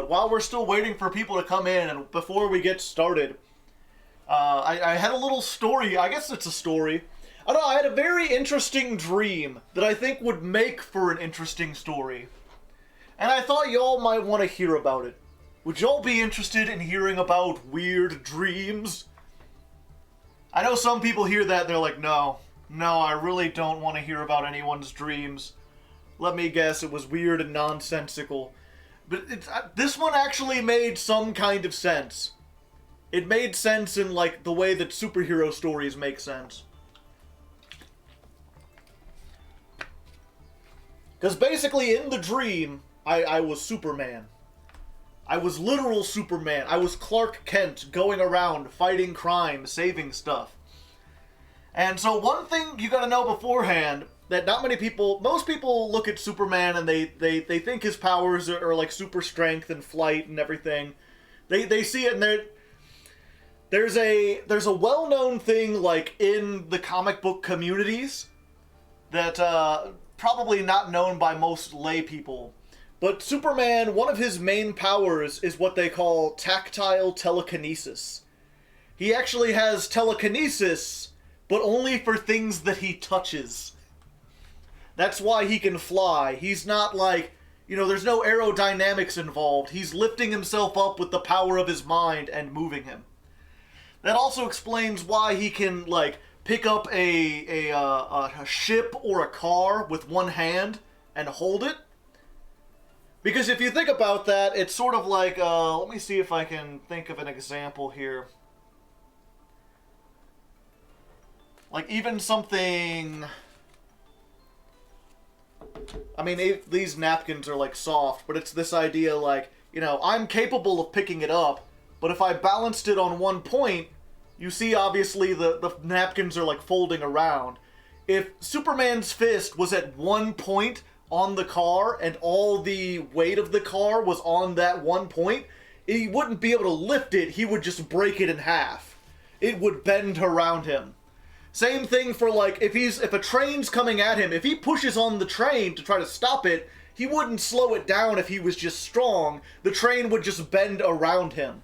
while we're still waiting for people to come in and before we get started, I had a little story. I guess it's a story. I don't know, I had a very interesting dream that I think would make for an interesting story. And I thought y'all might want to hear about it. Would y'all be interested in hearing about weird dreams? I know some people hear that and they're like, no, I really don't want to hear about anyone's dreams. Let me guess, it was weird and nonsensical. But this one actually made some kind of sense. It made sense in, like, the way that superhero stories make sense. Because basically, in the dream, I was Superman. I was literal Superman. I was Clark Kent going around fighting crime, saving stuff. And so one thing you gotta know beforehand, that not many people, most people look at Superman and they think his powers are like super strength and flight and everything. They see it and there's a well-known thing like in the comic book communities that probably not known by most lay people. But Superman, one of his main powers is what they call tactile telekinesis. He actually has telekinesis, but only for things that he touches. That's why he can fly. He's not like, there's no aerodynamics involved. He's lifting himself up with the power of his mind and moving him. That also explains why he can, like, pick up a ship or a car with one hand and hold it. Because if you think about that, it's sort of like, let me see if I can think of an example here. Like, even something... I mean, these napkins are, like, soft, but it's this idea, like, I'm capable of picking it up, but if I balanced it on one point, you see, obviously, the napkins are, like, folding around. If Superman's fist was at one point on the car, and all the weight of the car was on that one point, he wouldn't be able to lift it, he would just break it in half. It would bend around him. Same thing for, like, if a train's coming at him, if he pushes on the train to try to stop it, he wouldn't slow it down if he was just strong. The train would just bend around him.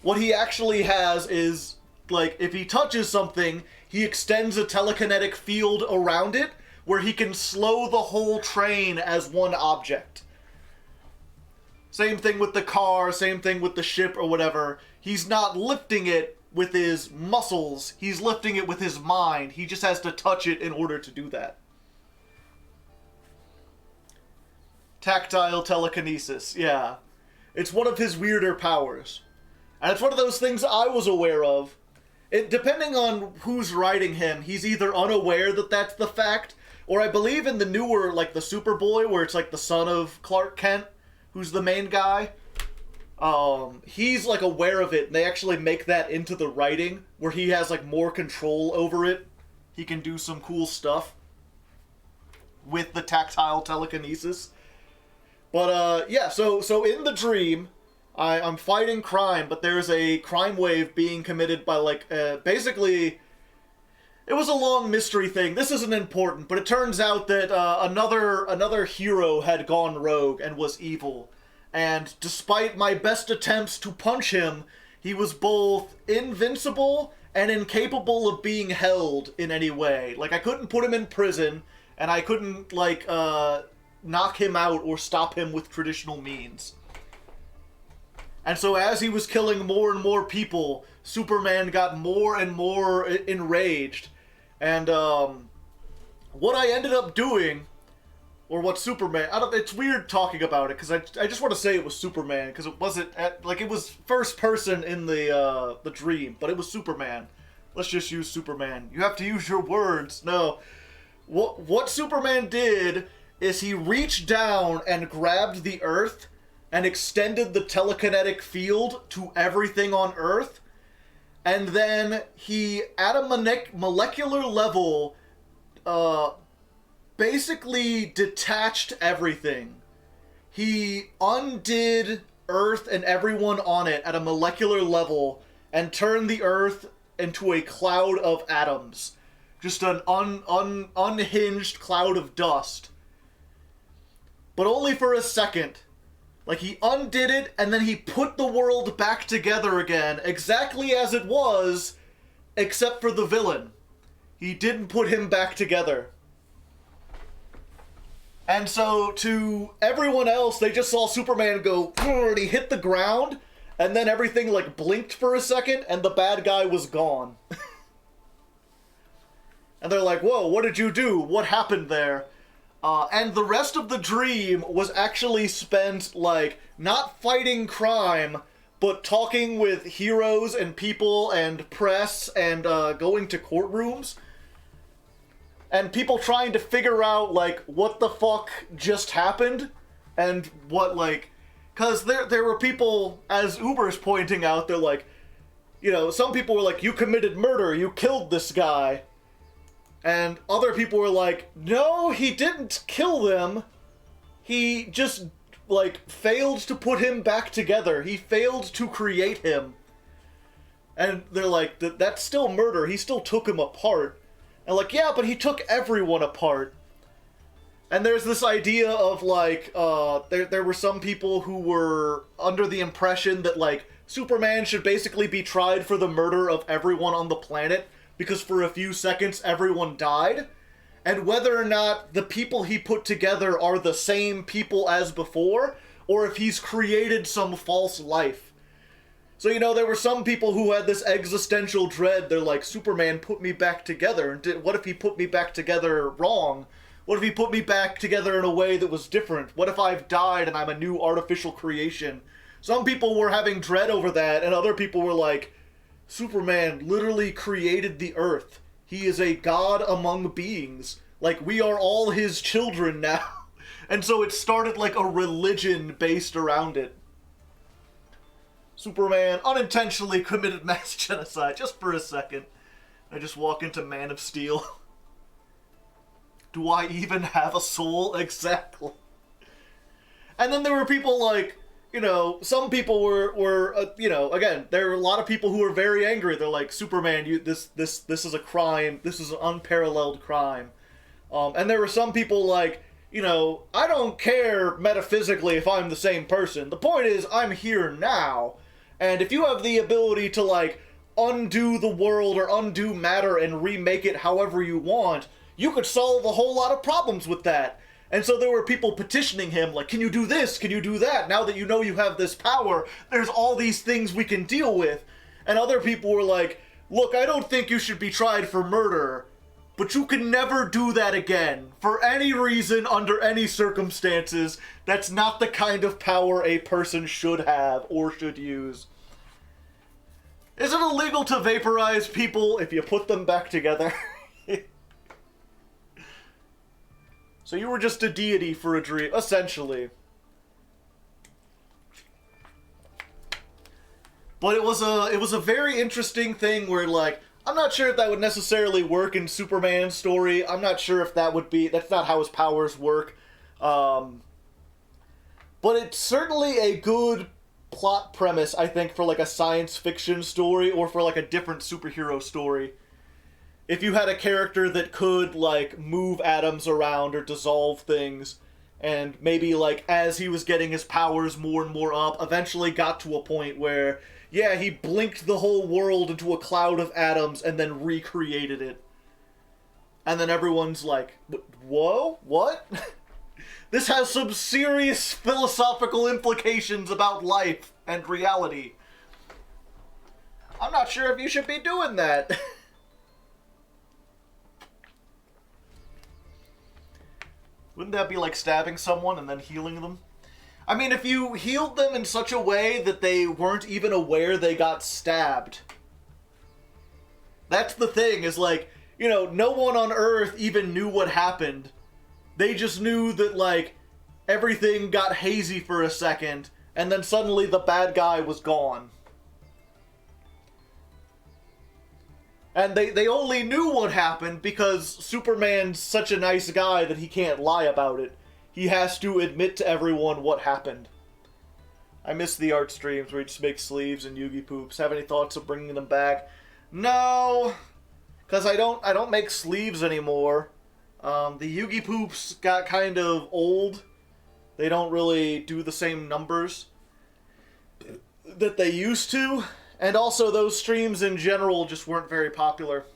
What he actually has is, like, if he touches something, he extends a telekinetic field around it, where he can slow the whole train as one object. Same thing with the car, same thing with the ship or whatever. He's not lifting it with his muscles, he's lifting it with his mind. He just has to touch it in order to do that. Tactile telekinesis, yeah. It's one of his weirder powers. And it's one of those things I was aware of. Depending on who's writing him, he's either unaware that that's the fact, or I believe in the newer, like, the Superboy, where it's, like, the son of Clark Kent, who's the main guy. He's, like, aware of it, and they actually make that into the writing, where he has, like, more control over it. He can do some cool stuff with the tactile telekinesis. But, yeah, so in the dream, I'm fighting crime, but there's a crime wave being committed by, like, basically... It was a long mystery thing. This isn't important, but it turns out that another hero had gone rogue and was evil. And despite my best attempts to punch him, he was both invincible and incapable of being held in any way. Like, I couldn't put him in prison, and I couldn't, like, knock him out or stop him with traditional means. And so as he was killing more and more people, Superman got more and more enraged. And, what I ended up doing, or what Superman... it's weird talking about it, because I just want to say it was Superman, because it wasn't... it was first person in the dream, but it was Superman. Let's just use Superman. You have to use your words. No. What Superman did is he reached down and grabbed the Earth and extended the telekinetic field to everything on Earth. And then he, at a molecular level, basically detached everything. He undid Earth and everyone on it at a molecular level and turned the Earth into a cloud of atoms. Just an unhinged cloud of dust. But only for a second. Like, he undid it, and then he put the world back together again, exactly as it was, except for the villain. He didn't put him back together. And so, to everyone else, they just saw Superman go, and he hit the ground, and then everything, like, blinked for a second, and the bad guy was gone. And they're like, whoa, what did you do? What happened there? And the rest of the dream was actually spent, like, not fighting crime, but talking with heroes and people and press and going to courtrooms. And people trying to figure out, like, what the fuck just happened. And what, like... Because there were people, as Uber's pointing out, they're like... You know, some people were like, you committed murder, you killed this guy. And other people were like, no, he didn't kill them. He just, like, failed to put him back together. He failed to create him. And they're like, that's still murder. He still took him apart. And like, yeah, but he took everyone apart. And there's this idea of, like, there were some people who were under the impression that, like, Superman should basically be tried for the murder of everyone on the planet, because for a few seconds everyone died, and whether or not the people he put together are the same people as before, or if he's created some false life. So, you know, there were some people who had this existential dread. They're like, Superman put me back together, and what if he put me back together wrong? What if he put me back together in a way that was different? What if I've died and I'm a new artificial creation? Some people were having dread over that, and other people were like, Superman literally created the Earth. He is a god among beings. Like, we are all his children now. And so it started like a religion based around it. Superman unintentionally committed mass genocide, just for a second. I just walk into Man of Steel. Do I even have a soul? Exactly. And then there were people like, you know, some people were you know, again, there were a lot of people who were very angry. They're like, Superman, this is a crime. This is an unparalleled crime. And there were some people like, you know, I don't care metaphysically if I'm the same person. The point is, I'm here now. And if you have the ability to, like, undo the world or undo matter and remake it however you want, you could solve a whole lot of problems with that. And so there were people petitioning him, like, can you do this? Can you do that? Now that you know you have this power, there's all these things we can deal with. And other people were like, look, I don't think you should be tried for murder, but you can never do that again. For any reason, under any circumstances, that's not the kind of power a person should have or should use. Is it illegal to vaporize people if you put them back together? So you were just a deity for a dream, essentially. But it was a very interesting thing where, like, I'm not sure if that would necessarily work in Superman's story. I'm not sure if that would be, that's not how his powers work. But it's certainly a good plot premise, I think, for, like, a science fiction story or for, like, a different superhero story. If you had a character that could, like, move atoms around or dissolve things, and maybe, like, as he was getting his powers more and more up, eventually got to a point where, yeah, he blinked the whole world into a cloud of atoms and then recreated it. And then everyone's like, whoa? What? This has some serious philosophical implications about life and reality. I'm not sure if you should be doing that. Wouldn't that be like stabbing someone and then healing them? I mean, if you healed them in such a way that they weren't even aware they got stabbed. That's the thing, is like, you know, no one on Earth even knew what happened. They just knew that, like, everything got hazy for a second, and then suddenly the bad guy was gone. And they only knew what happened because Superman's such a nice guy that he can't lie about it. He has to admit to everyone what happened. I miss the art streams where he just makes sleeves and Yugi poops. Have any thoughts of bringing them back? No, because I don't make sleeves anymore. The Yugi poops got kind of old, They don't really do the same numbers that they used to. And also, those streams in general just weren't very popular.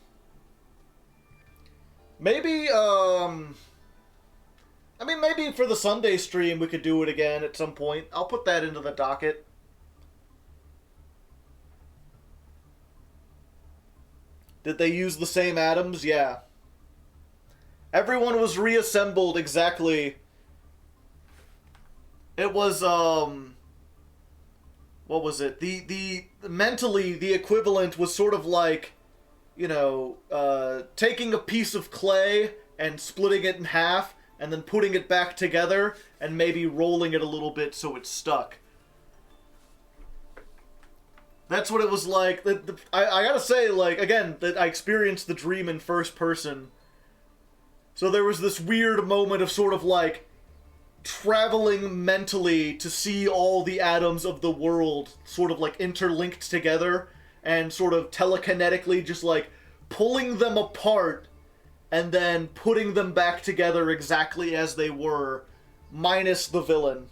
Maybe, maybe for the Sunday stream we could do it again at some point. I'll put that into the docket. Did they use the same atoms? Yeah. Everyone was reassembled exactly. It was, what was it? Mentally, the equivalent was sort of like, you know, taking a piece of clay and splitting it in half, and then putting it back together, and maybe rolling it a little bit so it's stuck. That's what it was like. I gotta say, like, again, that I experienced the dream in first person. So there was this weird moment of sort of, like, traveling mentally to see all the atoms of the world sort of, like, interlinked together, and sort of telekinetically just, like, pulling them apart and then putting them back together exactly as they were, minus the villain.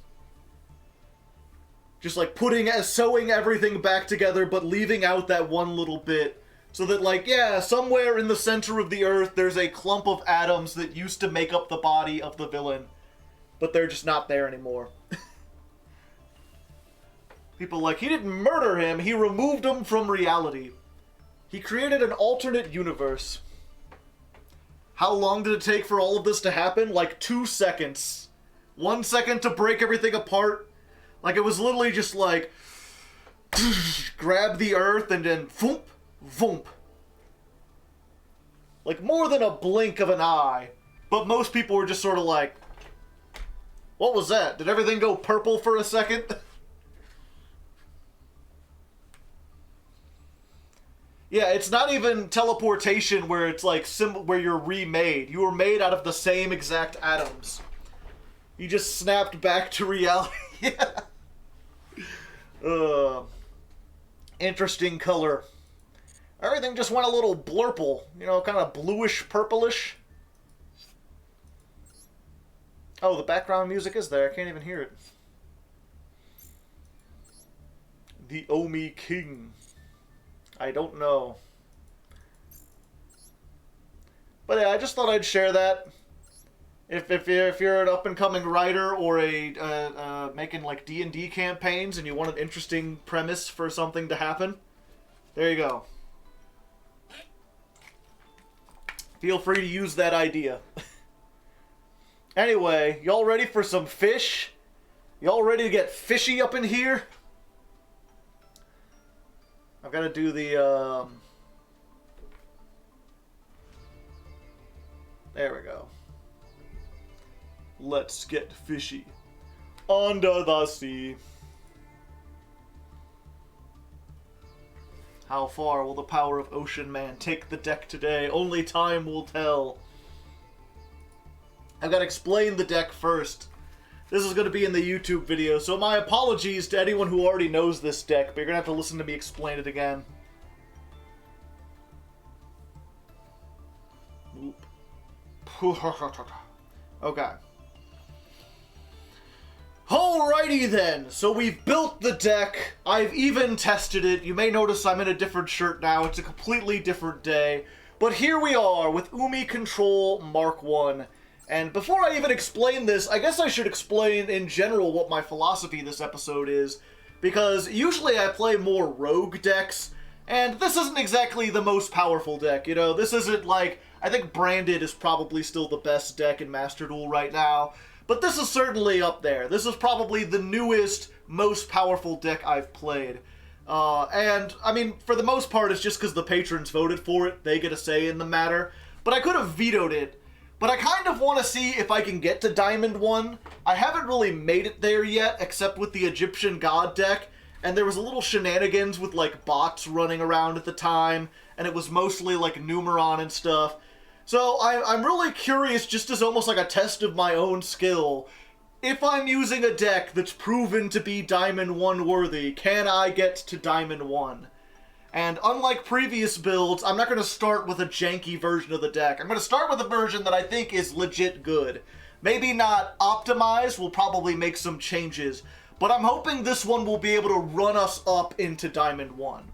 Just like sewing everything back together, but leaving out that one little bit. So that, like, yeah, somewhere in the center of the earth, there's a clump of atoms that used to make up the body of the villain. But they're just not there anymore. People like, he didn't murder him, he removed him from reality. He created an alternate universe. How long did it take for all of this to happen? Like 2 seconds. 1 second to break everything apart. Like, it was literally just like, grab the earth and then voomp, voomp. Like, more than a blink of an eye. But most people were just sort of like, what was that? Did everything go purple for a second? Yeah, it's not even teleportation where it's like where you're remade. You were made out of the same exact atoms. You just snapped back to reality. Yeah. Interesting color. Everything just went a little blurple. You know, kind of bluish, purplish. Oh, the background music is there. I can't even hear it. The Omi King. I don't know. But yeah, I just thought I'd share that. If you're an up-and-coming writer or making like D&D campaigns and you want an interesting premise for something to happen, there you go. Feel free to use that idea. Anyway, y'all ready for some fish? Y'all ready to get fishy up in here? I've got to do the, there we go. Let's get fishy. Under the sea. How far will the power of Ocean Man take the deck today? Only time will tell. I've got to explain the deck first. This is going to be in the YouTube video, so my apologies to anyone who already knows this deck, but you're going to have to listen to me explain it again. Okay. Alrighty then, so we've built the deck, I've even tested it, you may notice I'm in a different shirt now, it's a completely different day, but here we are with Umi Control Mark 1. And before I even explain this, I guess I should explain in general what my philosophy this episode is, because usually I play more rogue decks, and this isn't exactly the most powerful deck, you know, this isn't like, I think Branded is probably still the best deck in Master Duel right now, but this is certainly up there. This is probably the newest, most powerful deck I've played. And, I mean, for the most part, it's just because the patrons voted for it, they get a say in the matter, but I could have vetoed it. But I kind of want to see if I can get to Diamond 1. I haven't really made it there yet, except with the Egyptian God deck, and there was a little shenanigans with, like, bots running around at the time, and it was mostly, like, Numeron and stuff. So I'm really curious, just as almost like a test of my own skill, if I'm using a deck that's proven to be Diamond 1 worthy, can I get to Diamond 1? And unlike previous builds, I'm not going to start with a janky version of the deck. I'm going to start with a version that I think is legit good. Maybe not optimized, we'll probably make some changes. But I'm hoping this one will be able to run us up into Diamond 1.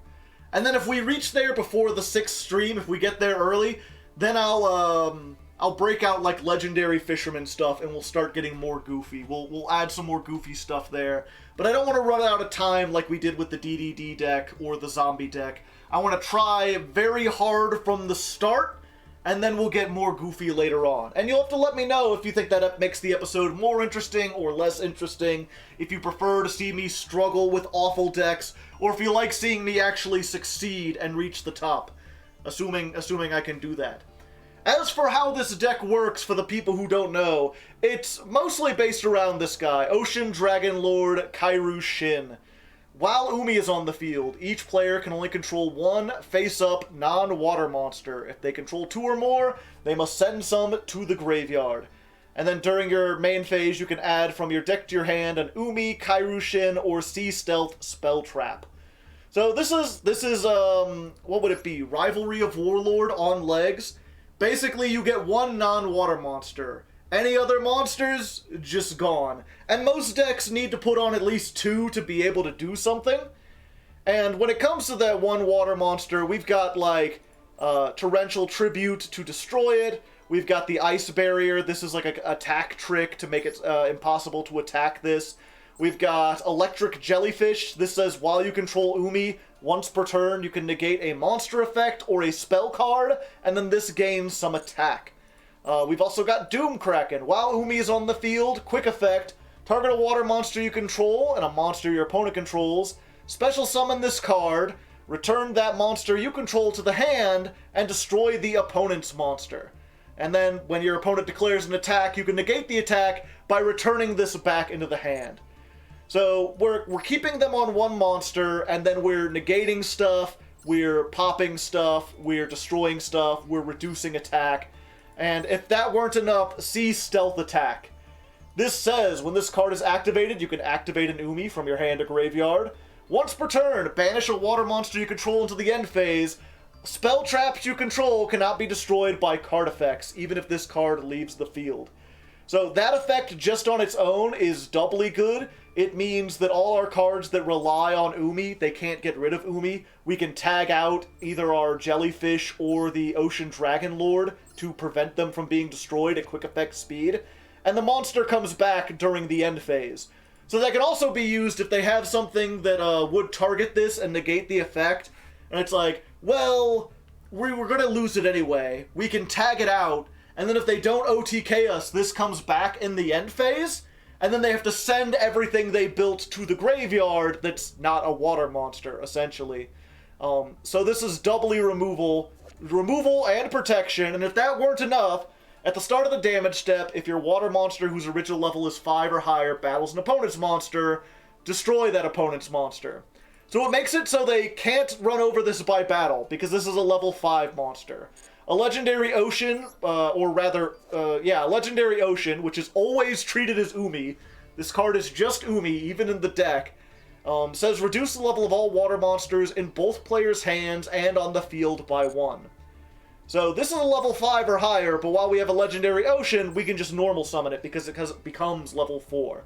And then if we reach there before the 6th stream, if we get there early, then I'll break out like legendary fisherman stuff and we'll start getting more goofy. We'll add some more goofy stuff there. But I don't want to run out of time like we did with the DDD deck or the zombie deck. I want to try very hard from the start, and then we'll get more goofy later on. And you'll have to let me know if you think that makes the episode more interesting or less interesting, if you prefer to see me struggle with awful decks, or if you like seeing me actually succeed and reach the top, assuming I can do that. As for how this deck works for the people who don't know, it's mostly based around this guy, Ocean Dragon Lord Kairu Shin. While Umi is on the field, each player can only control one face-up non-water monster. If they control 2 or more, they must send some to the graveyard. And then during your main phase, you can add from your deck to your hand an Umi, Kairu Shin, or Sea Stealth spell trap. So this is what would it be? Rivalry of Warlord on legs. Basically, you get one non-water monster. Any other monsters, just gone. And most decks need to put on at least 2 to be able to do something. And when it comes to that one water monster, we've got, like, Torrential Tribute to destroy it. We've got the Ice Barrier. This is like an attack trick to make it impossible to attack this. We've got Electric Jellyfish. This says while you control Umi, once per turn, you can negate a monster effect or a spell card, and then this gains some attack. We've also got Doom Kraken. While Umi is on the field, quick effect, target a water monster you control and a monster your opponent controls, special summon this card, return that monster you control to the hand, and destroy the opponent's monster. And then, when your opponent declares an attack, you can negate the attack by returning this back into the hand. So, we're keeping them on one monster, and then we're negating stuff, we're popping stuff, we're destroying stuff, we're reducing attack. And if that weren't enough, see Stealth Attack. This says, when this card is activated, you can activate an Umi from your hand or graveyard. Once per turn, banish a water monster you control into the end phase. Spell traps you control cannot be destroyed by card effects, even if this card leaves the field. So that effect just on its own is doubly good. It means that all our cards that rely on Umi, they can't get rid of Umi. We can tag out either our Jellyfish or the Ocean Dragon Lord to prevent them from being destroyed at quick effect speed. And the monster comes back during the end phase. So that can also be used if they have something that would target this and negate the effect. And it's like, well, we were going to lose it anyway. We can tag it out. And then if they don't OTK us, this comes back in the end phase. And then they have to send everything they built to the graveyard that's not a water monster, essentially. So this is doubly removal and protection. And if that weren't enough, at the start of the damage step, if your water monster whose original level is 5 or higher battles an opponent's monster, destroy that opponent's monster. So it makes it so they can't run over this by battle, because this is a level 5 monster. A Legendary Ocean, Legendary Ocean, which is always treated as Umi. This card is just Umi, even in the deck. Says reduce the level of all water monsters in both players' hands and on the field by 1. So this is a level 5 or higher, but while we have a Legendary Ocean, we can just normal summon it because it becomes level 4.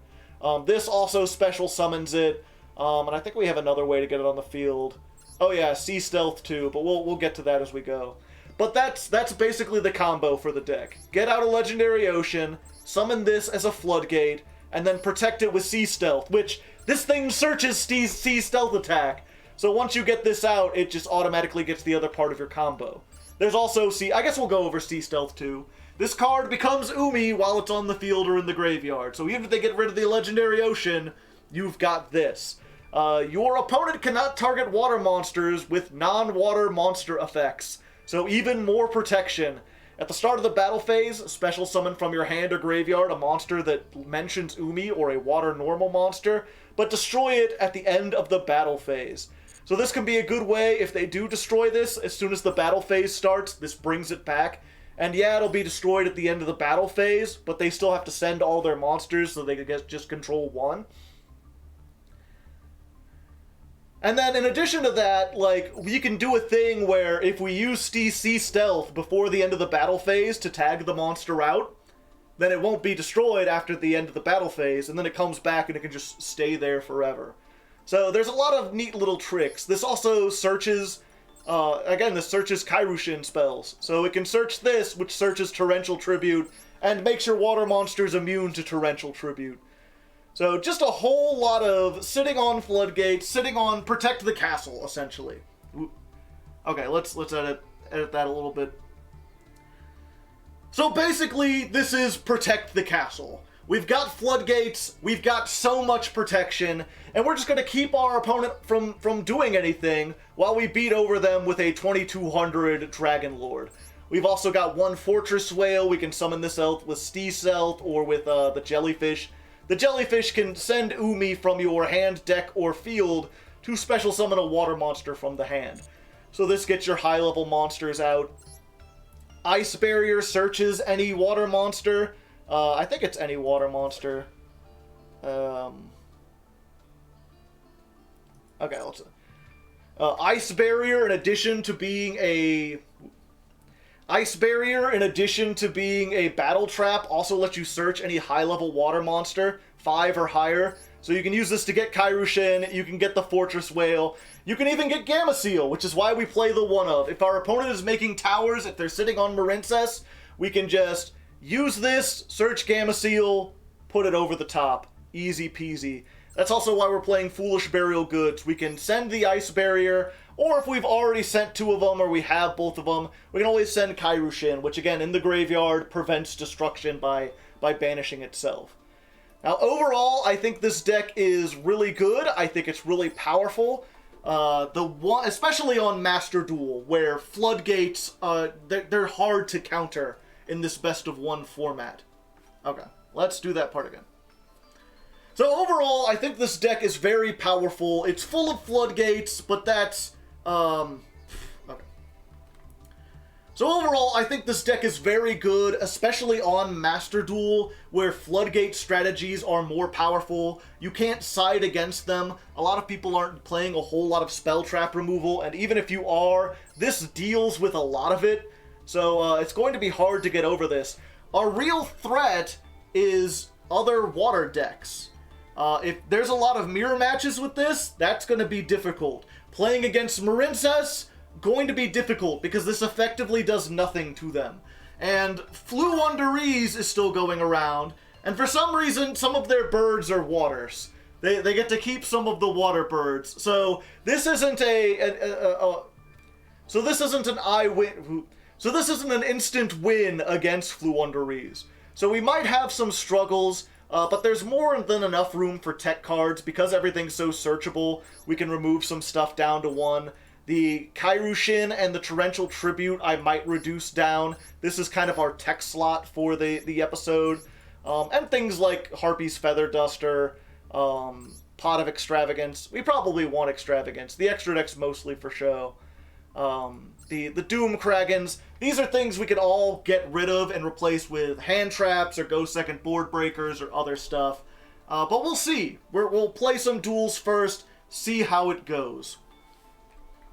This also special summons it, and I think we have another way to get it on the field. Oh yeah, Sea Stealth too, but we'll get to that as we go. But that's basically the combo for the deck. Get out a Legendary Ocean, summon this as a floodgate, and then protect it with Sea Stealth, which this thing searches Sea Stealth Attack. So once you get this out, it just automatically gets the other part of your combo. There's also I guess we'll go over Sea Stealth too. This card becomes Umi while it's on the field or in the graveyard. So even if they get rid of the Legendary Ocean, you've got this. Your opponent cannot target water monsters with non-water monster effects. So even more protection. At the start of the battle phase, special summon from your hand or graveyard a monster that mentions Umi or a water normal monster, but destroy it at the end of the battle phase. So this can be a good way if they do destroy this as soon as the battle phase starts. This brings it back. And yeah, it'll be destroyed at the end of the battle phase, but they still have to send all their monsters so they can just control 1. And then in addition to that, like, we can do a thing where if we use Sea Stealth before the end of the battle phase to tag the monster out, then it won't be destroyed after the end of the battle phase, and then it comes back and it can just stay there forever. So there's a lot of neat little tricks. This also searches, again, this searches Kairushin spells. So it can search this, which searches Torrential Tribute, and makes your water monsters immune to Torrential Tribute. So just a whole lot of sitting on floodgates, sitting on protect the castle, essentially. Okay, let's edit that a little bit. So basically, this is protect the castle. We've got floodgates, we've got so much protection, and we're just going to keep our opponent from doing anything while we beat over them with a 2200 Dragon Lord. We've also got one Fortress Whale. We can summon this elf with Stealth or with the Jellyfish. The Jellyfish can send Umi from your hand, deck, or field to special summon a water monster from the hand. So this gets your high-level monsters out. Ice Barrier searches any water monster. I think it's any water monster. Okay, let's... Ice Barrier, in addition to being a... Ice Barrier, in addition to being a battle trap, also lets you search any high-level water monster, 5 or higher. So you can use this to get Kairushin, you can get the Fortress Whale, you can even get Gamma Seal, which is why we play the one of. If our opponent is making towers, if they're sitting on Marincess, we can just use this, search Gamma Seal, put it over the top. Easy peasy. That's also why we're playing Foolish Burial Goods. We can send the Ice Barrier, or if we've already sent 2 of them, or we have both of them, we can always send Kairushin, which again, in the graveyard, prevents destruction by banishing itself. Now, overall, I think this deck is really good. I think it's really powerful. Especially on Master Duel, where floodgates, they're hard to counter in this best-of-1 format. Okay, let's do that part again. So overall, I think this deck is very powerful. It's full of floodgates, but that's... Okay. So overall, I think this deck is very good, especially on Master Duel, where floodgate strategies are more powerful. You can't side against them. A lot of people aren't playing a whole lot of spell trap removal, and even if you are, this deals with a lot of it. So it's going to be hard to get over this. Our real threat is other water decks. If there's a lot of mirror matches with this, that's going to be difficult. Playing against Marincess, going to be difficult because this effectively does nothing to them. And Floowandereeze is still going around, and for some reason, some of their birds are waters. They get to keep some of the water birds. So this isn't so this isn't an instant win against Floowandereeze. So we might have some struggles, but there's more than enough room for tech cards because everything's so searchable. We can remove some stuff down to 1. The Kairushin and the Torrential Tribute I might reduce down. This is kind of our tech slot for the episode. And things like Harpy's Feather Duster, Pot of Extravagance. We probably want Extravagance. The extra deck's mostly for show. The Doom Kragans. These are things we can all get rid of and replace with hand traps or go second board breakers or other stuff. But we'll see. We'll play some duels first, see how it goes.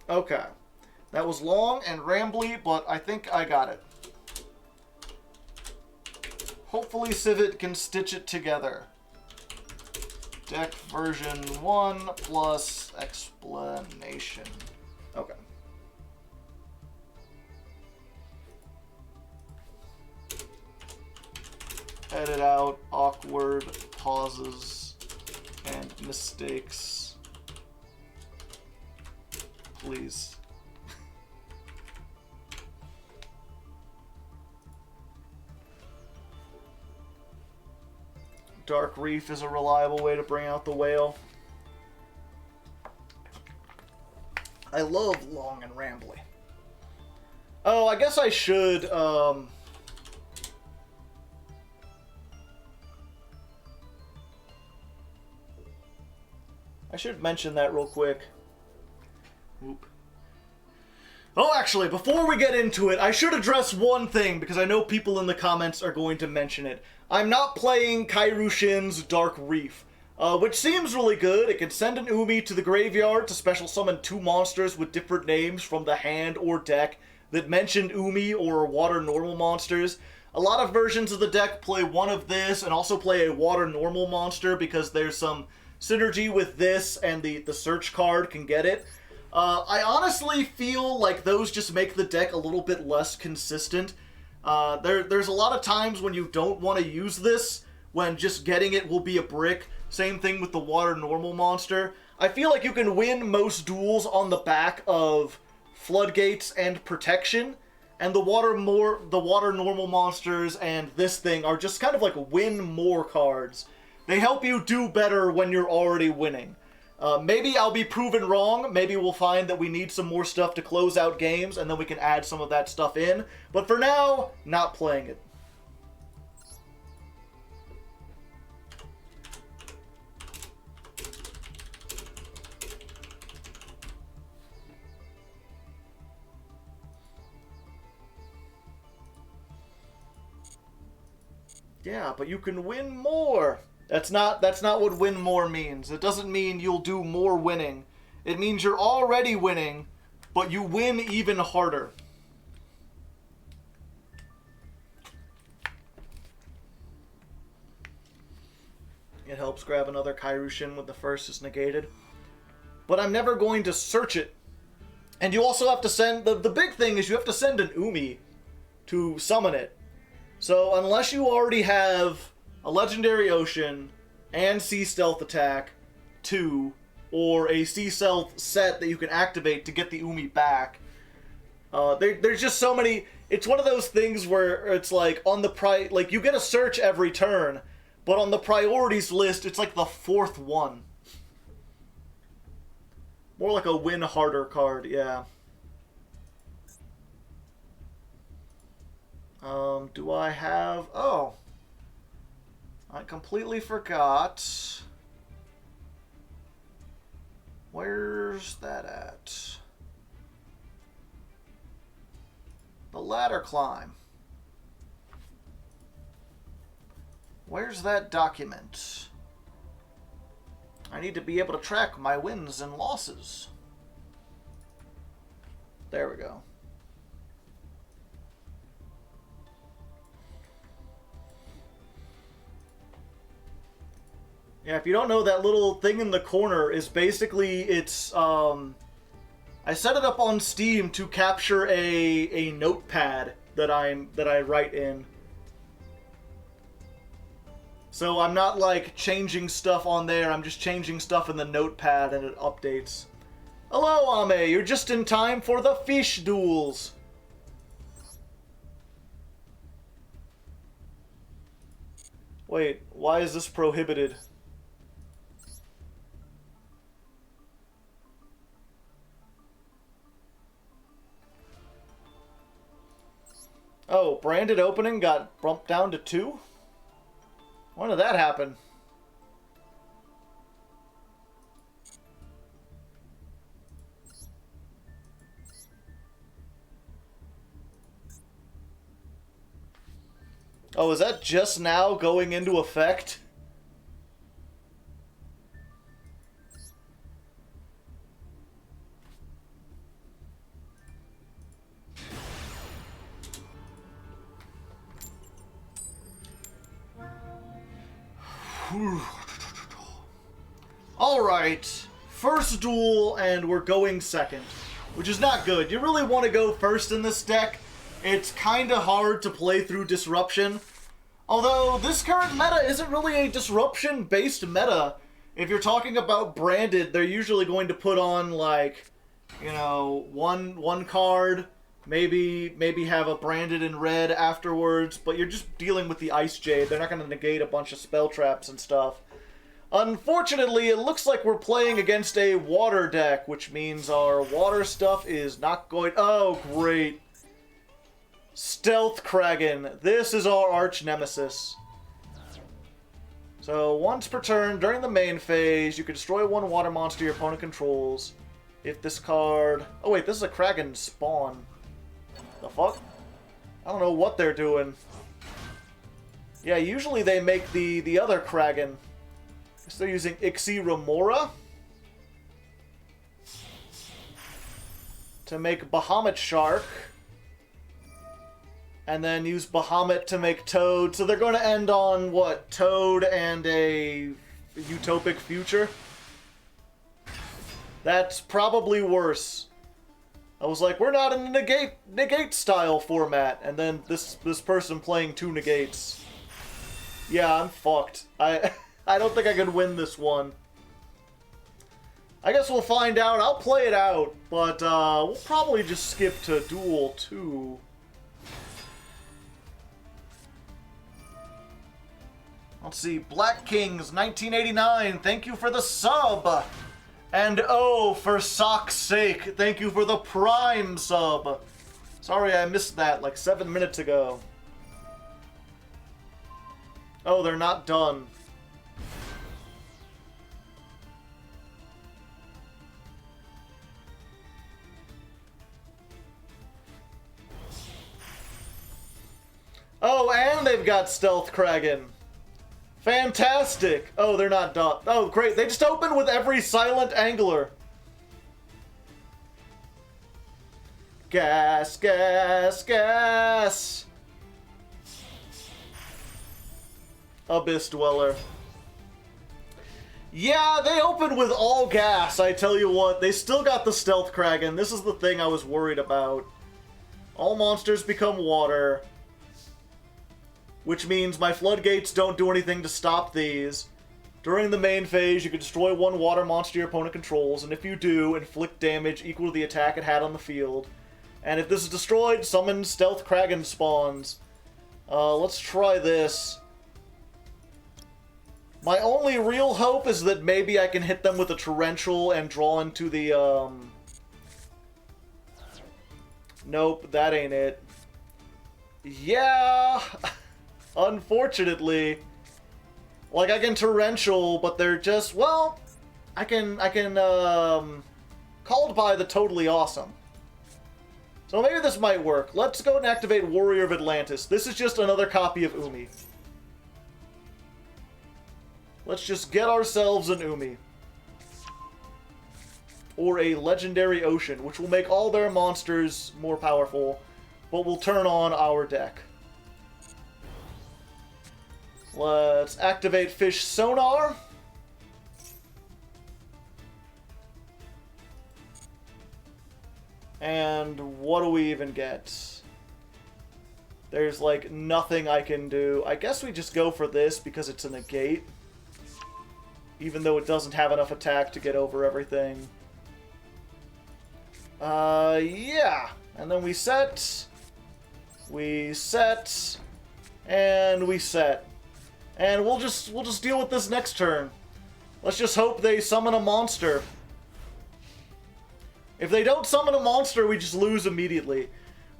Okay, that was long and rambly, but I think I got it. Hopefully Civet can stitch it together. Deck version 1 plus explanation. Okay. Edit out awkward pauses and mistakes. Please. Dark Reef is a reliable way to bring out the whale. I love long and rambly. Oh, I guess I should, I should mention that real quick. Oop. Oh, actually, before we get into it, I should address one thing, because I know people in the comments are going to mention it. I'm not playing Kairushin's Dark Reef, which seems really good. It can send an Umi to the graveyard to special summon 2 monsters with different names from the hand or deck that mention Umi or water normal monsters. A lot of versions of the deck play one of this and also play a water normal monster because there's some synergy with this and the search card can get it. I honestly feel like those just make the deck a little bit less consistent. There's a lot of times when you don't want to use this, when just getting it will be a brick. Same thing with the water normal monster. I feel like you can win most duels on the back of Floodgates and Protection, and the water normal monsters and this thing are just kind of like win more cards. They help you do better when you're already winning. Maybe I'll be proven wrong. Maybe we'll find that we need some more stuff to close out games, and then we can add some of that stuff in. But for now, not playing it. Yeah, but you can win more. That's not what win more means. It doesn't mean you'll do more winning. It means you're already winning, but you win even harder. It helps grab another Kairyu-Shin when the first is negated. But I'm never going to search it. And you also have to send... The big thing is you have to send an Umi to summon it. So unless you already have a Legendary Ocean and Sea Stealth Attack 2, or a Sea Stealth set that you can activate to get the Umi back, there's just so many... It's one of those things where it's like, on the like, you get a search every turn, but on the priorities list, it's like the 4th one. More like a win harder card, yeah. Do I have... Oh. I completely forgot. Where's that at? The ladder climb. Where's that document? I need to be able to track my wins and losses. There we go. Yeah, if you don't know, that little thing in the corner is basically, it's, I set it up on Steam to capture a notepad that I write in. So I'm not, like, changing stuff on there, I'm just changing stuff in the notepad and it updates. Hello, Ame, you're just in time for the fish duels. Wait, why is this prohibited? Oh, branded opening got bumped down to 2? When did that happen? Oh, is that just now going into effect? Alright, first duel, and we're going second, which is not good. You really want to go first in this deck. It's kind of hard to play through Disruption. Although, this current meta isn't really a Disruption-based meta. If you're talking about branded, they're usually going to put on, like, you know, one card, maybe have a branded in red afterwards, but you're just dealing with the Ice Jade. They're not going to negate a bunch of spell traps and stuff. Unfortunately, it looks like we're playing against a water deck, which means our water stuff is not going... Oh, great. Stealth Kraken. This is our arch nemesis. So, once per turn, during the main phase, you can destroy one water monster your opponent controls. If this card... Oh wait, this is a Kraken spawn. The fuck? I don't know what they're doing. Yeah, usually they make the other Kraken. So they're using Ixie Remora to make Bahamut Shark. And then use Bahamut to make Toad. So they're going to end on, what, Toad and a utopic future? That's probably worse. I was like, we're not in the negate style format. And then this person playing 2 negates. Yeah, I'm fucked. I don't think I can win this one. I guess we'll find out. I'll play it out. But we'll probably just skip to Duel 2. Let's see, Black Kings, 1989, thank you for the sub. And oh, for sock's sake, thank you for the Prime sub. Sorry I missed that like 7 minutes ago. Oh, they're not done. Oh, and they've got Stealth Kraken. Fantastic! Oh, they're not done. Oh, great. They just opened with every silent angler. Gas, gas, gas! Abyss Dweller. Yeah, they opened with all gas, I tell you what. They still got the Stealth Kraken. This is the thing I was worried about. All monsters become water. Which means my floodgates don't do anything to stop these. During the main phase, you can destroy 1 water monster your opponent controls, and if you do, inflict damage equal to the attack it had on the field. And if this is destroyed, summon Stealth Kraken spawns. Let's try this. My only real hope is that maybe I can hit them with a Torrential and draw into the, Nope, that ain't it. Yeah... Unfortunately, like I can Torrential, but they're just, well, I can Called by the Totally Awesome. So maybe this might work. Let's go and activate Warrior of Atlantis. This is just another copy of Umi. Let's just get ourselves an Umi. Or a Legendary Ocean, which will make all their monsters more powerful, but will turn on our deck. Let's activate Fish Sonar. And what do we even get? There's like nothing I can do. I guess we just go for this because it's a negate. Even though it doesn't have enough attack to get over everything. Yeah. And then we set. We set. And we set. And we'll just deal with this next turn. Let's just hope they summon a monster. If they don't summon a monster, we just lose immediately.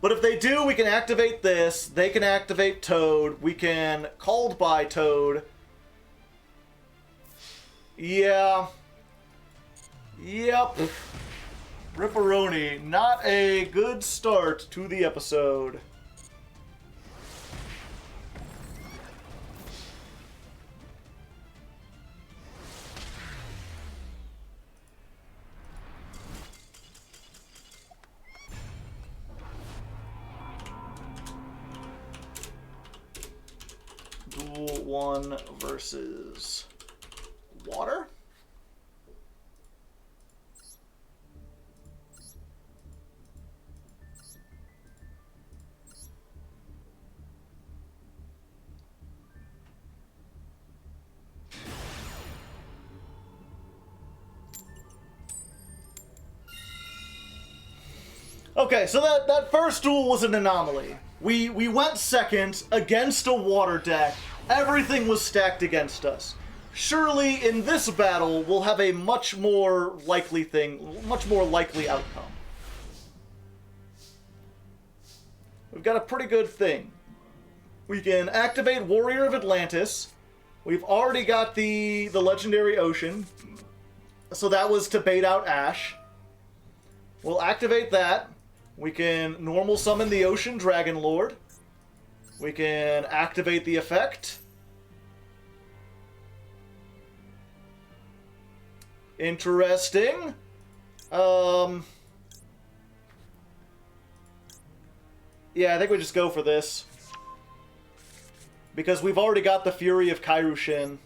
But if they do, we can activate this. They can activate Toad. We can Called by Toad. Yeah. Yep. Ripperoni. Not a good start to the episode. Duel 1 versus water? Okay, so that first duel was an anomaly. We went second against a water deck. Everything was stacked against us. Surely, in this battle, we'll have a much more likely outcome. We've got a pretty good thing. We can activate Warrior of Atlantis. We've already got the Legendary Ocean. So that was to bait out Ash. We'll activate that. We can normal summon the Ocean Dragon Lord. We can activate the effect. Interesting. Yeah, I think we just go for this. Because we've already got the Fury of Kairushin.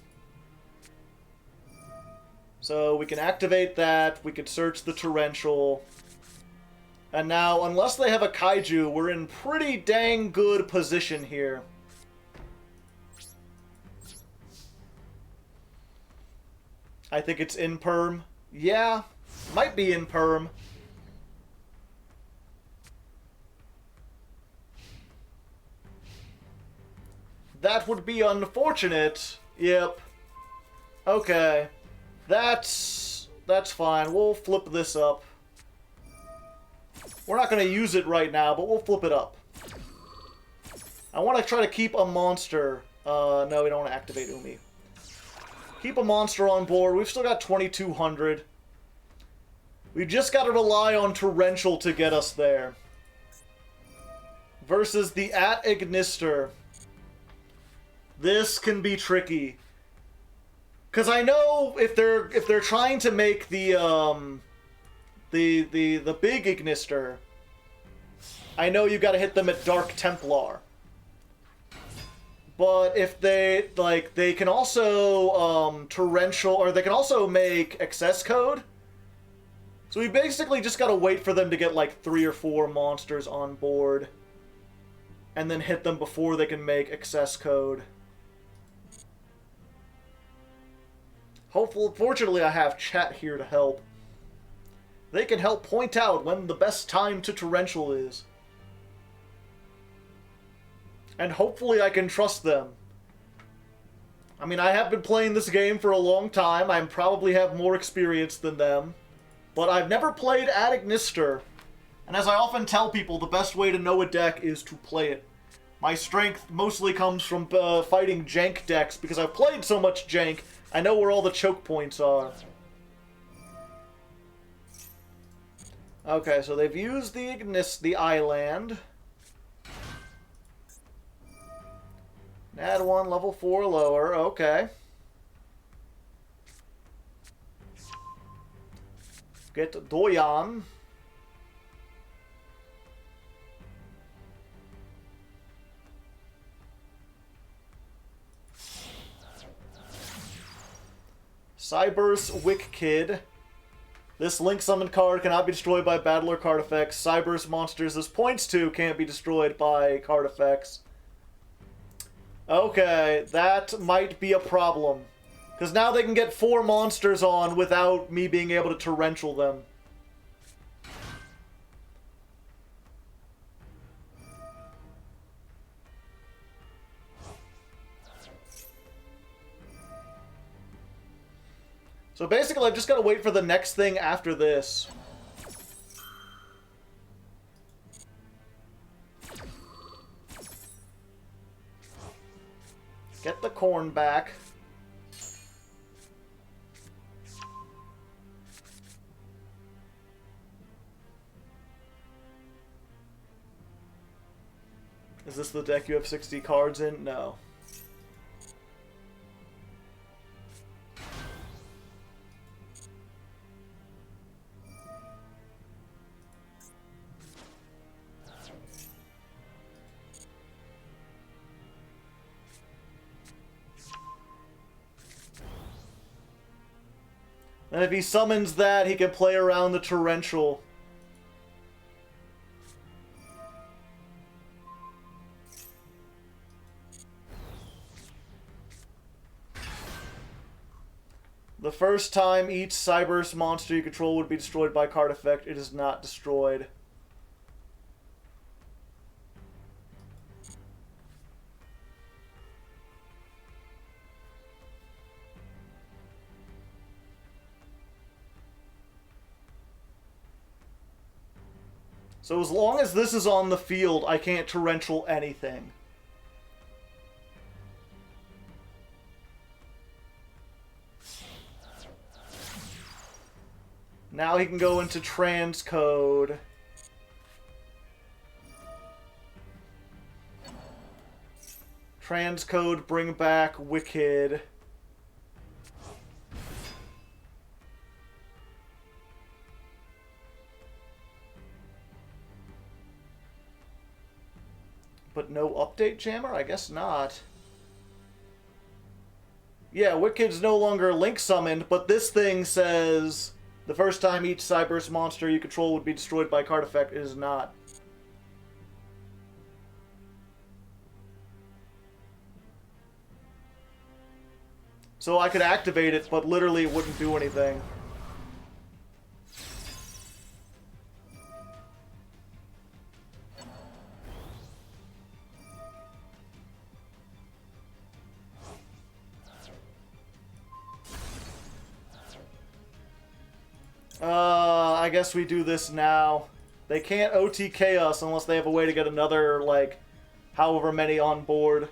So we can activate that, we can search the Torrential. And now, unless they have a Kaiju, we're in pretty dang good position here. I think it's in perm. Yeah, might be in perm. That would be unfortunate. Yep. Okay. That's fine. We'll flip this up. We're not going to use it right now, but we'll flip it up. I want to try to keep a monster. No, we don't want to activate Umi. Keep a monster on board. We've still got 2,200. We've just got to rely on Torrential to get us there. Versus the At-Ignister. This can be tricky. Because I know if they're trying to make the big Ignister, I know you got to hit them at Dark Templar. But if they they can also Torrential, or they can also make Access Code. So we basically just got to wait for them to get like 3 or 4 monsters on board, and then hit them before they can make Access Code. Fortunately, I have chat here to help. They can help point out when the best time to Torrential is. And hopefully I can trust them. I mean, I have been playing this game for a long time. I probably have more experience than them. But I've never played At-Ignister. And as I often tell people, the best way to know a deck is to play it. My strength mostly comes from fighting jank decks, because I've played so much jank, I know where all the choke points are. Okay, so they've used the island. Add 1, level 4 lower, okay. Get Doyan. Cyberse Wick Kid. This Link Summon card cannot be destroyed by battle or card effects. Cyberse monsters this points to can't be destroyed by card effects. Okay, that might be a problem. Because now they can get 4 monsters on without me being able to Torrential them. So basically, I've just got to wait for the next thing after this. Get the corn back. Is this the deck you have 60 cards in? No. And if he summons that, he can play around the Torrential. The first time each Cyberse monster you control would be destroyed by card effect, it is not destroyed. So as long as this is on the field, I can't Torrential anything. Now he can go into transcode. Transcode, bring back Wicked. But no update jammer? I guess not. Yeah, Wicked's no longer link summoned, but this thing says the first time each Cyberse monster you control would be destroyed by card effect is not. So I could activate it, but literally it wouldn't do anything. I guess we do this now. They can't OTK us unless they have a way to get another, like, however many on board.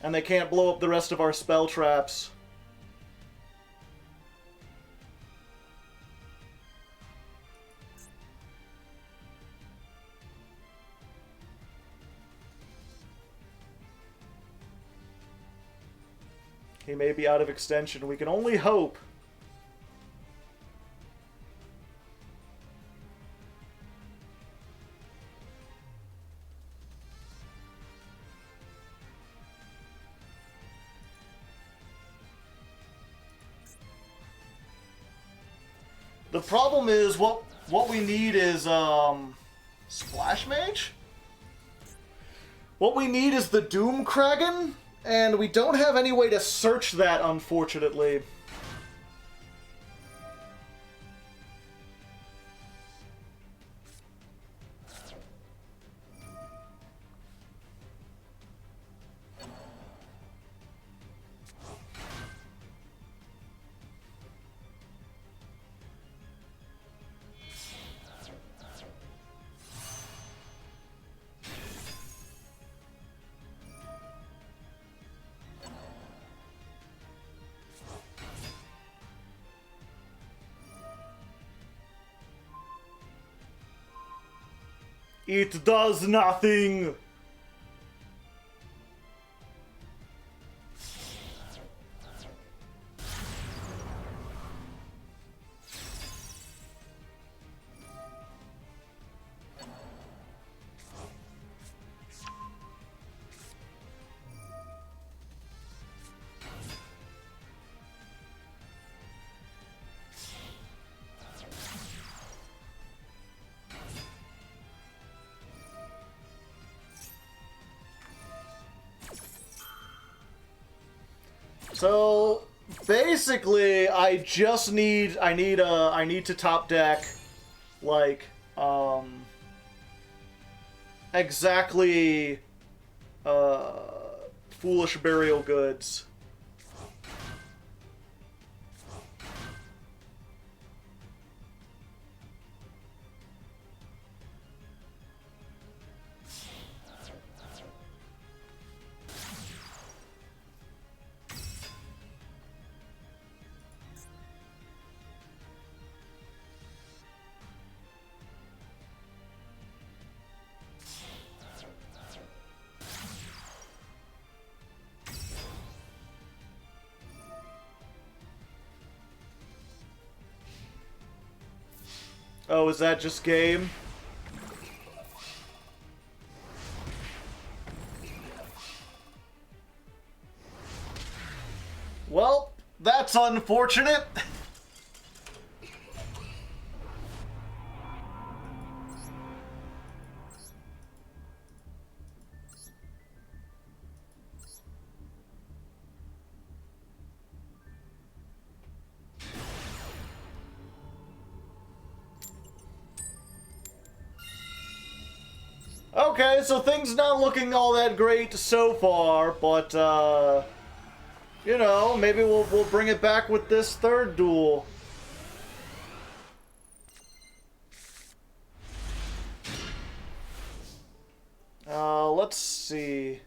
And they can't blow up the rest of our spell traps. He may be out of extension. We can only hope. The problem is, what we need is, Splash Mage? What we need is the Doom Kraken, and we don't have any way to search that, unfortunately. It does nothing! So basically, I need to top deck, like, exactly, Foolish Burial Goods. Oh, is that just game? Well, that's unfortunate. Okay, so things not looking all that great so far, but, you know, maybe we'll bring it back with this third duel. Let's see.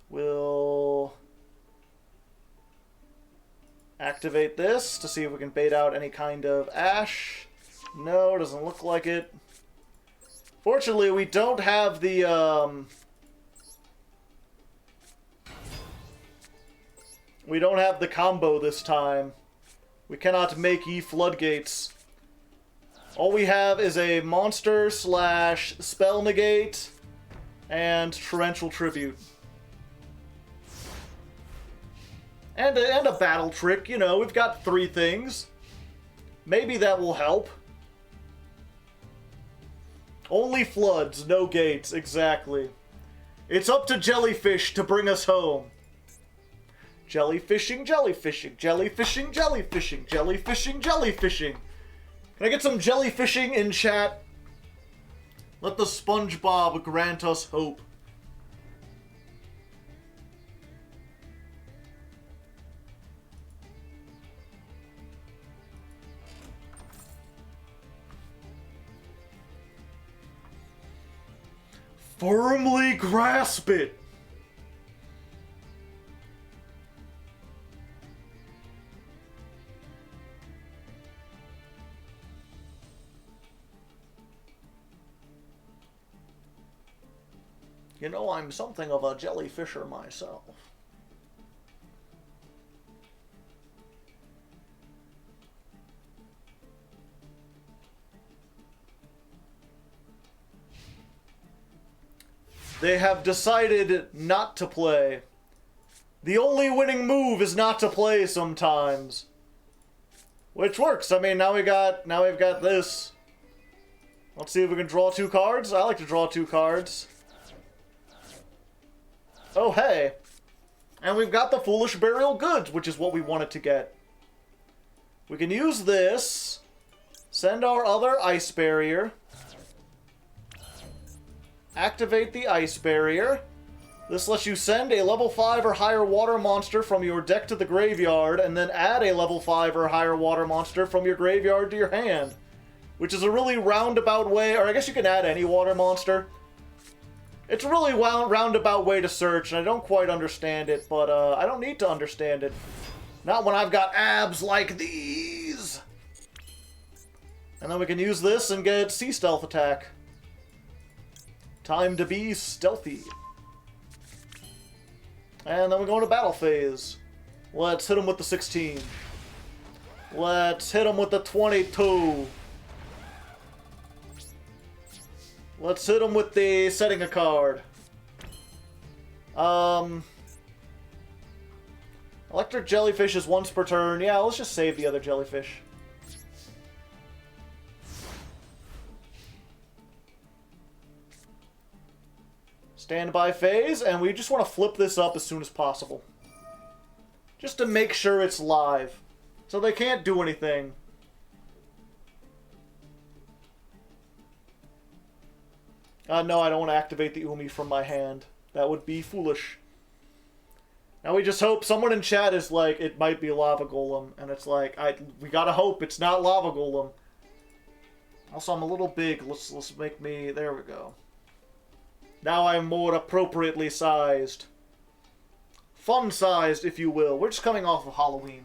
We'll activate this to see if we can bait out any kind of ash. No, doesn't look like it. Fortunately, we don't have the, we don't have the combo this time. We cannot make ye floodgates. All we have is a monster slash spell negate And torrential tribute. And a battle trick, you know, we've got 3 things. Maybe that will help. Only floods, no gates, exactly. It's up to jellyfish to bring us home. Jellyfishing, jellyfishing, jellyfishing, jellyfishing, jellyfishing, jellyfishing. Can I get some jellyfishing in chat? Let the SpongeBob grant us hope. Firmly grasp it. You know, I'm something of a jellyfisher myself. They have decided not to play. The only winning move is not to play sometimes. Which works. I mean, now we've got this. Let's see if we can draw 2 cards. I like to draw 2 cards. Oh, hey. And we've got the Foolish Burial Goods, which is what we wanted to get. We can use this. Send our other Ice Barrier. Activate the Ice Barrier. This lets you send a level 5 or higher water monster from your deck to the graveyard, and then add a level 5 or higher water monster from your graveyard to your hand. Which is a really roundabout way, or I guess you can add any water monster. It's a really roundabout way to search, and I don't quite understand it, but I don't need to understand it. Not when I've got abs like these! And then we can use this and get Sea Stealth attack. Time to be stealthy. And then we go into battle phase. Let's hit him with the 16. Let's hit him with the 22. Let's hit him with the setting a card. Electric Jellyfish is once per turn. Yeah, let's just save the other jellyfish. Standby phase, and we just want to flip this up as soon as possible. Just to make sure it's live. So they can't do anything. No, I don't want to activate the Umi from my hand. That would be foolish. Now we just hope someone in chat is like, it might be Lava Golem, and it's like, we gotta hope it's not Lava Golem. Also, I'm a little big. Let's make me, there we go. Now I'm more appropriately sized. Fun-sized, if you will. We're just coming off of Halloween.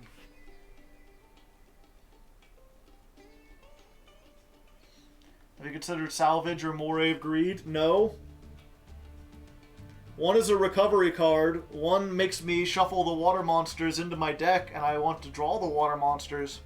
Have you considered Salvage or Moray of Greed? No. One is a recovery card. One makes me shuffle the water monsters into my deck, and I want to draw the water monsters.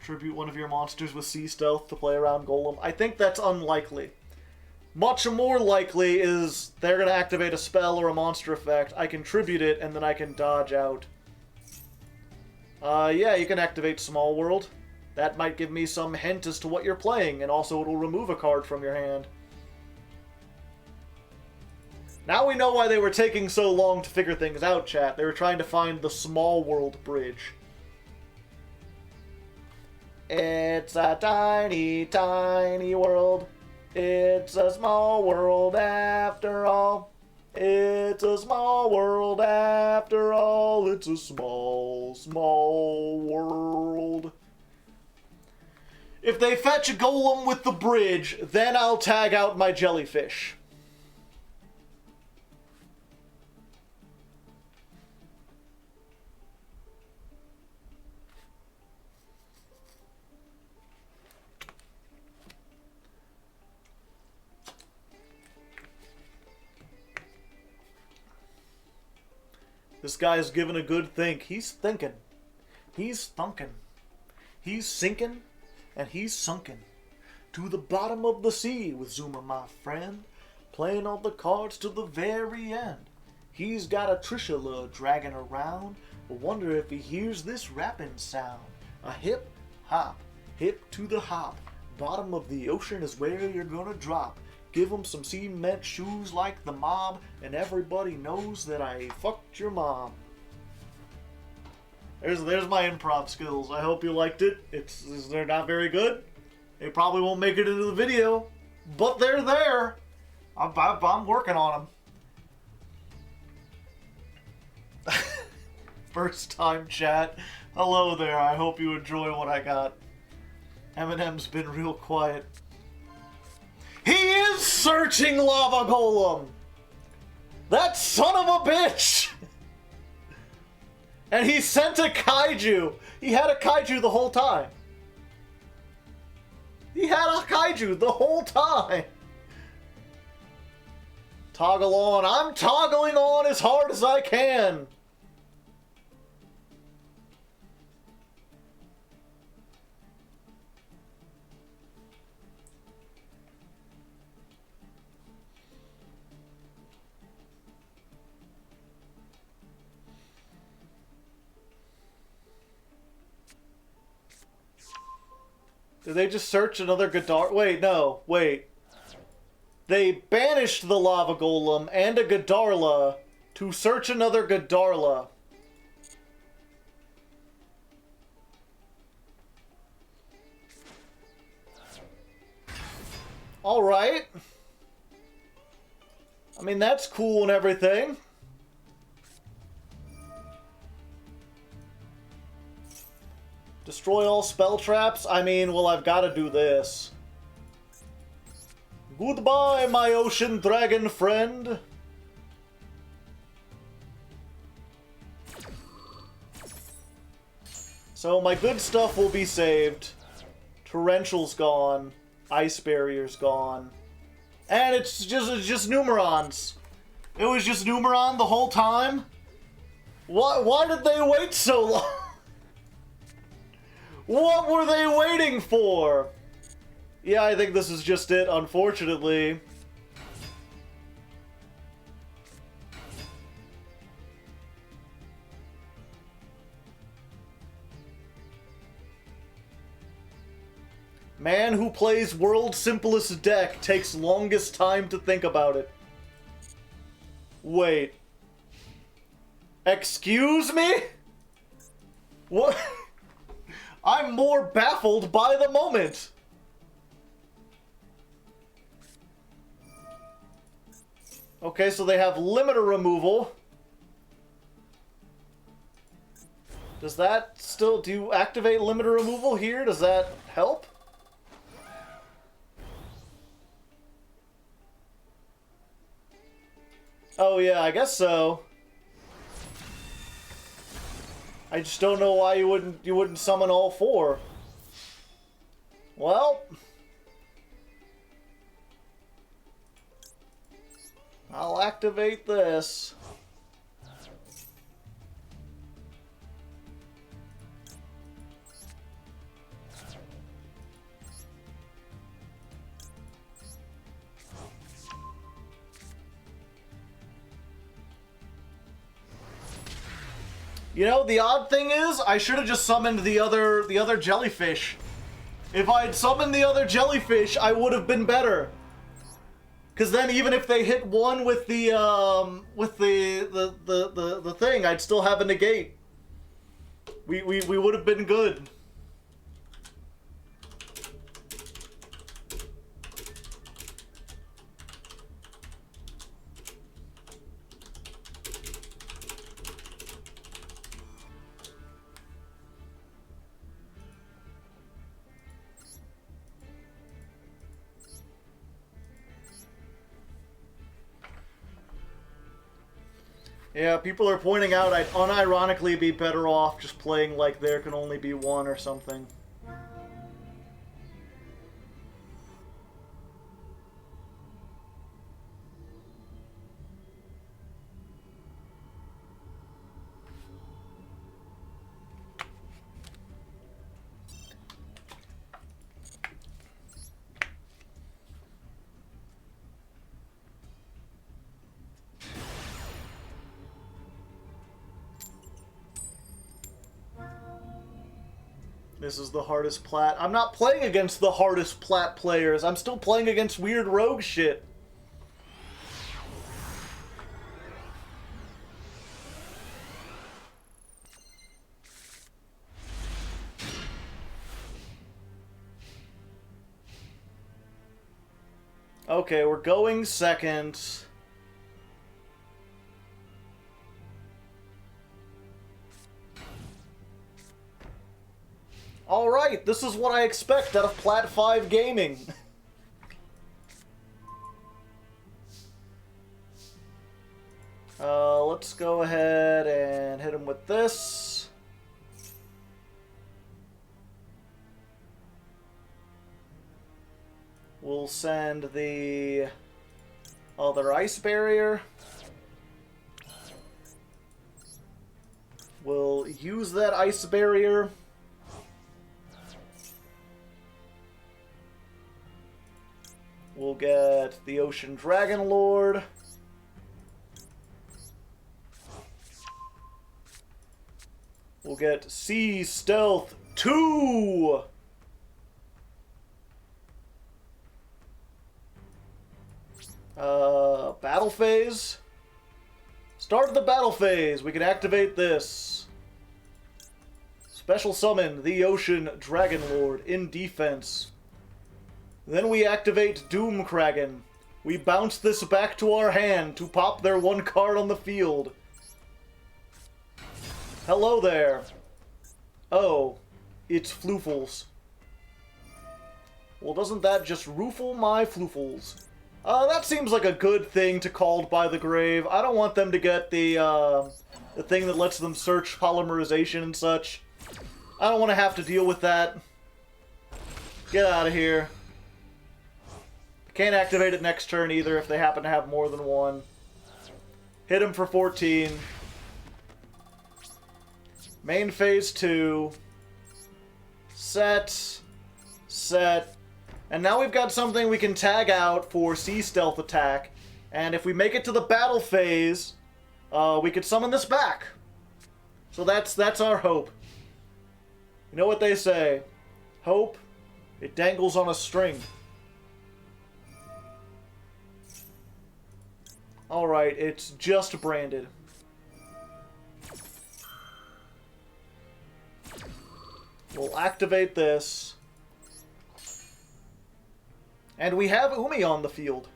Tribute one of your monsters with Sea Stealth to play around Golem. I think that's unlikely. Much more likely is they're going to activate a spell or a monster effect. I can tribute it, and then I can dodge out. Yeah, you can activate Small World. That might give me some hint as to what you're playing, and also it'll remove a card from your hand. Now we know why they were taking so long to figure things out, chat. They were trying to find the Small World bridge. It's a tiny, tiny world. It's a small world after all. It's a small world after all. It's a small, small world. If they fetch a Golem with the bridge, then I'll tag out my jellyfish. This guy's giving a good think. He's thinking. He's thunking. He's sinking, and he's sunken. To the bottom of the sea with Zuma, my friend. Playing all the cards to the very end. He's got a Trishula dragging around. I wonder if he hears this rapping sound. A hip, hop, hip to the hop. Bottom of the ocean is where you're gonna drop. Give him some cement shoes like the mob, and everybody knows that I fucked your mom. There's my improv skills. I hope you liked it. They're not very good. They probably won't make it into the video, but they're there. I'm working on them. First time chat. Hello there. I hope you enjoy what I got. Eminem's been real quiet. He is searching Lava Golem! That son of a bitch! And he sent a kaiju! He had a kaiju the whole time. He had a kaiju the whole time! Toggle on. I'm toggling on as hard as I can! Did they just search another Godar? Wait, no, wait. They banished the Lava Golem and a Godarla to search another Godarla. Alright. I mean, that's cool and everything. Destroy all spell traps? I mean, well, I've got to do this. Goodbye, my ocean dragon friend. So my good stuff will be saved. Torrential's gone. Ice Barrier's gone. And it's just Numerons. It was just Numeron the whole time? Why did they wait so long? What were they waiting for? Yeah, I think this is just it, unfortunately. Man who plays world's simplest deck takes longest time to think about it. Wait. Excuse me? What? I'm more baffled by the moment. Okay, so they have limiter removal. Does that still... Do you activate limiter removal here? Does that help? Oh yeah, I guess so. I just don't know why you wouldn't summon all four. Well, I'll activate this. You know, the odd thing is, I should have just summoned the other jellyfish. If I had summoned the other jellyfish, I would have been better. Because then, even if they hit one with the thing, I'd still have a negate. We would have been good. Yeah, people are pointing out I'd unironically be better off just playing like there can only be one or something. this is the hardest plat. I'm not playing against the hardest plat players. I'm still playing against weird rogue shit. Okay, we're going second. Alright, this is what I expect out of Plat 5 gaming. Let's go ahead and hit him with this. We'll send the other ice barrier. We'll use that ice barrier. We'll get the Ocean Dragon Lord. We'll get Sea Stealth 2! Battle phase. Start the battle phase. We can activate this. Special summon the Ocean Dragon Lord in defense. Then we activate Doomkragen. We bounce this back to our hand to pop their one card on the field. Hello there. Oh, it's Floofles. Well, doesn't that just roofle my Floofles? That seems like a good thing to Called by the Grave. I don't want them to get the thing that lets them search polymerization and such. I don't want to have to deal with that. Get out of here. Can't activate it next turn either if they happen to have more than one. Hit him for 14. Main phase 2. Set. Set. And now we've got something we can tag out for Sea Stealth attack. And if we make it to the battle phase, we could summon this back. So that's our hope. You know what they say? Hope, it dangles on a string. Alright, it's just branded. We'll activate this. And we have Umi on the field.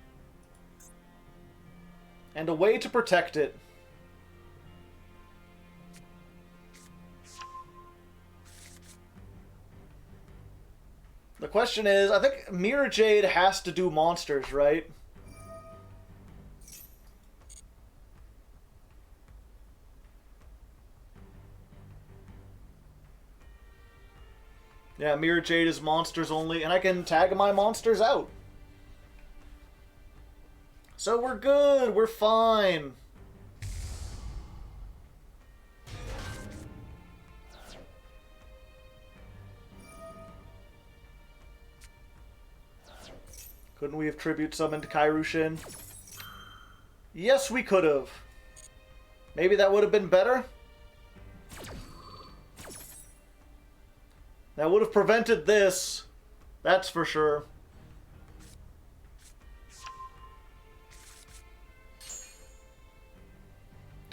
And a way to protect it. The question is, I think Mirror Jade has to do monsters, right? Yeah, Mirror Jade is monsters only, and I can tag my monsters out. So we're good, we're fine. Couldn't we have tribute summoned Kairushin? Yes, we could have. Maybe that would have been better? That would have prevented this. That's for sure.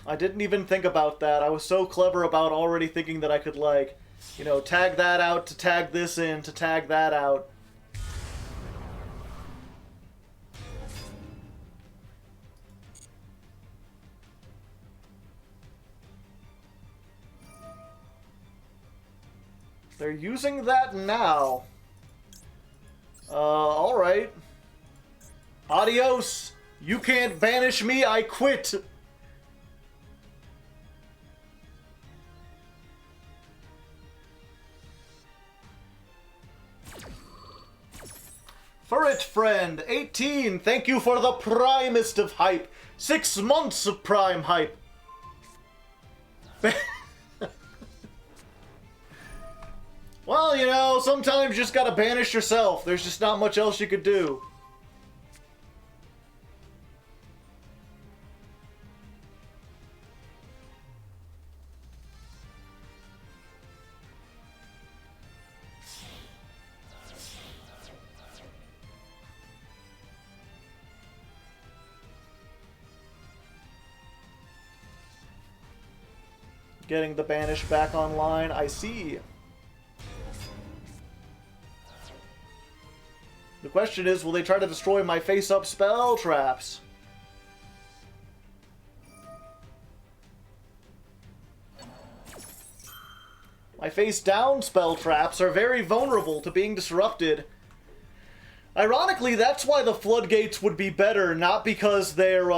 I didn't even think about that. I was so clever about already thinking that I could, like, you know, tag that out to tag this in to tag that out. They're using that now. Alright. Adios! You can't banish me, I quit! For it, friend! 18, thank you for the primest of hype! 6 months of prime hype! Well, you know, sometimes you just gotta banish yourself. There's just not much else you could do. Getting the Banish back online, I see. The question is, will they try to destroy my face-up spell traps? My face-down spell traps are very vulnerable to being disrupted. Ironically, that's why the floodgates would be better, not because they're,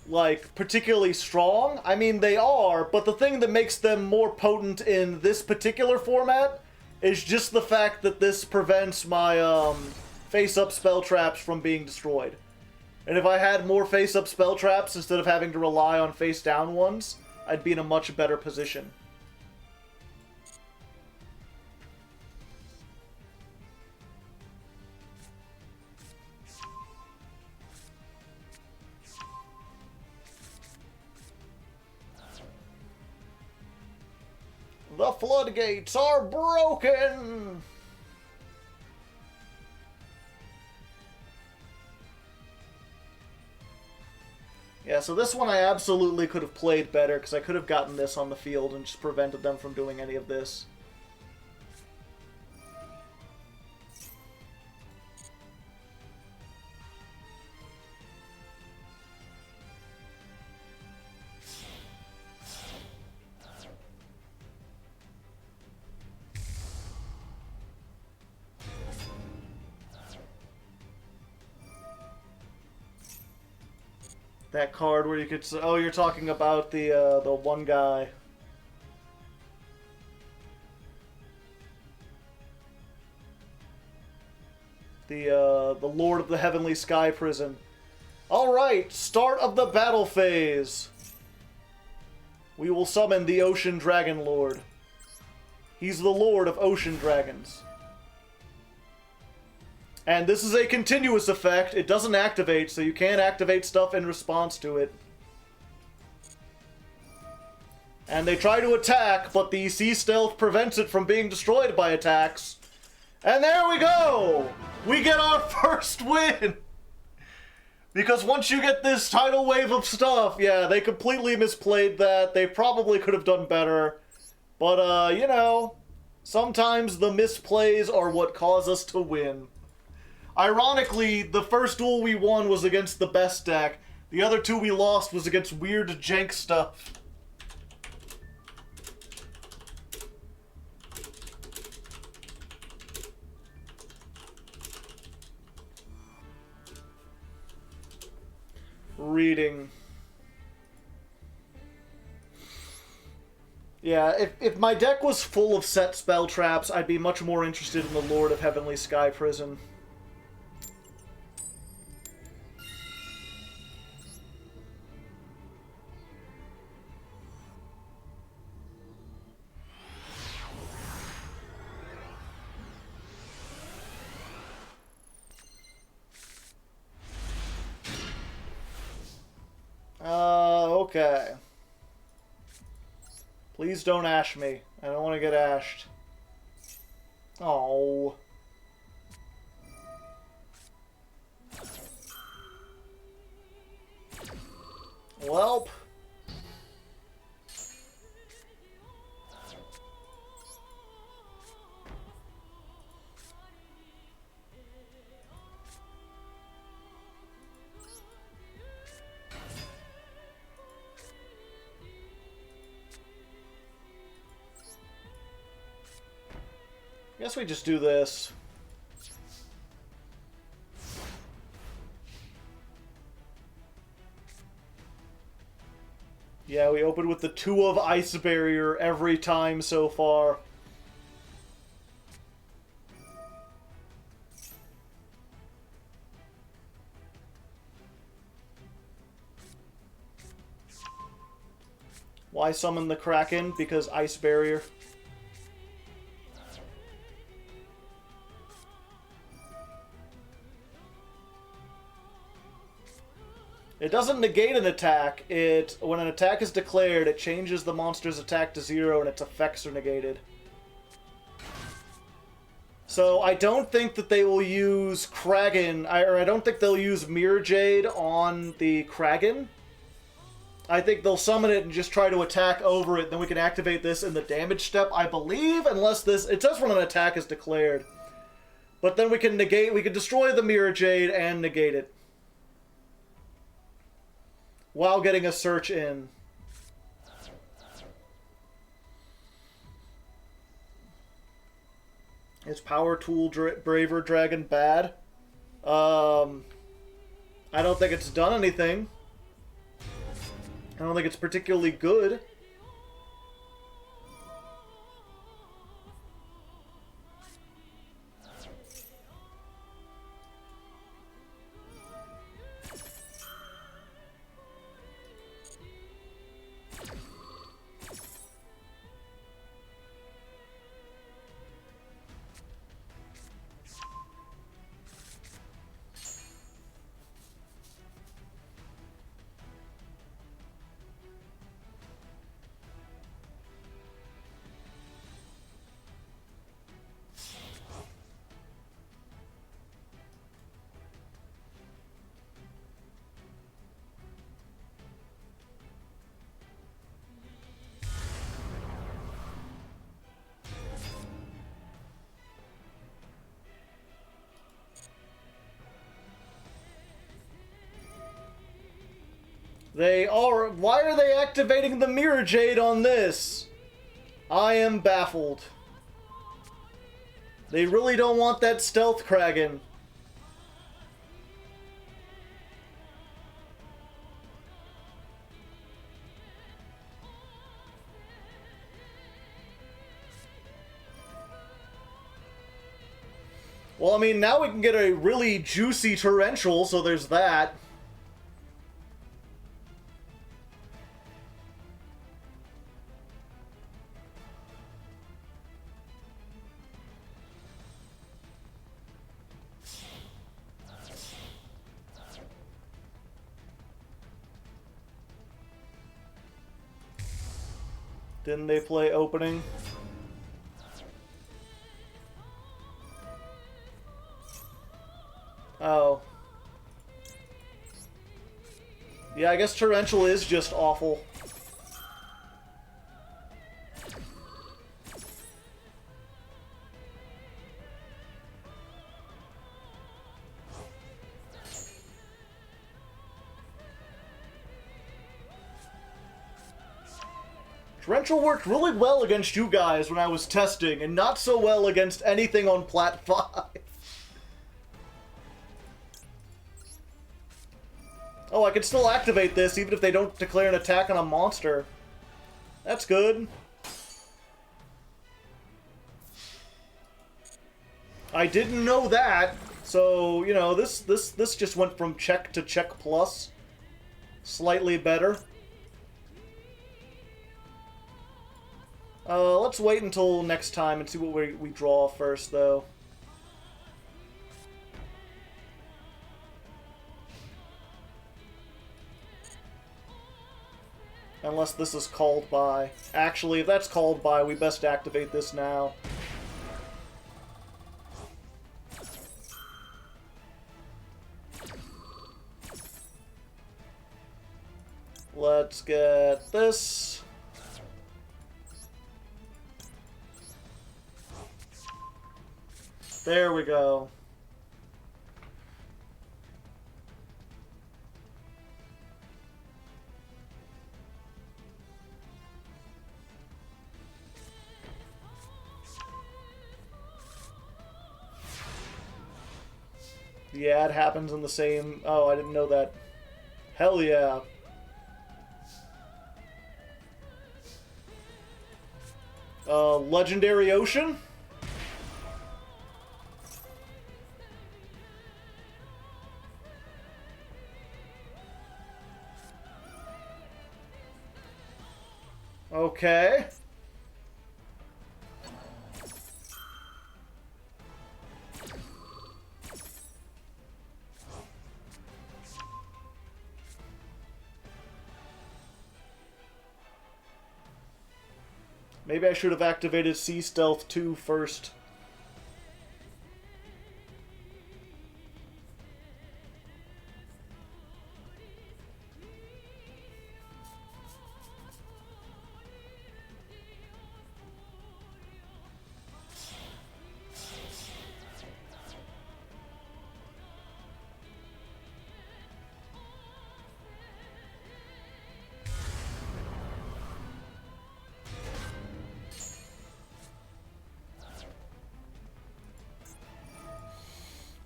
like, particularly strong. I mean, they are, but the thing that makes them more potent in this particular format is just the fact that this prevents my, face-up spell traps from being destroyed. And if I had more face-up spell traps instead of having to rely on face-down ones, I'd be in a much better position. The floodgates are broken! Yeah, so this one I absolutely could have played better, because I could have gotten this on the field and just prevented them from doing any of this. That card where you could... Oh, you're talking about the one guy. The Lord of the Heavenly Sky Prison. Alright, start of the battle phase. We will summon the Ocean Dragon Lord. He's the Lord of Ocean Dragons. And this is a continuous effect. It doesn't activate, so you can't activate stuff in response to it. And they try to attack, but the Sea Stealth prevents it from being destroyed by attacks. And there we go! We get our first win! Because once you get this tidal wave of stuff, yeah, they completely misplayed that. They probably could have done better. But, you know, sometimes the misplays are what cause us to win. Ironically, the first duel we won was against the best deck. The other two we lost was against weird jank stuff. Reading. Yeah, if my deck was full of set spell traps, I'd be much more interested in the Lord of Heavenly Sky Prison. Okay. Please don't ash me. I don't want to get ashed. Oh. Welp. Guess we just do this. Yeah, we opened with the 2 of Ice Barrier every time so far. Why summon the Kraken? Because Ice Barrier. It doesn't negate an attack. When an attack is declared, it changes the monster's attack to 0 and its effects are negated. So I don't think that they will use Kraken, or I don't think they'll use Mirror Jade on the Kraken. I think they'll summon it and just try to attack over it. Then we can activate this in the damage step, I believe, unless this... It says when an attack is declared. But then we can negate... We can destroy the Mirror Jade and negate it. While getting a search in. Is Power Tool Braver Dragon bad? I don't think it's done anything. I don't think it's particularly good. They are... Why are they activating the Mirror Jade on this? I am baffled. They really don't want that Stealth Kraken. Well, I mean, now we can get a really juicy torrential, so there's that. Didn't they play opening? Oh. Yeah, I guess Torrential is just awful. Torrential worked really well against you guys when I was testing, and not so well against anything on Plat 5. Oh, I can still activate this even if they don't declare an attack on a monster. That's good. I didn't know that. So, you know, this just went from check to check plus. Slightly better. Let's wait until next time and see what we draw first, though. Unless this is called by. Actually, if that's called by, we best activate this now. Let's get this. There we go. Yeah, it happens in the same... Oh, I didn't know that. Hell yeah. Legendary Ocean? Okay. Maybe I should have activated Sea Stealth 2 first.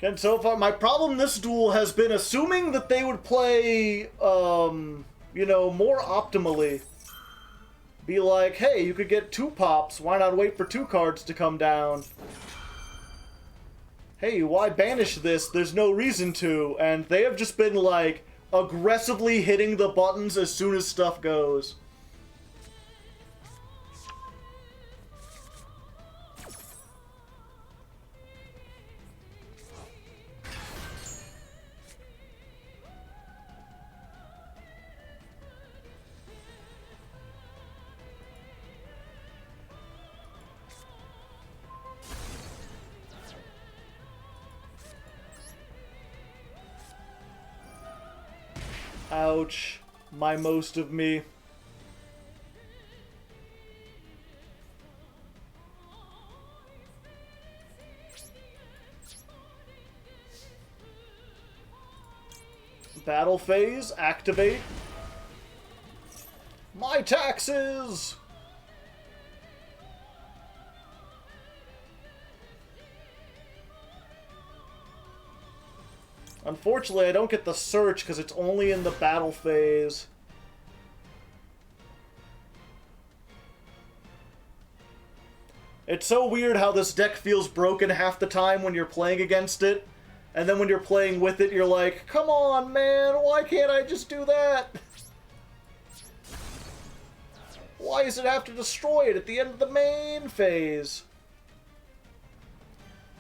And so far, my problem this duel has been assuming that they would play, you know, more optimally. Be like, hey, you could get 2 pops, why not wait for 2 cards to come down? Hey, why banish this? There's no reason to. And they have just been, like, aggressively hitting the buttons as soon as stuff goes. Ouch. My most of me. Battle phase, activate. My taxes! Unfortunately, I don't get the search because it's only in the battle phase. It's so weird how this deck feels broken half the time when you're playing against it, and then when you're playing with it, you're like, come on, man, why can't I just do that? Why does it have to destroy it at the end of the main phase?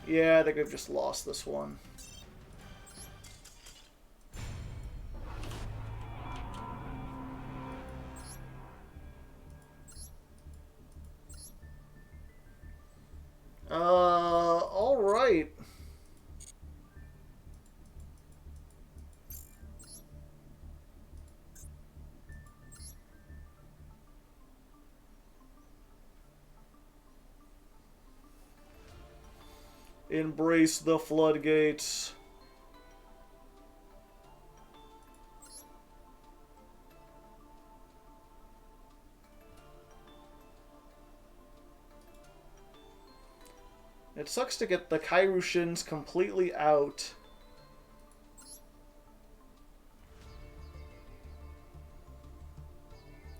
Yeah, I think I've just lost this one. Alright. Embrace the floodgates. It sucks to get the Kairushins completely out.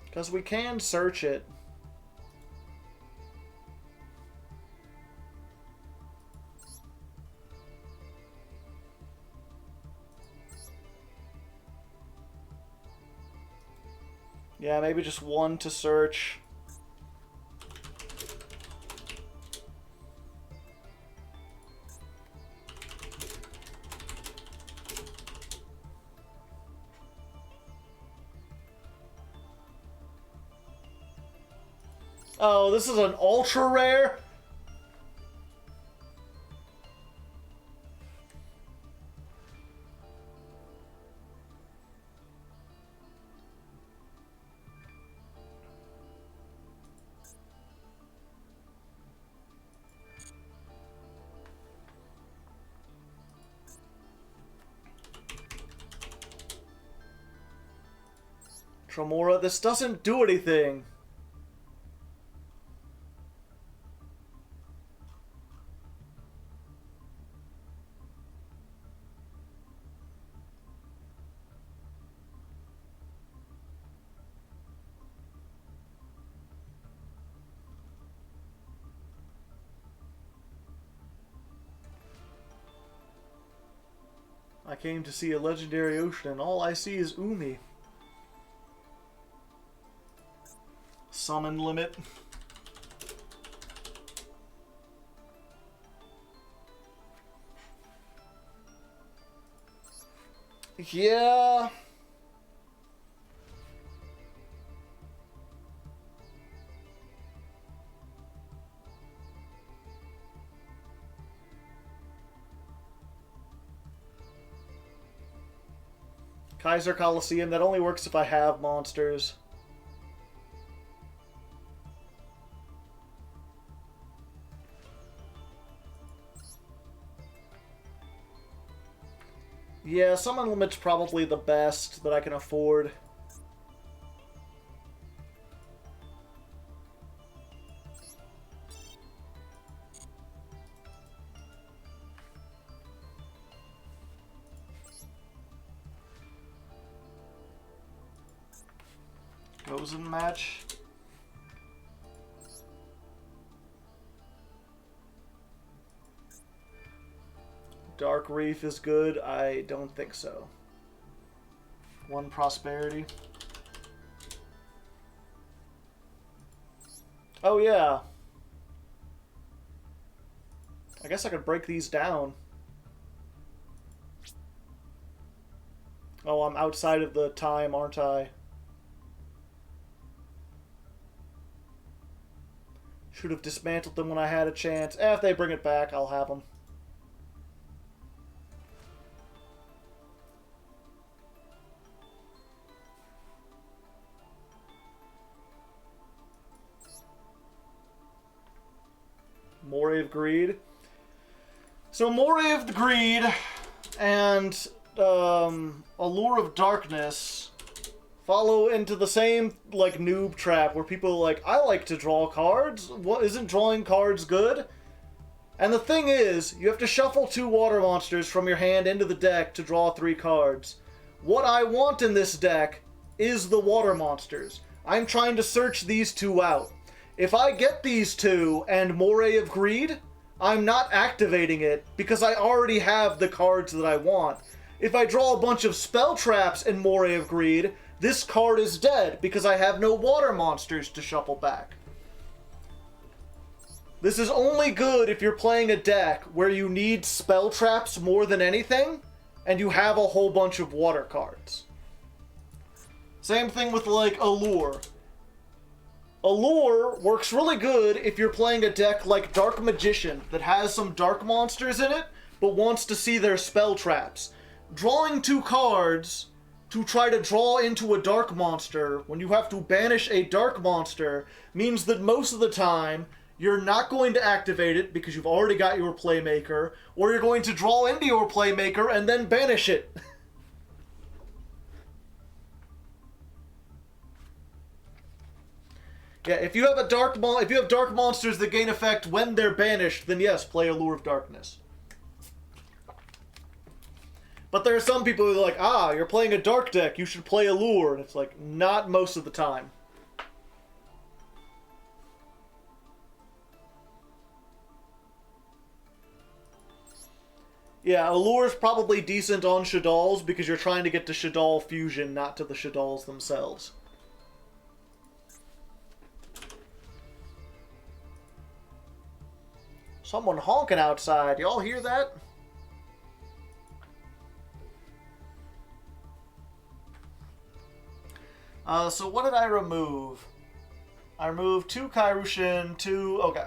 Because we can search it. Yeah, maybe just 1 to search. Oh, this is an ultra rare? Tremora, this doesn't do anything. I came to see a legendary ocean and all I see is Umi. Summon limit. Yeah. Kaiser Coliseum, that only works if I have monsters. Yeah, summon limit's probably the best that I can afford. Chosen match. Dark Reef is good. I don't think so. 1 prosperity. Oh yeah. I guess I could break these down. Oh, I'm outside of the time, aren't I? Should have dismantled them when I had a chance. If they bring it back, I'll have them. Moray of Greed. So Moray of the Greed and Allure of Darkness follow into the same, like, noob trap where people are like, I like to draw cards. What, isn't drawing cards good? And the thing is, you have to shuffle 2 water monsters from your hand into the deck to draw 3 cards. What I want in this deck is the water monsters. I'm trying to search these 2 out. If I get these 2 and Moray of Greed, I'm not activating it because I already have the cards that I want. If I draw a bunch of spell traps and Moray of Greed, this card is dead because I have no water monsters to shuffle back. This is only good if you're playing a deck where you need spell traps more than anything, and you have a whole bunch of water cards. Same thing with, like, Allure. Allure works really good if you're playing a deck like Dark Magician that has some dark monsters in it, but wants to see their spell traps. Drawing 2 cards to try to draw into a dark monster when you have to banish a dark monster means that most of the time you're not going to activate it because you've already got your Playmaker, or you're going to draw into your Playmaker and then banish it. Yeah, if you have dark monsters that gain effect when they're banished, then yes, play Allure of Darkness. But there are some people who are like, ah, you're playing a dark deck, you should play Allure. And it's like, not most of the time. Yeah, Allure's probably decent on Shaddolls because you're trying to get to Shaddol fusion, not to the Shaddolls themselves. Someone honking outside. Y'all hear that? So what did I remove? I removed 2 Kairushin, 2... Okay.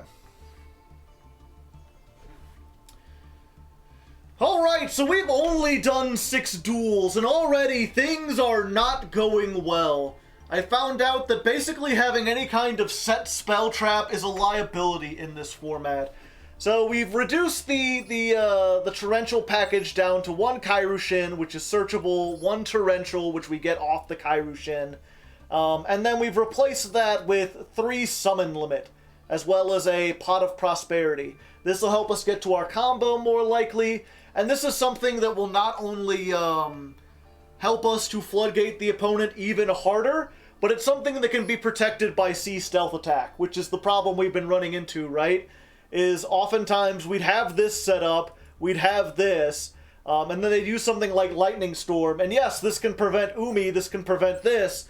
Alright, so we've only done 6 duels, and already things are not going well. I found out that basically having any kind of set spell trap is a liability in this format. So we've reduced the torrential package down to 1 Kairushin, which is searchable, 1 torrential, which we get off the Kairushin, and then we've replaced that with 3 summon limit, as well as a Pot of Prosperity. This will help us get to our combo more likely, and this is something that will not only help us to floodgate the opponent even harder, but it's something that can be protected by C stealth attack, which is the problem we've been running into, right? Is oftentimes we'd have this set up, we'd have this, and then they'd use something like Lightning Storm, and yes, this can prevent Umi, this can prevent this,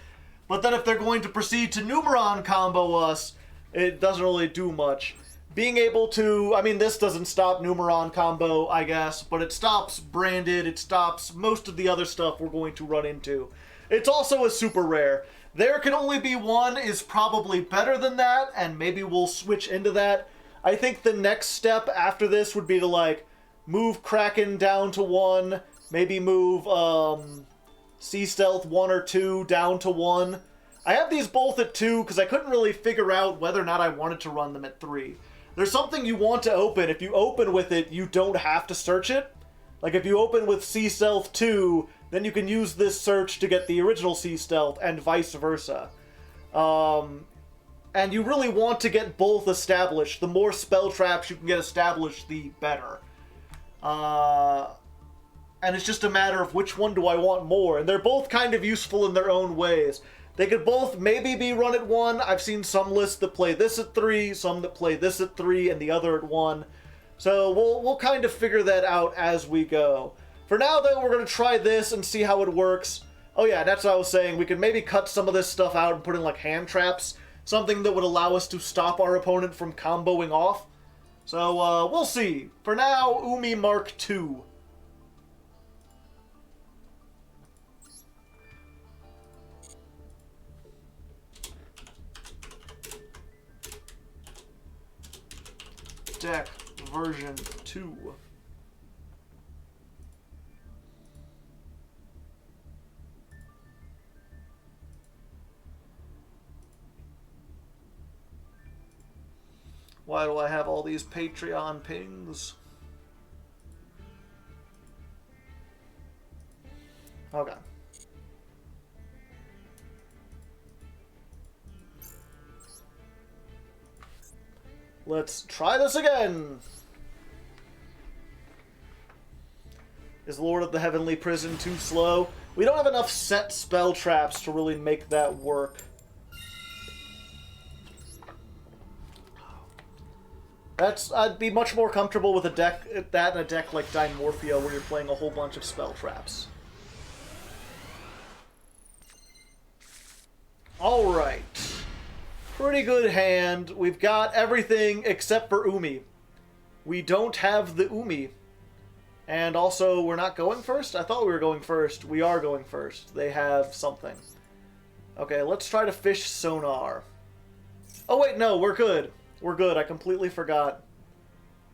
but then if they're going to proceed to Numeron combo us, it doesn't really do much. Being able to, I mean, this doesn't stop Numeron combo, I guess, but it stops Branded, it stops most of the other stuff we're going to run into. It's also a super rare. There can only be 1 is probably better than that, and maybe we'll switch into that. I think the next step after this would be to, like, move Kraken down to 1, maybe move Sea Stealth 1 or 2 down to 1. I have these both at 2 because I couldn't really figure out whether or not I wanted to run them at 3. There's something you want to open. If you open with it, you don't have to search it. Like, if you open with Sea Stealth 2, then you can use this search to get the original Sea Stealth, and vice versa. And you really want to get both established. The more spell traps you can get established, the better. And it's just a matter of which one do I want more. And they're both kind of useful in their own ways. They could both maybe be run at 1. I've seen some lists that play this at 3, some that play this at 3, and the other at 1. So we'll kind of figure that out as we go. For now, though, we're going to try this and see how it works. Oh yeah, that's what I was saying. We could maybe cut some of this stuff out and put in, like, hand traps. Something that would allow us to stop our opponent from comboing off. So, we'll see. For now, Umi Mark II. Deck version 2. Why do I have all these Patreon pings? Okay. Let's try this again. Is Lord of the Heavenly Prison too slow? We don't have enough set spell traps to really make that work. I'd be much more comfortable with a deck in a deck like Dimorphia, where you're playing a whole bunch of spell traps. Alright. Pretty good hand. We've got everything except for Umi. We don't have the Umi. And also, we're not going first? I thought we were going first. We are going first. They have something. Okay, let's try to fish sonar. Oh wait, no, we're good. We're good. I completely forgot.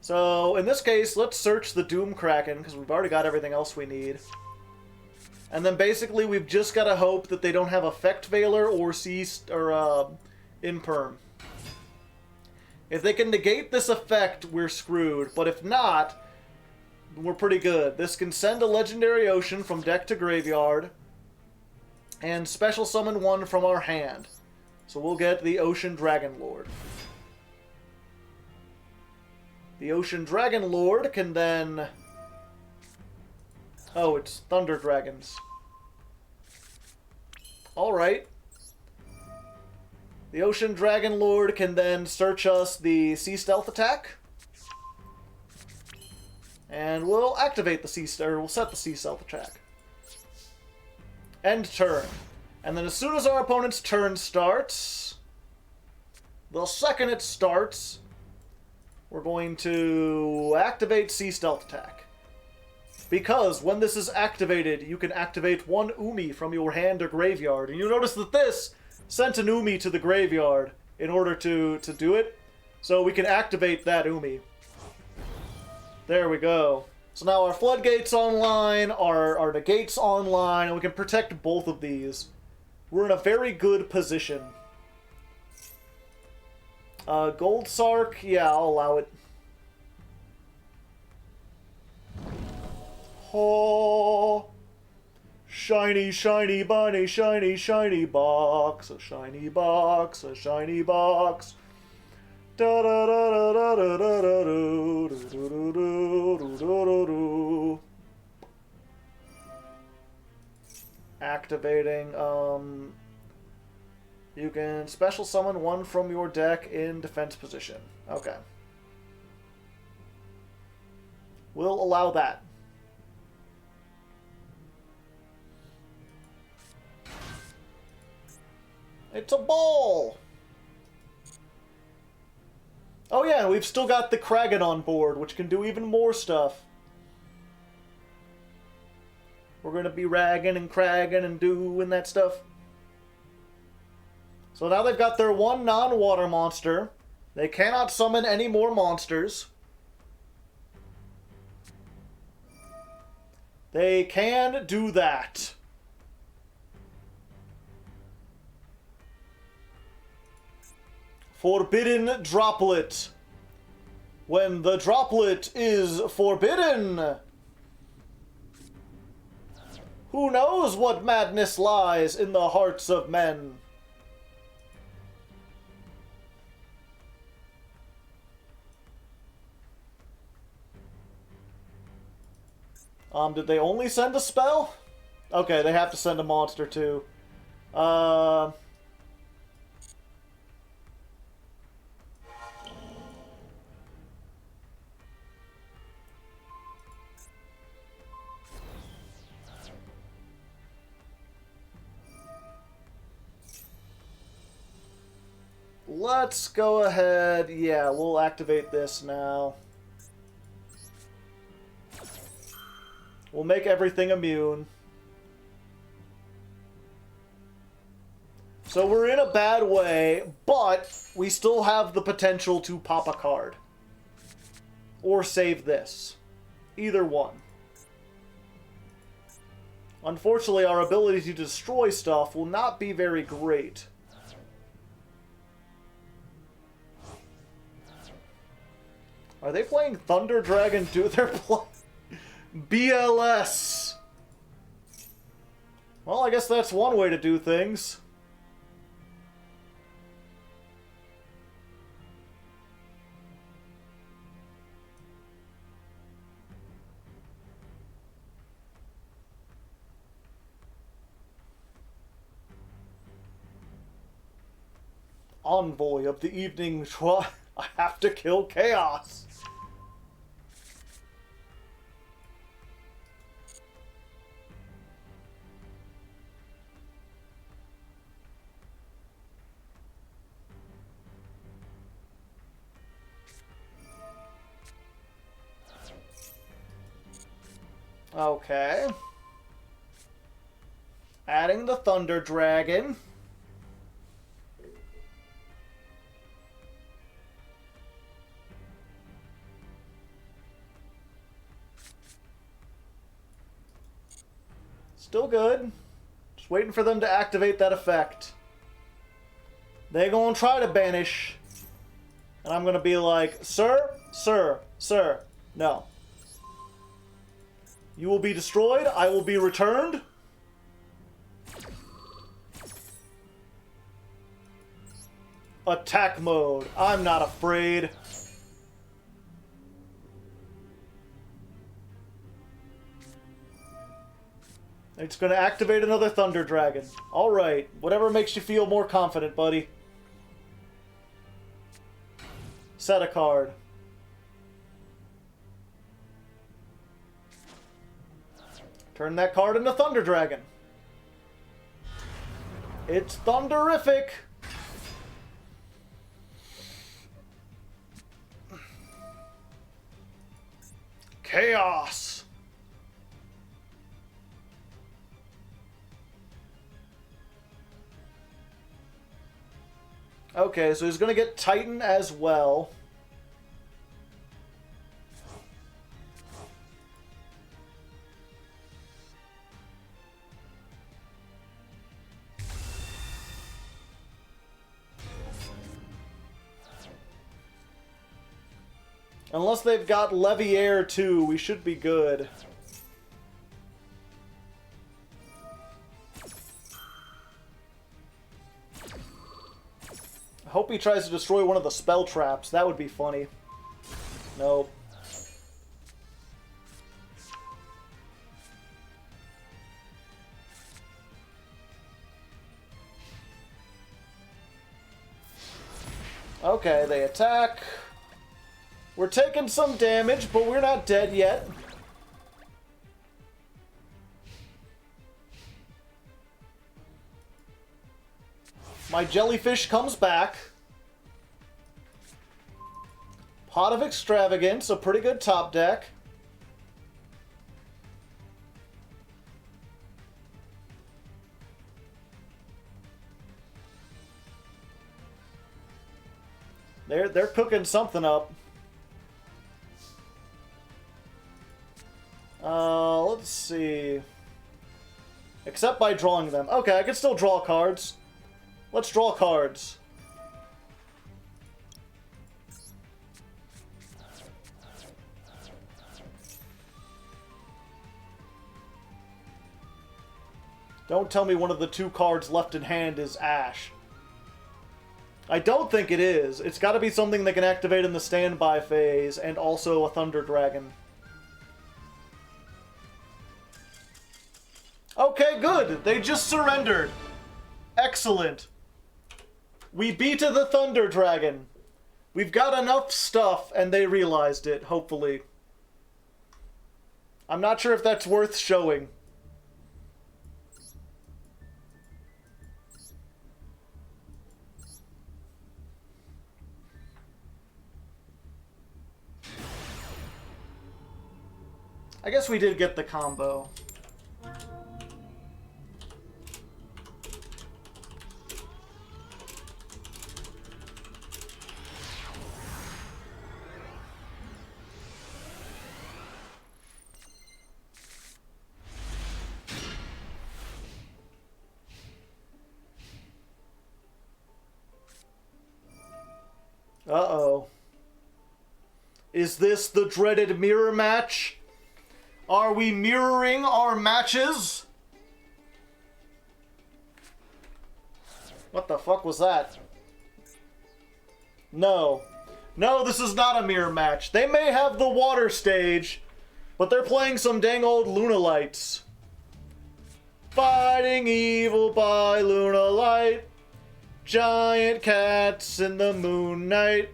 So, in this case, let's search the Doom Kraken, because we've already got everything else we need. And then basically, we've just got to hope that they don't have Effect Veiler or Imperm. If they can negate this effect, we're screwed. But if not, we're pretty good. This can send a Legendary Ocean from deck to graveyard, and special summon one from our hand. So we'll get the Ocean Dragon Lord. The Ocean Dragon Lord can then... Oh, it's Thunder Dragons. Alright. The Ocean Dragon Lord can then search us the Sea Stealth attack. And we'll activate the we'll set the Sea Stealth attack. End turn. And then as soon as our opponent's turn starts, the second it starts, we're going to activate Sea Stealth attack. Because when this is activated, you can activate one Umi from your hand or graveyard. And you'll notice that this sent an Umi to the graveyard in order to do it. So we can activate that Umi. There we go. So now our Floodgate's online, our Negate's online, and we can protect both of these. We're in a very good position. Gold Sark, yeah, I'll allow it. Oh, shiny, shiny bunny, shiny, shiny box, a shiny box, a shiny box. Da da da da da da da do do do do do do. Activating. You can special summon one from your deck in defense position. Okay. We'll allow that. It's a ball! Oh yeah, we've still got the Kraken on board, which can do even more stuff. We're gonna be ragging and cragging and doing that stuff. So now they've got their one non-water monster. They cannot summon any more monsters. They can do that. Forbidden Droplet. When the droplet is forbidden, who knows what madness lies in the hearts of men? Did they only send a spell? Okay, they have to send a monster too. Uh... Let's go ahead. Yeah, we'll activate this now. We'll make everything immune. So we're in a bad way, but we still have the potential to pop a card. Or save this. Either one. Unfortunately, our ability to destroy stuff will not be very great. Are they playing Thunder Dragon 2? They're playing BLS. Well, I guess that's one way to do things. Envoy of the evening. I have to kill chaos. Okay. Adding the Thunder Dragon. Still good. Just waiting for them to activate that effect. They gonna try to banish. And I'm gonna be like, sir, sir, sir, no. You will be destroyed. I will be returned. Attack mode. I'm not afraid. It's going to activate another Thunder Dragon. Alright. Whatever makes you feel more confident, buddy. Set a card. Turn that card into Thunder Dragon. It's thunderific. Chaos. Okay, so he's going to get Titan as well. Unless they've got Leviair too, we should be good. I hope he tries to destroy one of the spell traps. That would be funny. Nope. Okay, they attack. We're taking some damage, but we're not dead yet. My jellyfish comes back. Pot of Extravagance, a pretty good top deck. They're cooking something up. Let's see. Except by drawing them. Okay, I can still draw cards. Let's draw cards. Don't tell me one of the two cards left in hand is Ash. I don't think it is. It's got to be something that can activate in the standby phase, and also a Thunder Dragon. Okay, good. They just surrendered. Excellent. We beat the Thunder Dragon. We've got enough stuff, and they realized it, hopefully. I'm not sure if that's worth showing. I guess we did get the combo. Uh-oh. Is this the dreaded mirror match? Are we mirroring our matches? What the fuck was that? No. No, this is not a mirror match. They may have the water stage, but they're playing some dang old Lunalights. Fighting evil by Lunalight. Giant cats in the moon night.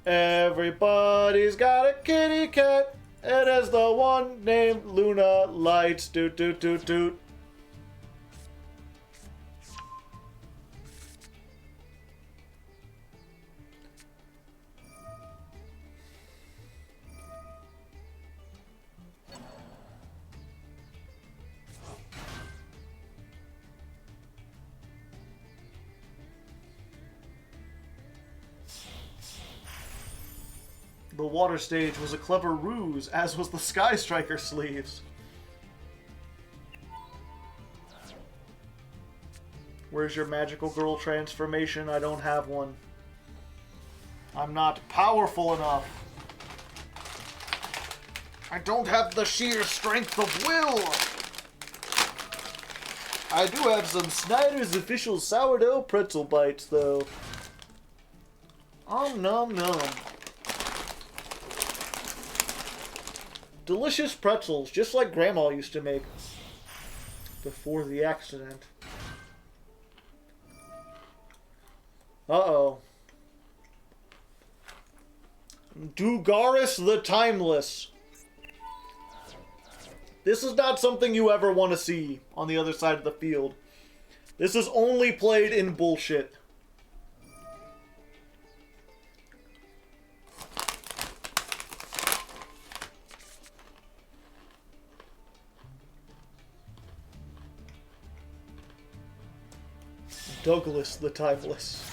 Everybody's got a kitty cat. It is the one named Luna Lights. Doot doot doot doot. The water stage was a clever ruse, as was the Sky Striker sleeves. Where's your magical girl transformation? I don't have one. I'm not powerful enough. I don't have the sheer strength of will. I do have some Snyder's official sourdough pretzel bites, though. Nom nom. Delicious pretzels, just like Grandma used to make before the accident. Uh-oh. Dugaris the Timeless. This is not something you ever want to see on the other side of the field. This is only played in bullshit. Douglas the Timeless.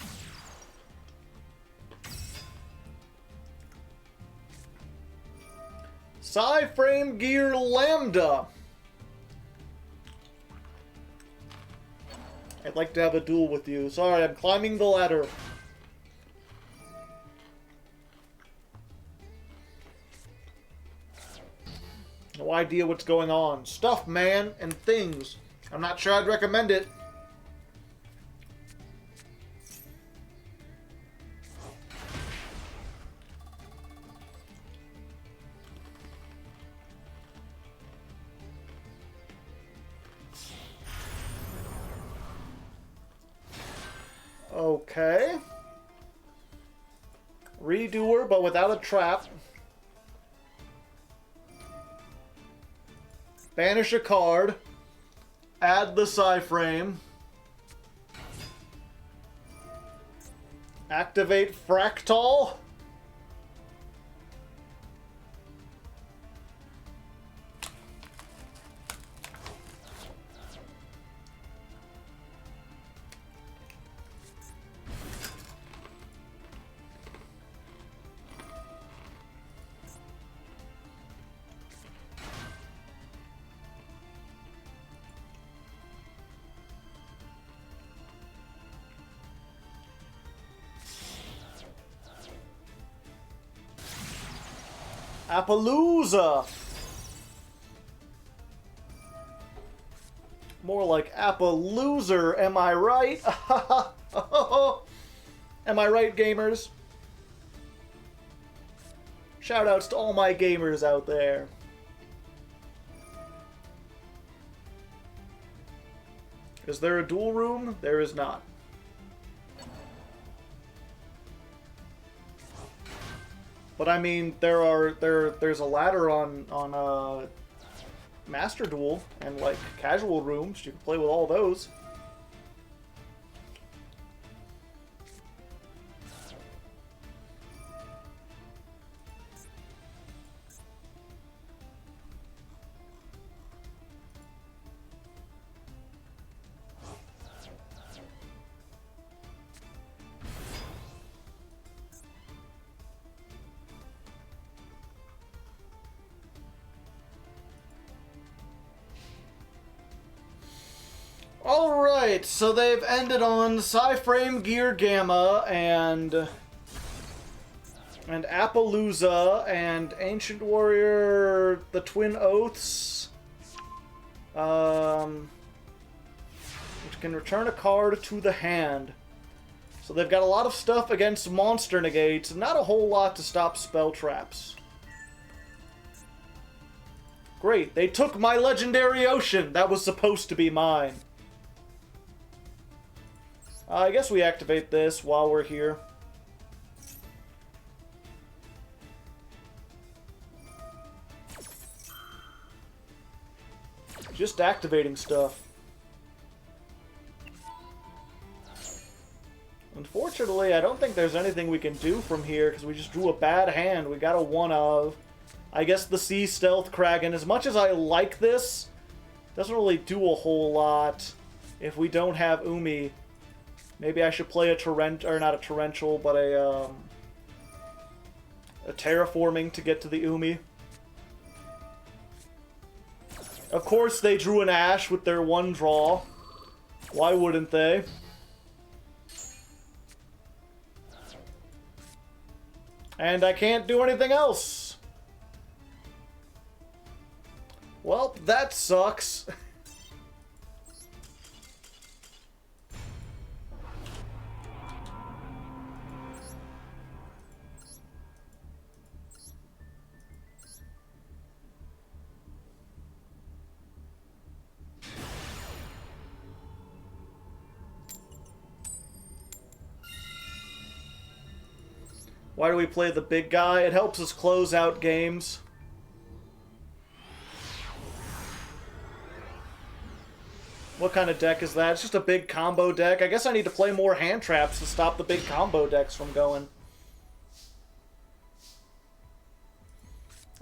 Psy-Frame Gear Lambda. I'd like to have a duel with you. Sorry, I'm climbing the ladder. No idea what's going on. Stuff, man, and things. I'm not sure I'd recommend it. Okay. Redoer, but without a trap. Banish a card. Add the Psy-Frame. Activate Fractal. Appaloosa! More like Appalooser, am I right? Am I right, gamers? Shoutouts to all my gamers out there. Is there a duel room? There is not. But I mean, there's a ladder on Master Duel and like casual rooms. You can play with all those. Alright, so they've ended on Psyframe Gear Gamma and Appaloosa and Ancient Warrior, the Twin Oaths, which can return a card to the hand. So they've got a lot of stuff against monster negates, not a whole lot to stop spell traps. Great, they took my Legendary Ocean. That was supposed to be mine. I guess we activate this while we're here. Just activating stuff. Unfortunately, I don't think there's anything we can do from here because we just drew a bad hand. We got a one of. I guess the Sea Stealth Kraken, as much as I like this, doesn't really do a whole lot if we don't have Umi. Maybe I should play a or not a torrential, but a terraforming to get to the Umi. Of course, they drew an Ash with their one draw. Why wouldn't they? And I can't do anything else. Well, that sucks. Why do we play the big guy? It helps us close out games. What kind of deck is that? It's just a big combo deck. I guess I need to play more hand traps to stop the big combo decks from going.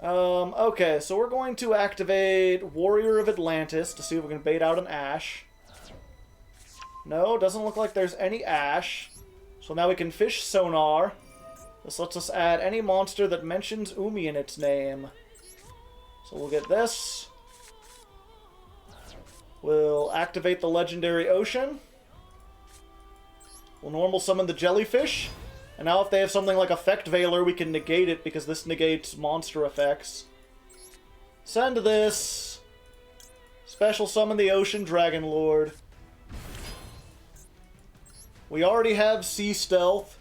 Okay, so we're going to activate Warrior of Atlantis to see if we can bait out an Ash. No, doesn't look like there's any Ash. So now we can fish Sonar. This lets us add any monster that mentions Umi in its name. So we'll get this. We'll activate the Legendary Ocean. We'll normal summon the Jellyfish. And now if they have something like Effect Veiler, we can negate it because this negates monster effects. Send this. Special summon the Ocean Dragon Lord. We already have Sea Stealth.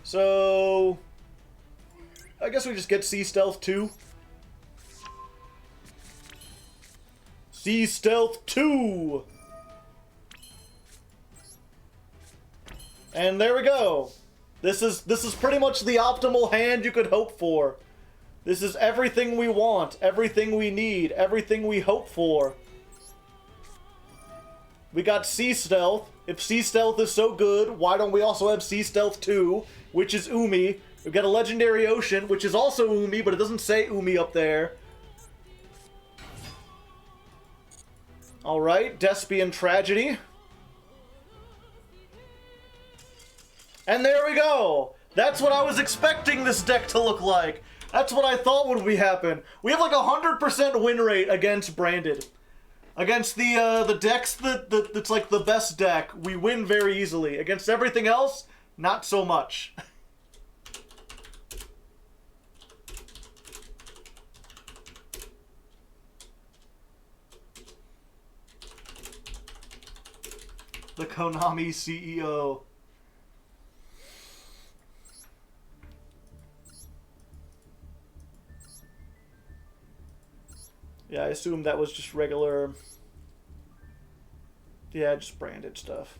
So I guess we just get Sea Stealth 2. Sea Stealth 2! And there we go. This is pretty much the optimal hand you could hope for. This is everything we want, everything we need, everything we hope for. We got Sea Stealth. If Sea Stealth is so good, why don't we also have Sea Stealth 2, which is Umi? We've got a Legendary Ocean, which is also Umi, but it doesn't say Umi up there. Alright, Despian Tragedy. And there we go! That's what I was expecting this deck to look like. That's what I thought would happen. We have like a 100% win rate against Branded. Against the decks that's like the best deck, we win very easily. Against everything else, not so much. The Konami CEO. Yeah, I assume that was just regular Yeah, just branded stuff.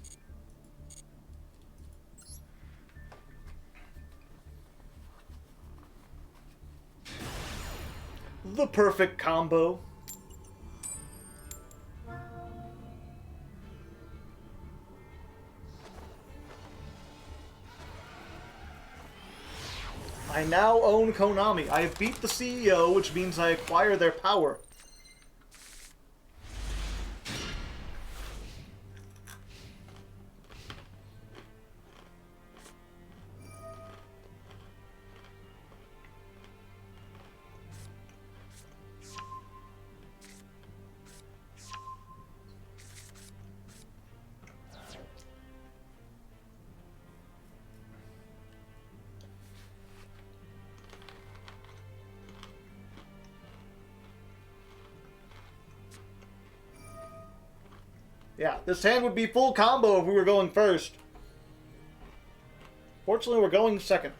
The perfect combo. I now own Konami. I have beat the CEO, which means I acquire their power. Yeah, this hand would be full combo if we were going first. Fortunately, we're going second.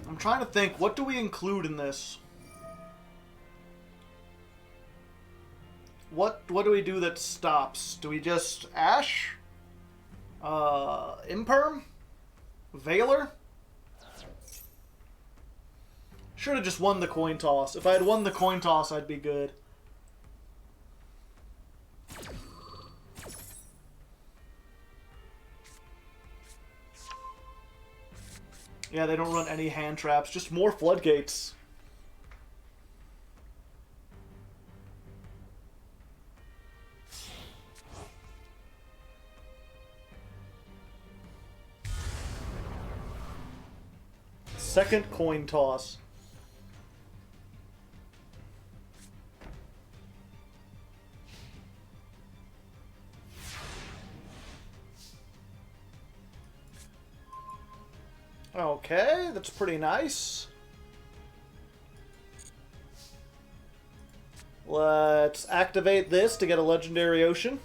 I'm trying to think, what do we include in this? What do we do that stops? Do we just Ash? Imperm? Veiler? Should have just won the coin toss. If I had won the coin toss, I'd be good. Yeah, they don't run any hand traps, just more floodgates. Second coin toss. Okay, that's pretty nice. Let's activate this to get a Legendary Ocean.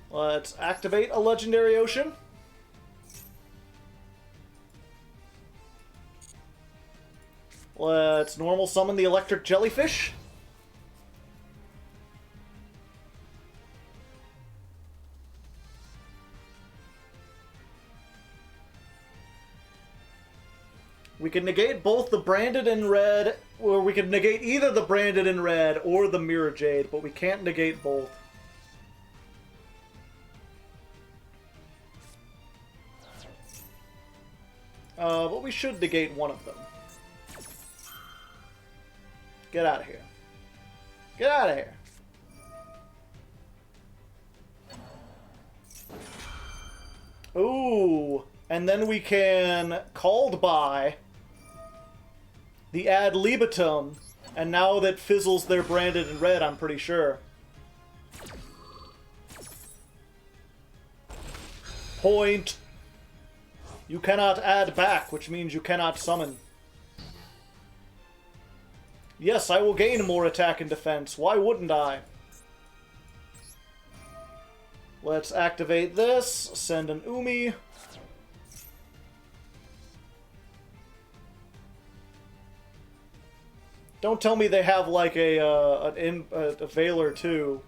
Let's activate a Legendary Ocean. Let's normal summon the electric jellyfish. We can negate both the branded in red, or we can negate either the branded in red or the mirror jade, but we can't negate both. But we should negate one of them. Get out of here. Get out of here. Ooh. And then we can called by the ad libitum. And now that fizzles their branded in red, I'm pretty sure. Point. You cannot add back, which means you cannot summon. Yes, I will gain more attack and defense. Why wouldn't I? Let's activate this. Send an Umi. Don't tell me they have like a Veiler too.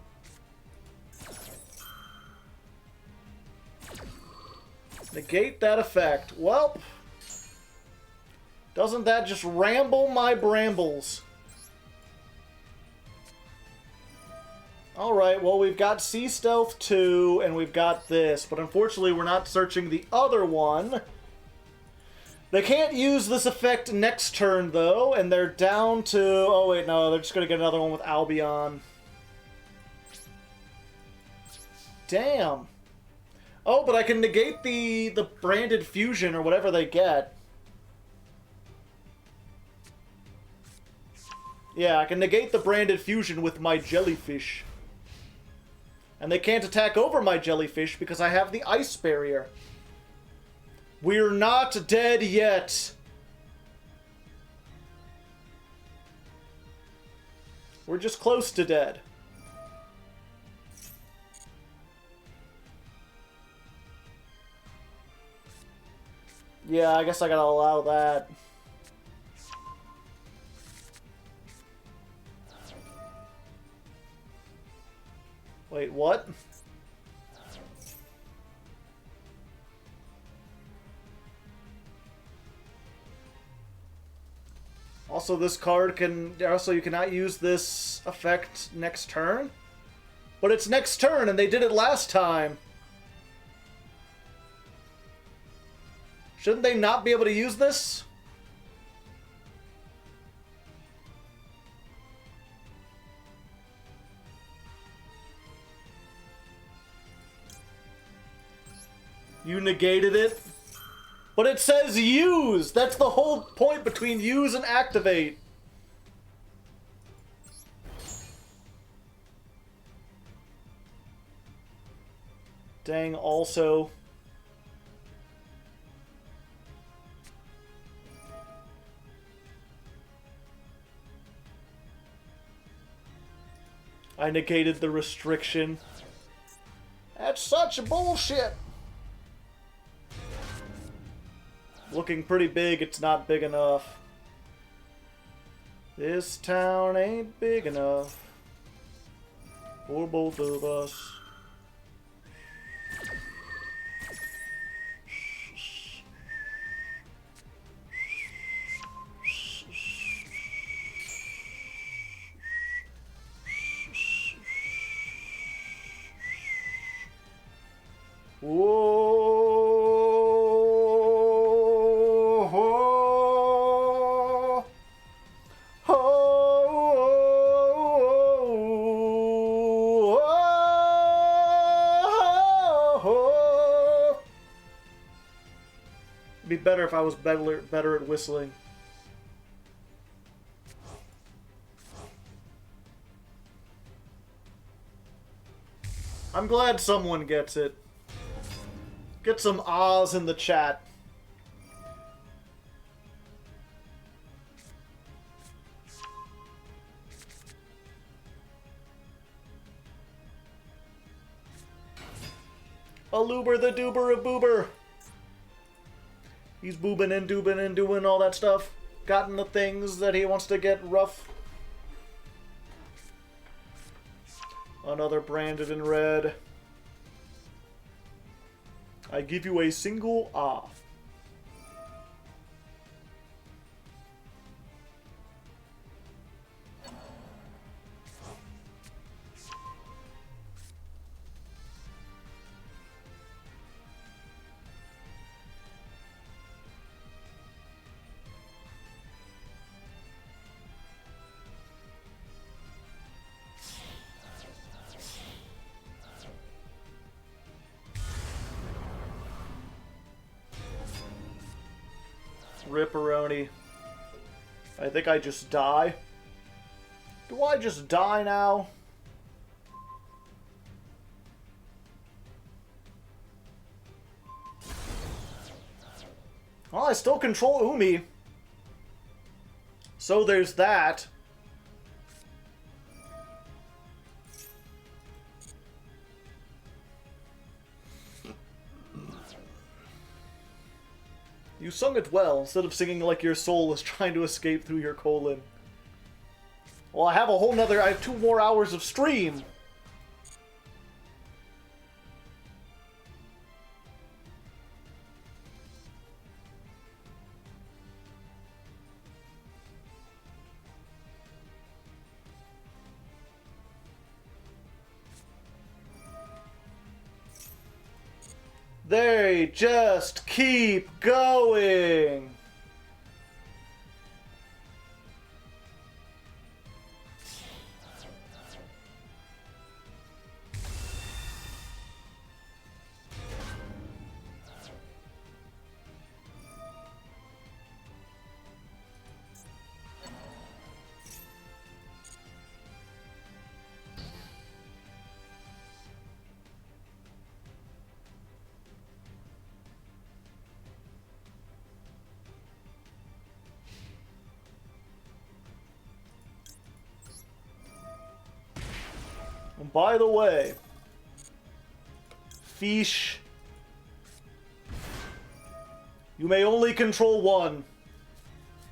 Negate that effect. Well, doesn't that just ramble my brambles? Alright, well, we've got Sea Stealth 2, and we've got this, but unfortunately we're not searching the other one. They can't use this effect next turn, though, and they're down to... Oh, wait, no, they're just going to get another one with Albion. Damn. Oh, but I can negate the branded fusion, or whatever they get. Yeah, I can negate the branded fusion with my jellyfish. And they can't attack over my jellyfish because I have the ice barrier. We're not dead yet. We're just close to dead. Yeah, I guess I gotta allow that. Wait, what? Also, this card can... Also, you cannot use this effect next turn? But it's next turn, and they did it last time. Shouldn't they not be able to use this? You negated it? But it says use! That's the whole point between use and activate. Dang, also. I negated the restriction. That's such bullshit! Looking pretty big, it's not big enough. This town ain't big enough for both of us. Whoa. It'd be better if I was better at whistling. I'm glad someone gets it. Get some ahs in the chat. Aluber the doober a boober. He's boobing and doobing and doing all that stuff. Gotten the things that he wants to get rough. Another branded in red. I give you a single ah. Ripperoni. I think I just die. Do I just die now? Well, I still control Umi. So there's that. You sung it well, instead of singing like your soul is trying to escape through your colon. Well, I have I have 2 more hours of stream. They just keep going. And by the way, fish. You may only control one.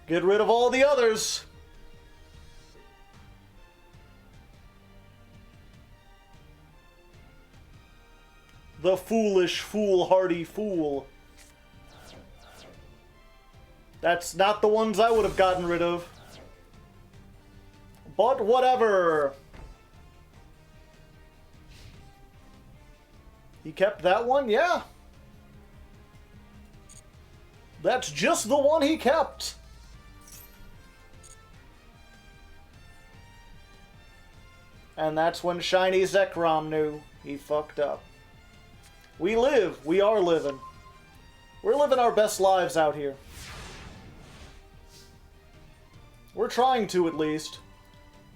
Get rid of all the others. The foolish, foolhardy fool. That's not the ones I would have gotten rid of. But whatever. He kept that one? Yeah. That's just the one he kept. And that's when Shiny Zekrom knew he fucked up. We live. We are living. We're living our best lives out here. We're trying to, at least.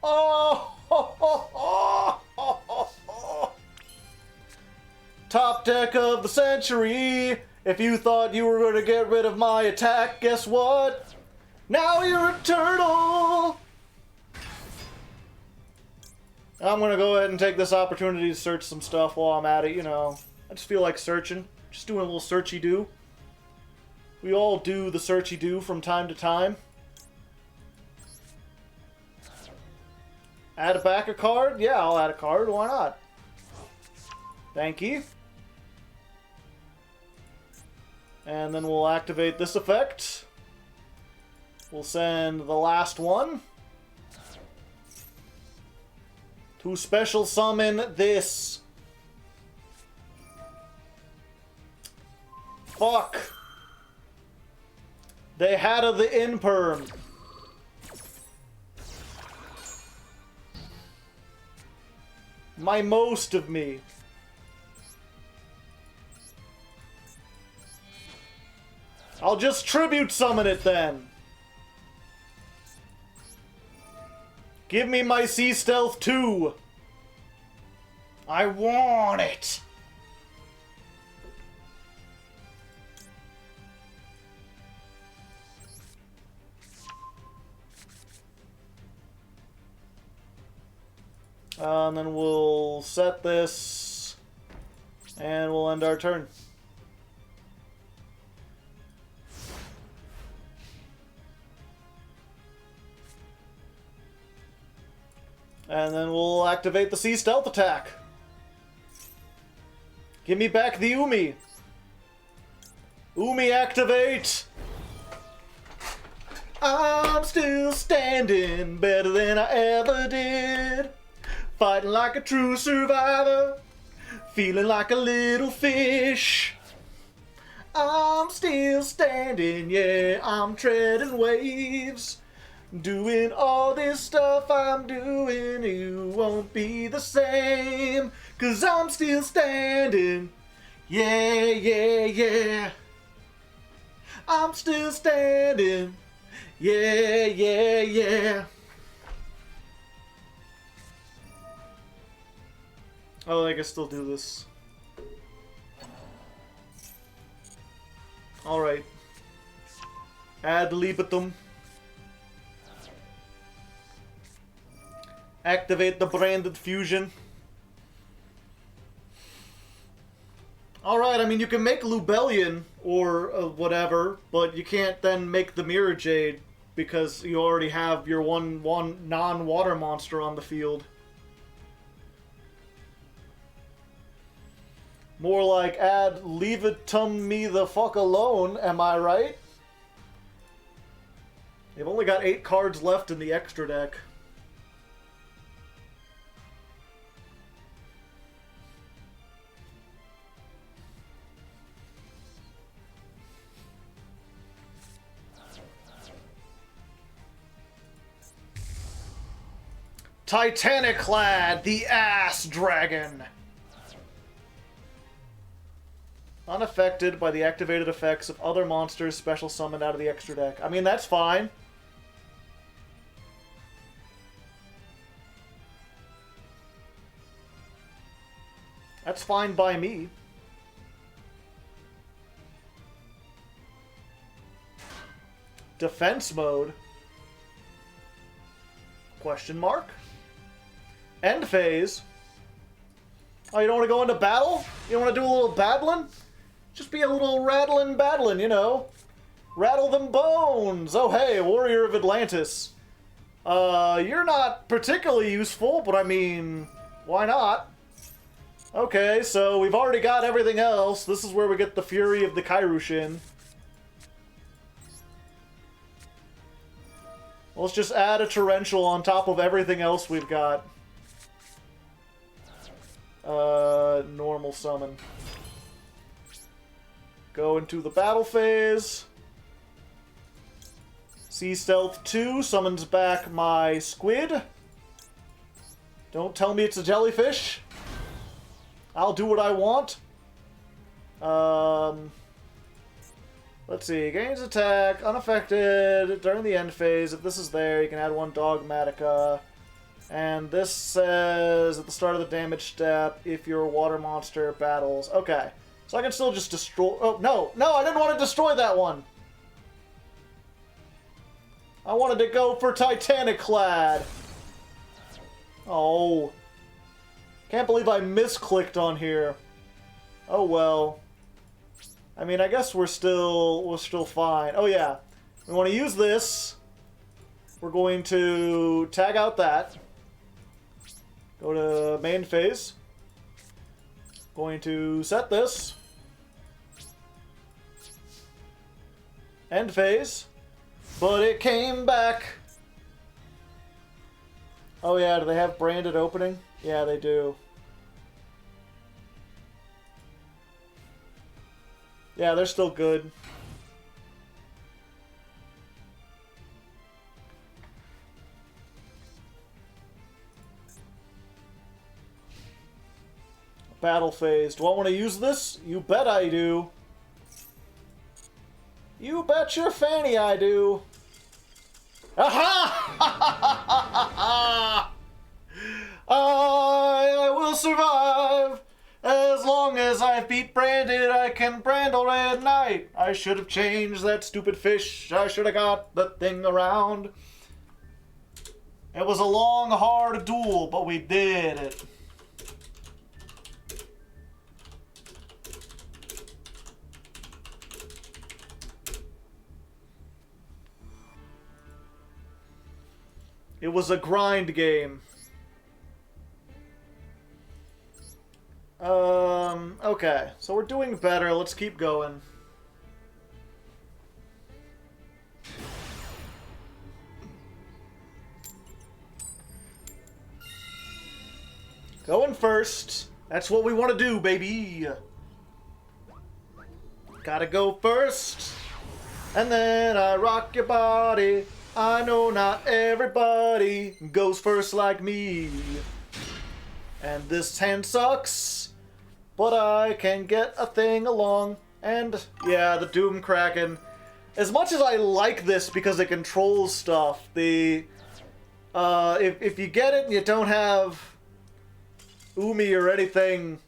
Oh! Ho, ho, ho, ho, ho, ho. Top deck of the century. If you thought you were going to get rid of my attack, guess what? Now you're a turtle! I'm going to go ahead and take this opportunity to search some stuff while I'm at it, you know. I just feel like searching. Just doing a little searchy-do. We all do the searchy-do from time to time. Add back a card? Yeah, I'll add a card. Why not? Thank you. And then we'll activate this effect. We'll send the last one to special summon this. Fuck. They had of the Imperm. My most of me. I'll just tribute summon it then. Give me my Sea Stealth 2. I want it. And then we'll set this, and we'll end our turn. And then we'll activate the Sea Stealth attack. Give me back the Umi. Umi activate! I'm still standing better than I ever did. Fighting like a true survivor. Feeling like a little fish. I'm still standing, yeah, I'm treading waves. Doing all this stuff I'm doing, you won't be the same. 'Cause I'm still standing, yeah, yeah, yeah. I'm still standing, yeah, yeah, yeah. Oh, I can still do this. Alright. Ad libitum. Activate the branded fusion. Alright, I mean, you can make Lubellion or whatever, but you can't then make the Mirror Jade because you already have your one non-water monster on the field. More like add leave it to me the fuck alone, am I right? They've only got 8 cards left in the extra deck. Titanic-clad, the Ass Dragon. Unaffected by the activated effects of other monsters special summoned out of the extra deck. I mean, that's fine. That's fine by me. Defense mode? Question mark? End phase? Oh, you don't want to go into battle? You don't want to do a little battling? Just be a little rattling battling, you know. Rattle them bones! Oh hey, Warrior of Atlantis. You're not particularly useful, but I mean, why not? Okay, so we've already got everything else. This is where we get the Fury of the Kairushin. Let's just add a Torrential on top of everything else we've got. Normal summon. Go into the battle phase. Sea Stealth 2 summons back my squid. Don't tell me it's a jellyfish. I'll do what I want. Let's see. Gains attack, unaffected during the end phase. If this is there, you can add 1 Dogmatica. And this says at the start of the damage step, if your water monster battles. Okay. So I can still just destroy... Oh, no! No, I didn't want to destroy that one! I wanted to go for Titanic Clad. Oh. Can't believe I misclicked on here. Oh well. I mean, I guess we're still fine. Oh yeah. We want to use this. We're going to tag out that. Go to main phase. Going to set this. End phase. But it came back. Oh yeah, do they have branded opening? Yeah, they do. Yeah, they're still good. Battle phase. Do I want to use this? You bet I do. You bet your fanny I do. Aha! I will survive. As long as I beat Branded, I can brandle Red Knight. I should have changed that stupid fish. I should have got the thing around. It was a long, hard duel, but we did it. It was a grind game. Okay, so we're doing better. Let's keep going. Going first. That's what we want to do, baby. Gotta go first. And then I rock your body. I know not everybody goes first like me. And this hand sucks, but I can get a thing along. And yeah, the Doom Kraken. As much as I like this because it controls stuff, the if you get it and you don't have Umi or anything,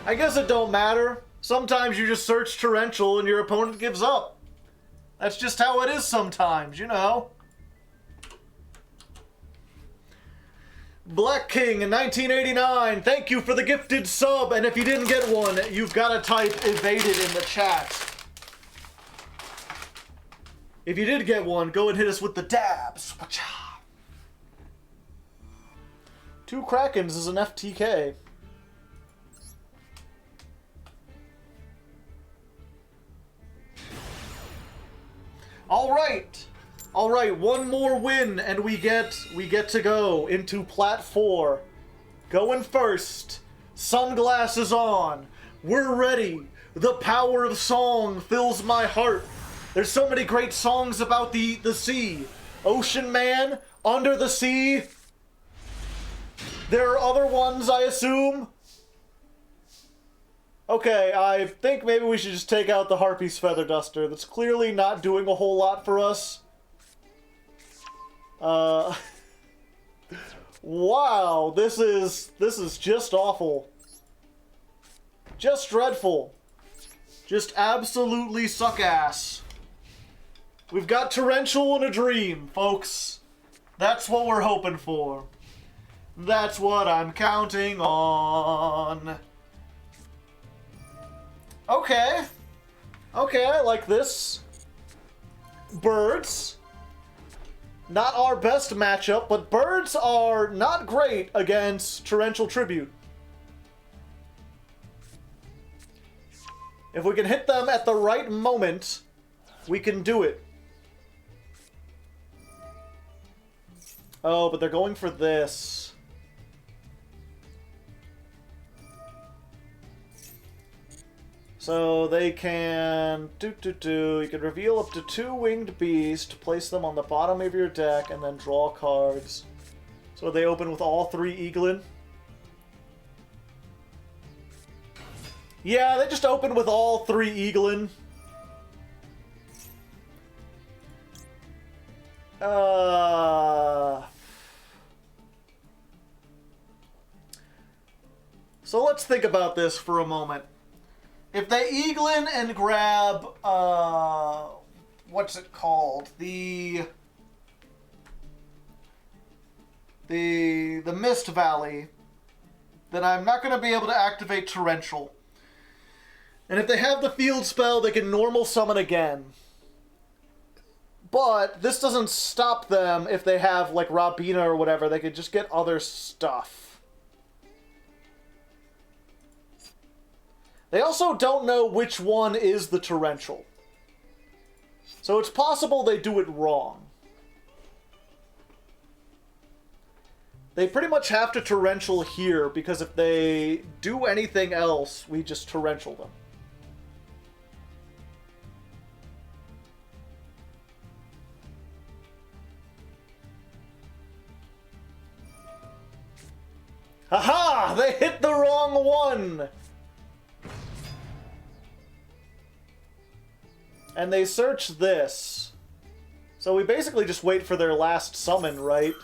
I guess it don't matter. Sometimes you just search Torrential and your opponent gives up. That's just how it is sometimes, you know. Black King in 1989, thank you for the gifted sub. And if you didn't get one, you've got to type evaded in the chat. If you did get one, go and hit us with the dabs. 2 Krakens is an FTK. All right, one more win and we get to go into Plat 4. Going first. Sunglasses on. We're ready. The power of song fills my heart. There's so many great songs about the sea. Ocean Man, Under the Sea. There are other ones, I assume. Okay, I think maybe we should just take out the Harpy's Feather Duster. That's clearly not doing a whole lot for us. Wow, this is just awful. Just dreadful. Just absolutely suck-ass. We've got Torrential in a dream, folks. That's what we're hoping for. That's what I'm counting on. Okay. Okay, I like this. Birds. Not our best matchup, but birds are not great against Torrential Tribute. If we can hit them at the right moment, we can do it. Oh, but they're going for this. So they can... You can reveal up to 2 winged bees to place them on the bottom of your deck and then draw cards. So they open with all 3 Eaglin. Yeah, they just open with all 3 Eaglin. So let's think about this for a moment. If they Eaglin and grab, what's it called? The Mist Valley, then I'm not going to be able to activate Torrential. And if they have the field spell, they can normal summon again. But this doesn't stop them if they have, like, Robina or whatever. They could just get other stuff. They also don't know which one is the Torrential. So it's possible they do it wrong. They pretty much have to Torrential here, because if they do anything else, we just Torrential them. Haha! They hit the wrong one! And they search this. So we basically just wait for their last summon, right?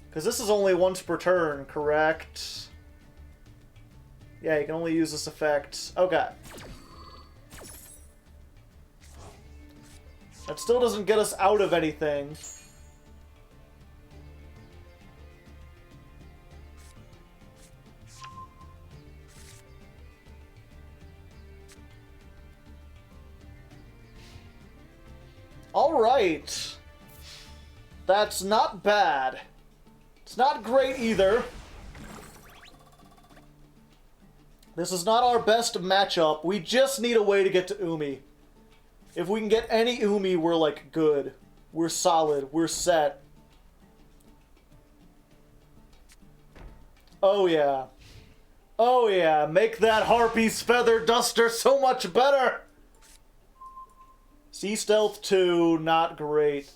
Because this is only once per turn, correct? Yeah, you can only use this effect. Okay. That still doesn't get us out of anything. Alright. That's not bad. It's not great either. This is not our best matchup. We just need a way to get to Umi. If we can get any Umi, we're, like, good. We're solid. We're set. Oh, yeah. Oh, yeah. Make that Harpy's Feather Duster so much better! Sea Stealth 2, not great.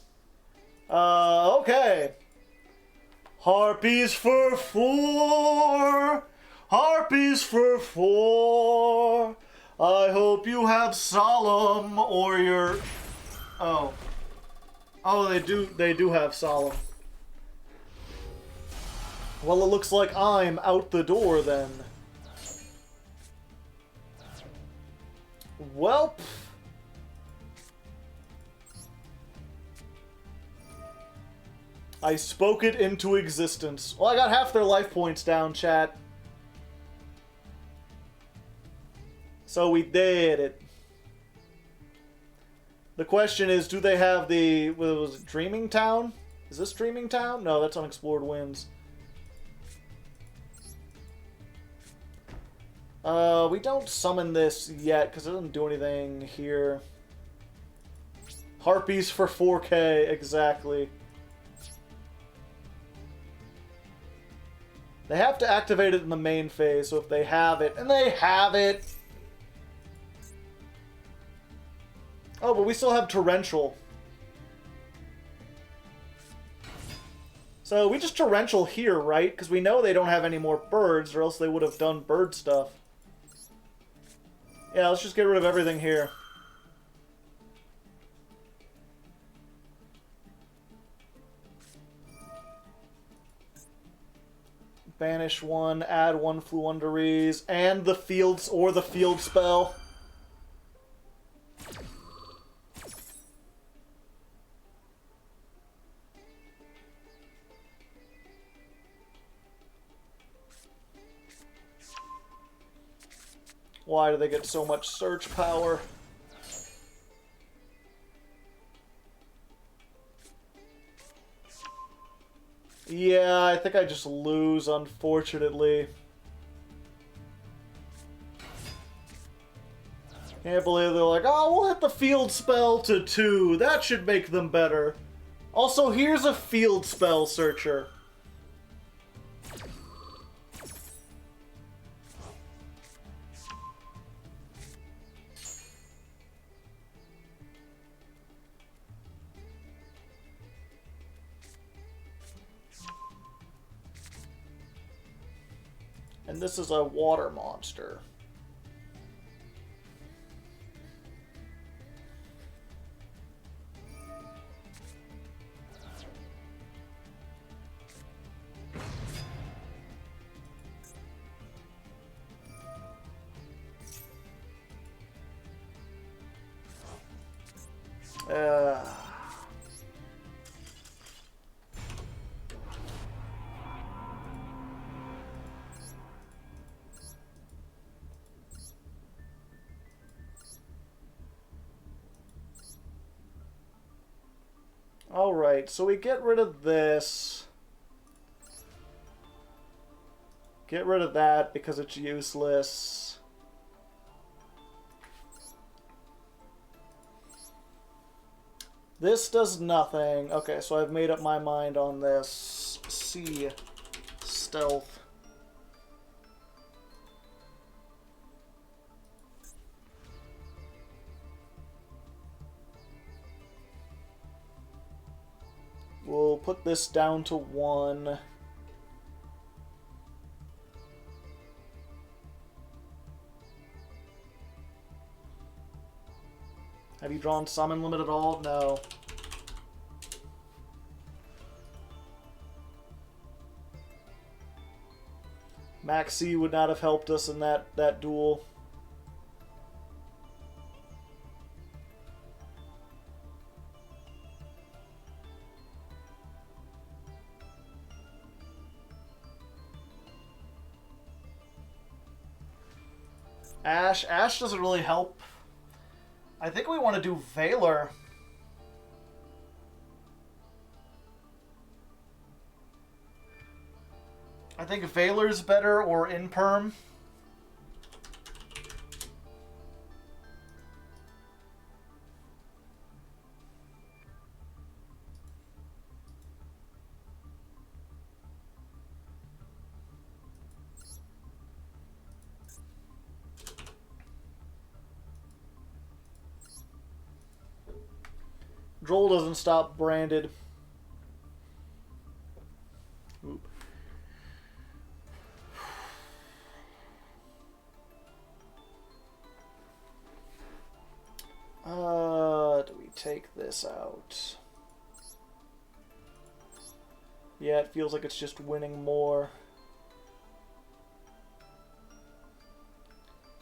Okay. Harpies for 4! Harpies for 4! I hope you have Solemn or your... Oh. Oh, they do have Solemn. Well, it looks like I'm out the door then. Welp. I spoke it into existence. Well, I got half their life points down, chat. So we did it. The question is, do they have the... What was it, Dreaming Town? Is this Dreaming Town? No, that's Unexplored Winds. We don't summon this yet, because it doesn't do anything here. Harpies for 4K, exactly. They have to activate it in the main phase, so if they have it, and they have it! Oh, but we still have Torrential. So we just Torrential here, right? Because we know they don't have any more birds, or else they would have done bird stuff. Yeah, let's just get rid of everything here. Banish one, add one Fluunderies, and the fields or the field spell. Why do they get so much search power? Yeah, I think I just lose, unfortunately. Can't believe they're like, oh, we'll hit the field spell to 2. That should make them better. Also, here's a field spell searcher. And this is a water monster. Alright, so we get rid of this. Get rid of that because it's useless. This does nothing. Okay, so I've made up my mind on this. C. Stealth. We'll put this down to 1. Have you drawn summon limit at all? No. Maxi would not have helped us in that duel. Ash doesn't really help. I think we want to do Valor. I think Valor's better, or Imperm. Droll doesn't stop branded. Oop. Do we take this out? Yeah, it feels like it's just winning more.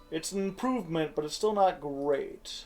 It's an improvement, but it's still not great.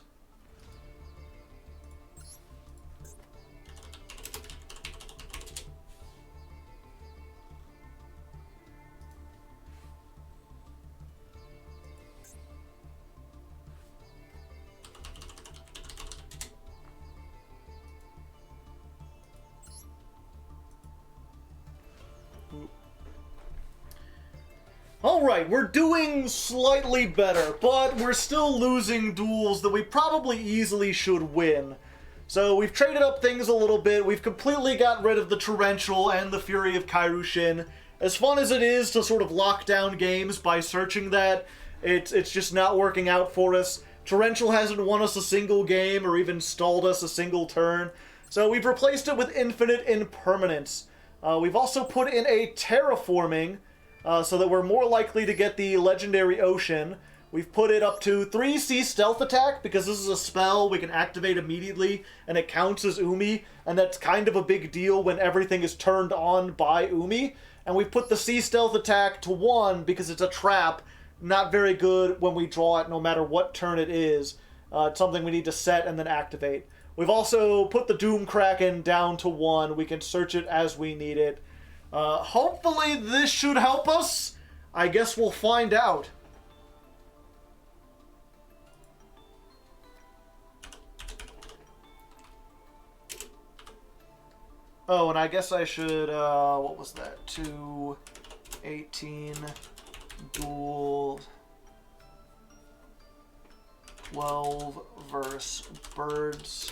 Alright, we're doing slightly better, but we're still losing duels that we probably easily should win. So we've traded up things a little bit, we've completely got rid of the Torrential and the Fury of Kairyu-Shin. As fun as it is to sort of lock down games by searching that, it's just not working out for us. Torrential hasn't won us a single game or even stalled us a single turn. So we've replaced it with Infinite Impermanence. We've also put in a Terraforming, so that we're more likely to get the Legendary Ocean. We've put it up to 3 Sea Stealth Attack, because this is a spell we can activate immediately, and it counts as Umi, and that's kind of a big deal when everything is turned on by Umi. And we've put the Sea Stealth Attack to 1, because it's a trap, not very good when we draw it, no matter what turn it is. It's something we need to set and then activate. We've also put the Doom Kraken down to 1. We can search it as we need it. Hopefully this should help us. I guess we'll find out. Oh, and I guess I should, what was that? 2, 18, duel, 12 verse birds.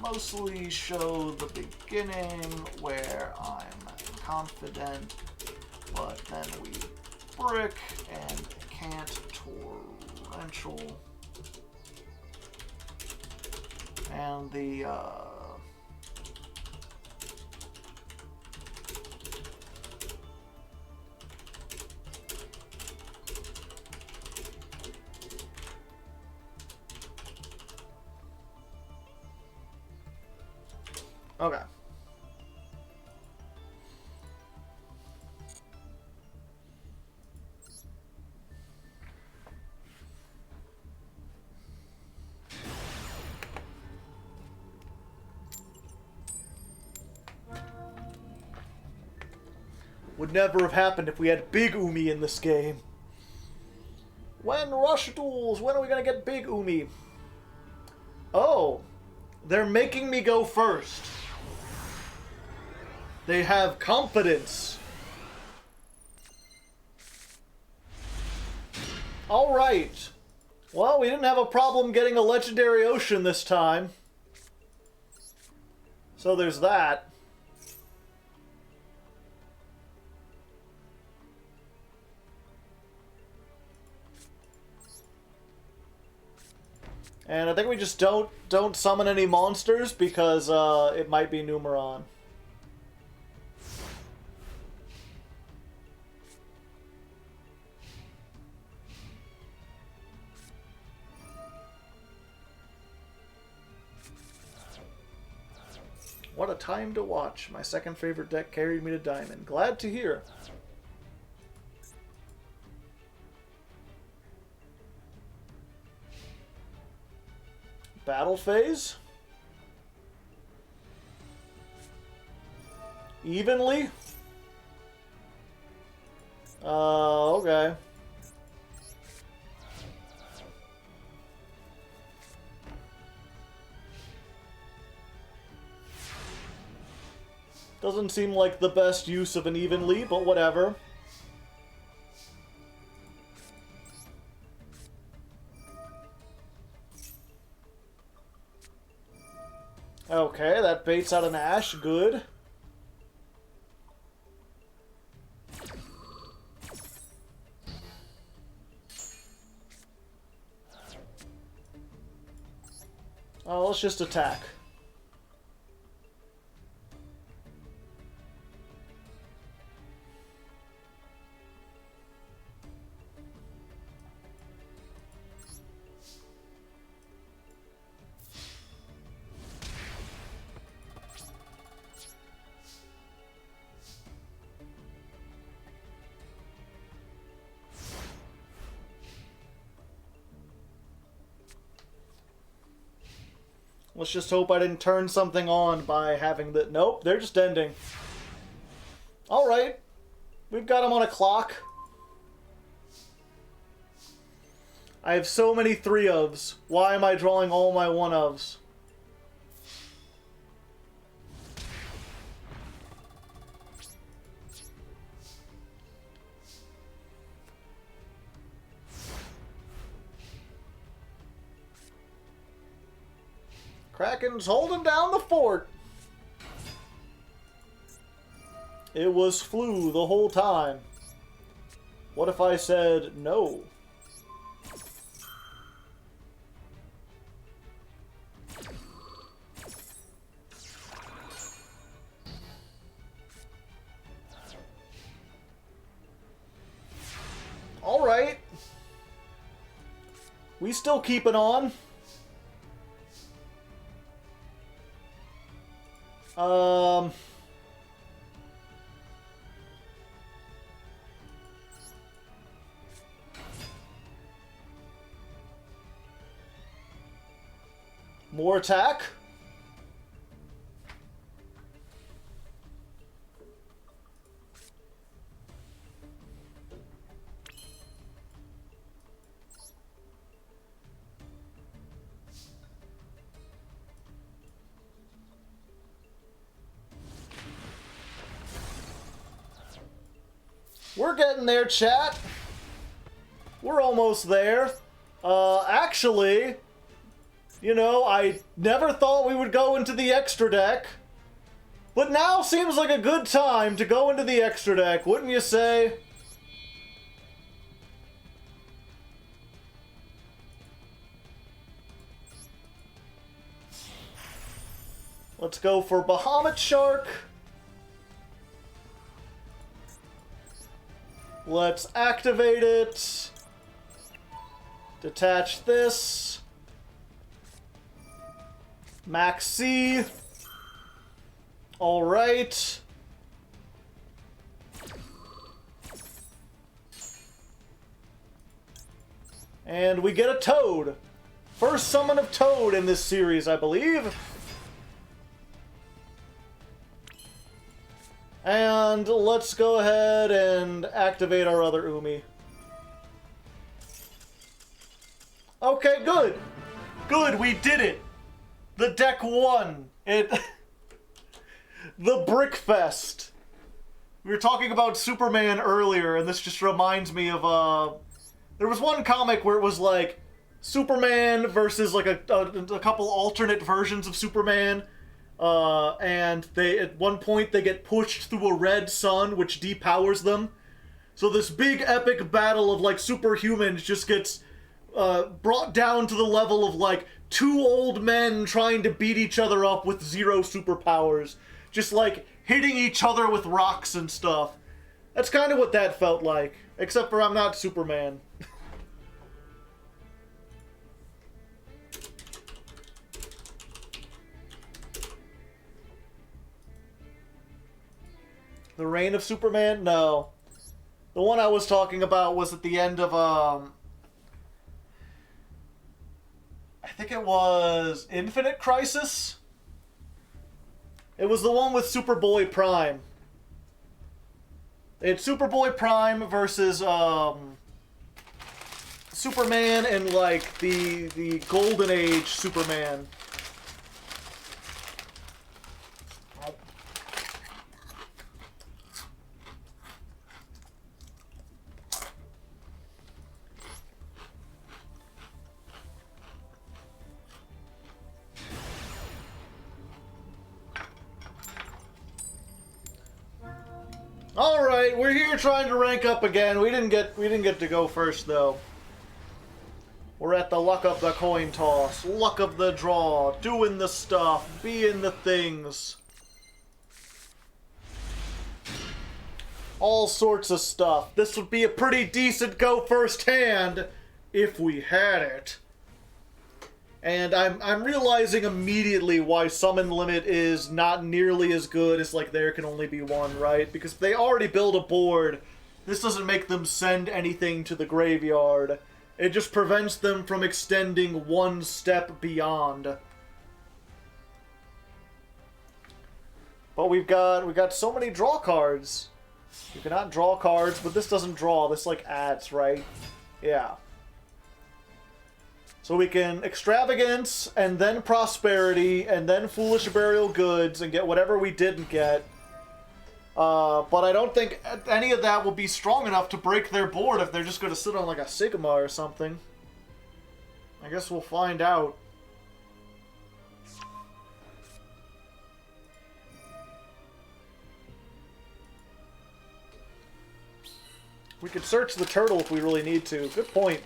Mostly show the beginning where I'm confident, but then we brick and can't torrential. And the, okay. Would never have happened if we had Big Umi in this game. When rush duels? When are we gonna get Big Umi? Oh, they're making me go first. They have confidence. Alright. Well, we didn't have a problem getting a legendary ocean this time. So there's that. And I think we just don't summon any monsters because it might be Numeron. What a time to watch. My second favorite deck carried me to Diamond. Glad to hear. Battle phase? Evenly? Okay. Doesn't seem like the best use of an evenly, but whatever. Okay, that baits out an Ash. Good. Oh, let's just attack. Let's just hope I didn't turn something on by having the... Nope, they're just ending. Alright. We've got them on a clock. I have so many 3-ofs. Why am I drawing all my 1-ofs? Kraken's holding down the fort. It was flu the whole time. What if I said no? All right. We still keep it on. More attack. We're getting there, chat. We're almost there. Actually, you know, I never thought we would go into the extra deck. But now seems like a good time to go into the extra deck, wouldn't you say? Let's go for Bahamut Shark. Let's activate it. Detach this. Max C. Alright. And we get a Toad. First summon of Toad in this series, I believe. And let's go ahead and activate our other Umi. Okay, good. Good, we did it. The deck won. It... The Brickfest. We were talking about Superman earlier, and this just reminds me of, there was one comic where it was, like, Superman versus, like, a couple alternate versions of Superman. And they, at one point, they get pushed through a red sun, which depowers them. So this big epic battle of, like, superhumans just gets brought down to the level of, like, two old men trying to beat each other up with zero superpowers. Just, like, hitting each other with rocks and stuff. That's kind of what that felt like. Except for I'm not Superman. The Reign of Superman? No. The one I was talking about was at the end of, I think it was Infinite Crisis? It was the one with Superboy Prime. They had Superboy Prime versus, Superman and, like, the Golden Age Superman. Alright, we're here trying to rank up again. We didn't get to go first though. We're at the luck of the coin toss, luck of the draw, doing the stuff, being the things. All sorts of stuff. This would be a pretty decent go first hand if we had it. And I'm realizing immediately why Summon Limit is not nearly as good as, like, there can only be one, right? Because if they already build a board, this doesn't make them send anything to the graveyard. It just prevents them from extending one step beyond. But we've got so many draw cards. You cannot draw cards, but this doesn't draw. This, like, adds, right? Yeah. So we can Extravagance, and then Prosperity, and then Foolish Burial Goods, and get whatever we didn't get. But I don't think any of that will be strong enough to break their board if they're just going to sit on, like, a Sigma or something. I guess we'll find out. We could search the turtle if we really need to. Good point.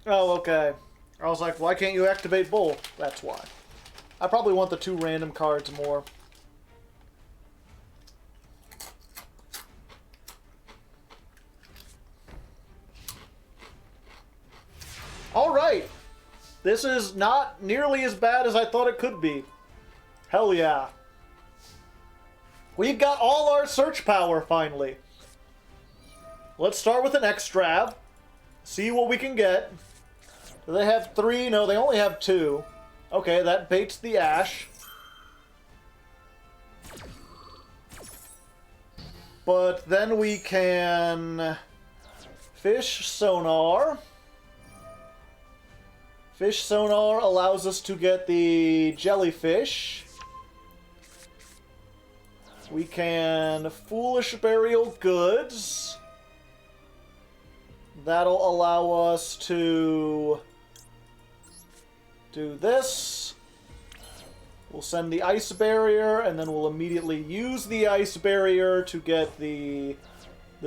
Oh, okay. I was like, why can't you activate both? That's why. I probably want the 2 random cards more. Alright! This is not nearly as bad as I thought it could be. Hell yeah. We've got all our search power, finally. Let's start with an Extrav. See what we can get. Do they have 3? No, they only have 2. Okay, that baits the Ash. But then we can... Fish Sonar. Fish Sonar allows us to get the Jellyfish. We can Foolish Burial Goods. That'll allow us to do this. We'll send the Ice Barrier, and then we'll immediately use the Ice Barrier to get the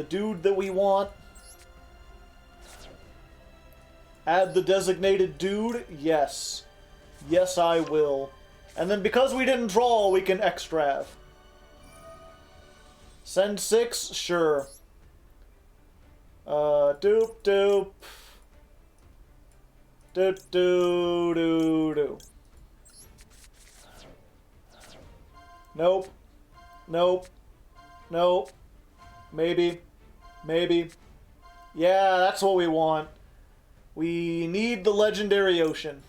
dude that we want. Add the designated dude? Yes. Yes, I will. And then because we didn't draw, we can extrav. Send 6? Sure. Doop doop. Doop doo doo doo. Nope. Nope. Nope. Maybe. Maybe. Yeah, that's what we want. We need the Legendary Ocean.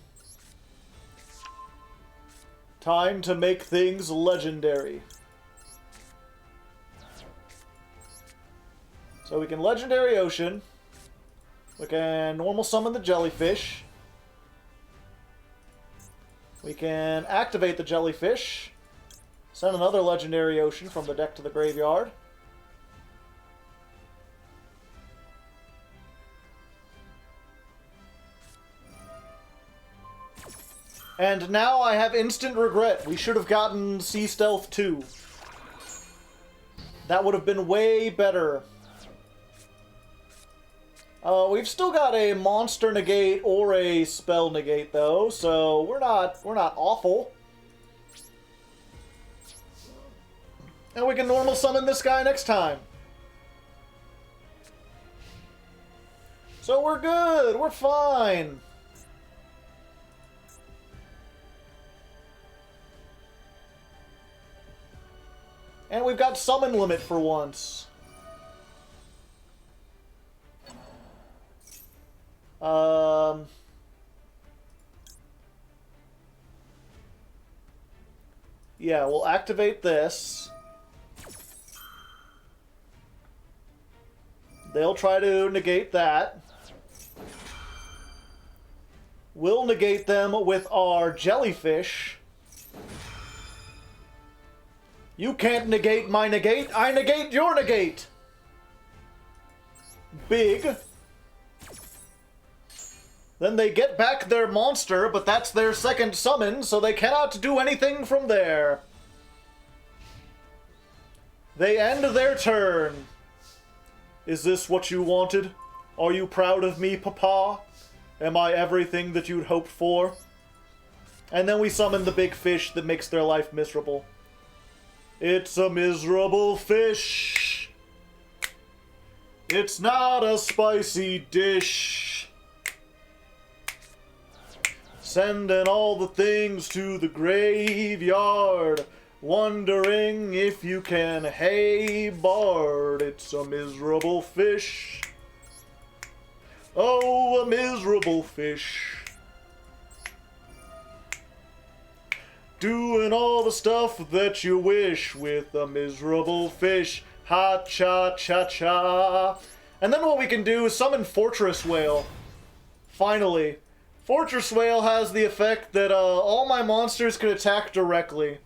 Time to make things legendary. So we can Legendary Ocean. We can normal summon the Jellyfish. We can activate the Jellyfish. Send another Legendary Ocean from the deck to the graveyard. And now I have instant regret. We should have gotten Sea Stealth 2. That would have been way better. We've still got a monster negate or a spell negate though, so we're not awful. And we can normal summon this guy next time. So we're good, we're fine. And we've got summon limit for once. Yeah, we'll activate this. They'll try to negate that. We'll negate them with our Jellyfish. You can't negate my negate. I negate your negate. Big. Then they get back their monster, but that's their second summon, so they cannot do anything from there. They end their turn. Is this what you wanted? Are you proud of me, Papa? Am I everything that you'd hoped for? And then we summon the big fish that makes their life miserable. It's a miserable fish. It's not a spicy dish. Sending all the things to the graveyard, wondering if you can, hey Bard, it's a miserable fish. Oh, a miserable fish. Doing all the stuff that you wish with a miserable fish. Ha-cha-cha-cha. And then what we can do is summon Fortress Whale. Finally. Fortress Whale has the effect that all my monsters can attack directly.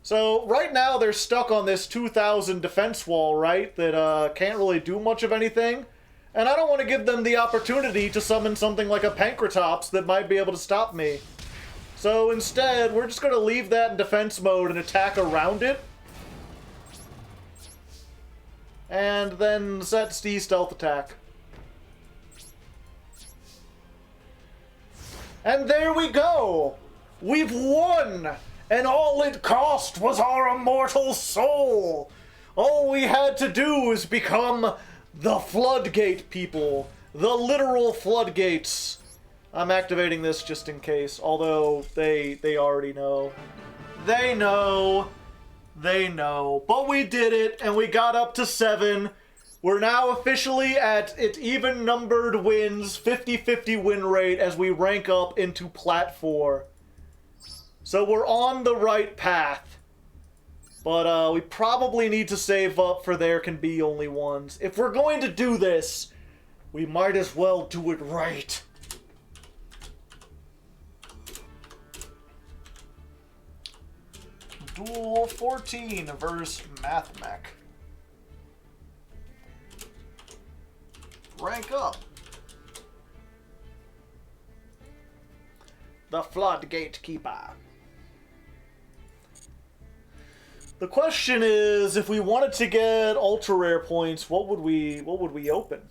So, right now they're stuck on this 2,000 defense wall, right? That can't really do much of anything. And I don't want to give them the opportunity to summon something like a Pankratops that might be able to stop me. So instead, we're just going to leave that in defense mode and attack around it. And then set Sea Stealth attack. And there we go! We've won! And all it cost was our immortal soul! All we had to do is become the Floodgate people. The literal floodgates. I'm activating this just in case, although they already know. They know. They know. But we did it, and we got up to 7. We're now officially at it even-numbered wins, 50-50 win rate as we rank up into Plat 4. So we're on the right path. But we probably need to save up for there can be only ones. If we're going to do this, we might as well do it right. Duel 14 versus Mathmech. Rank up. The Floodgate Keeper. The question is, if we wanted to get ultra rare points, what would we open?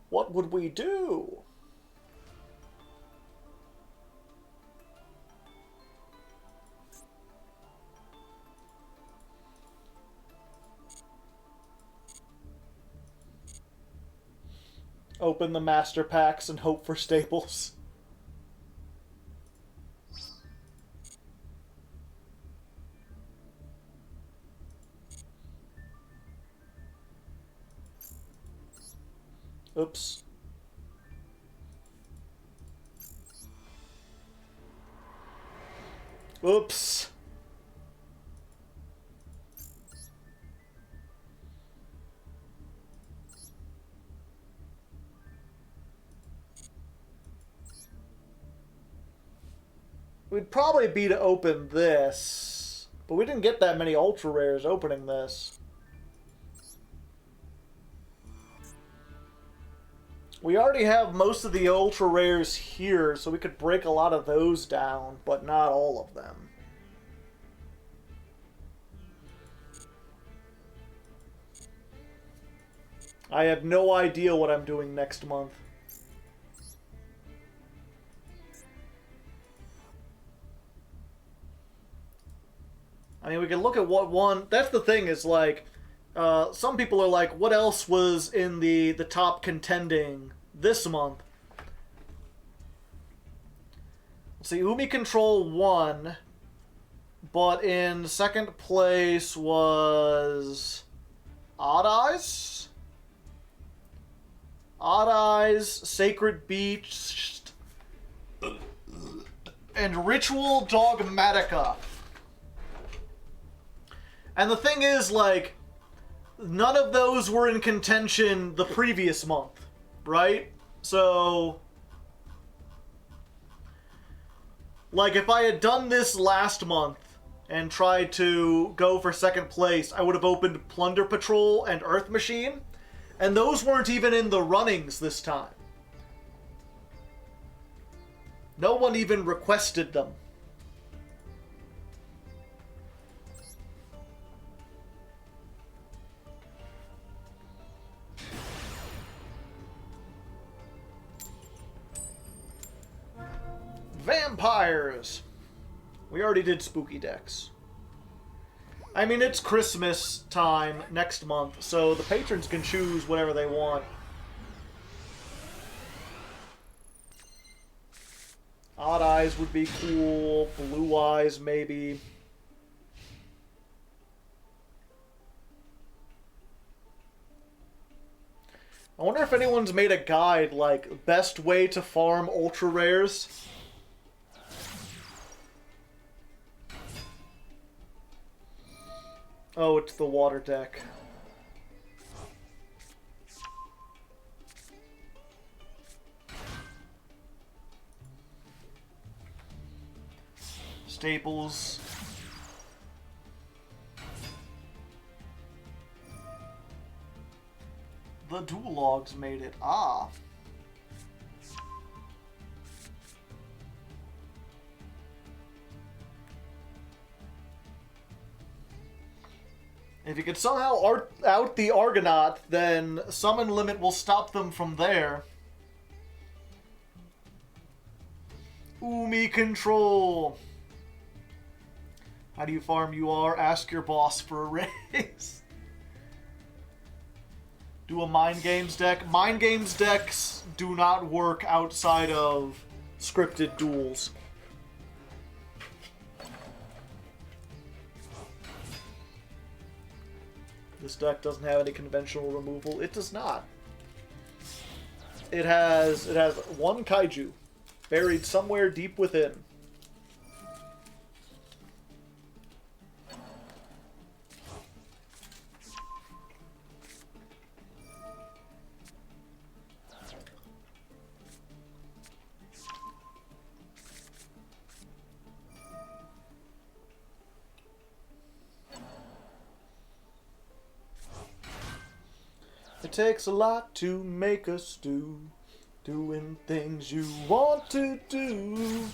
What would we do? Open the master packs and hope for staples. Oops. Oops. We'd probably be to open this, but we didn't get that many ultra rares opening this. We already have most of the ultra rares here, so we could break a lot of those down, but not all of them. I have no idea what I'm doing next month. I mean, we can look at what one... That's the thing, is like... some people are like, what else was in the top contending this month? Let's see, Umi Control won, but in second place was Odd Eyes? Odd Eyes, Sacred Beach, and Ritual Dogmatica. And the thing is, like, none of those were in contention the previous month, right? So, like, if I had done this last month and tried to go for second place, I would have opened Plunder Patrol and Earth Machine, and those weren't even in the runnings this time. No one even requested them. Vampires! We already did spooky decks. I mean, it's Christmas time next month, so the patrons can choose whatever they want. Odd Eyes would be cool. Blue Eyes, maybe. I wonder if anyone's made a guide, like, best way to farm ultra rares. Oh, it's the water deck. Staples. The dual logs made it. Ah. If you could somehow out the Argonaut, then summon limit will stop them from there. Umi Control. How do you farm UR? Ask your boss for a raise. Do a Mind Games deck. Mind Games decks do not work outside of scripted duels. This deck doesn't have any conventional removal. It does not. It has one kaiju buried somewhere deep within. It takes a lot to make a stew, doing things you want to do,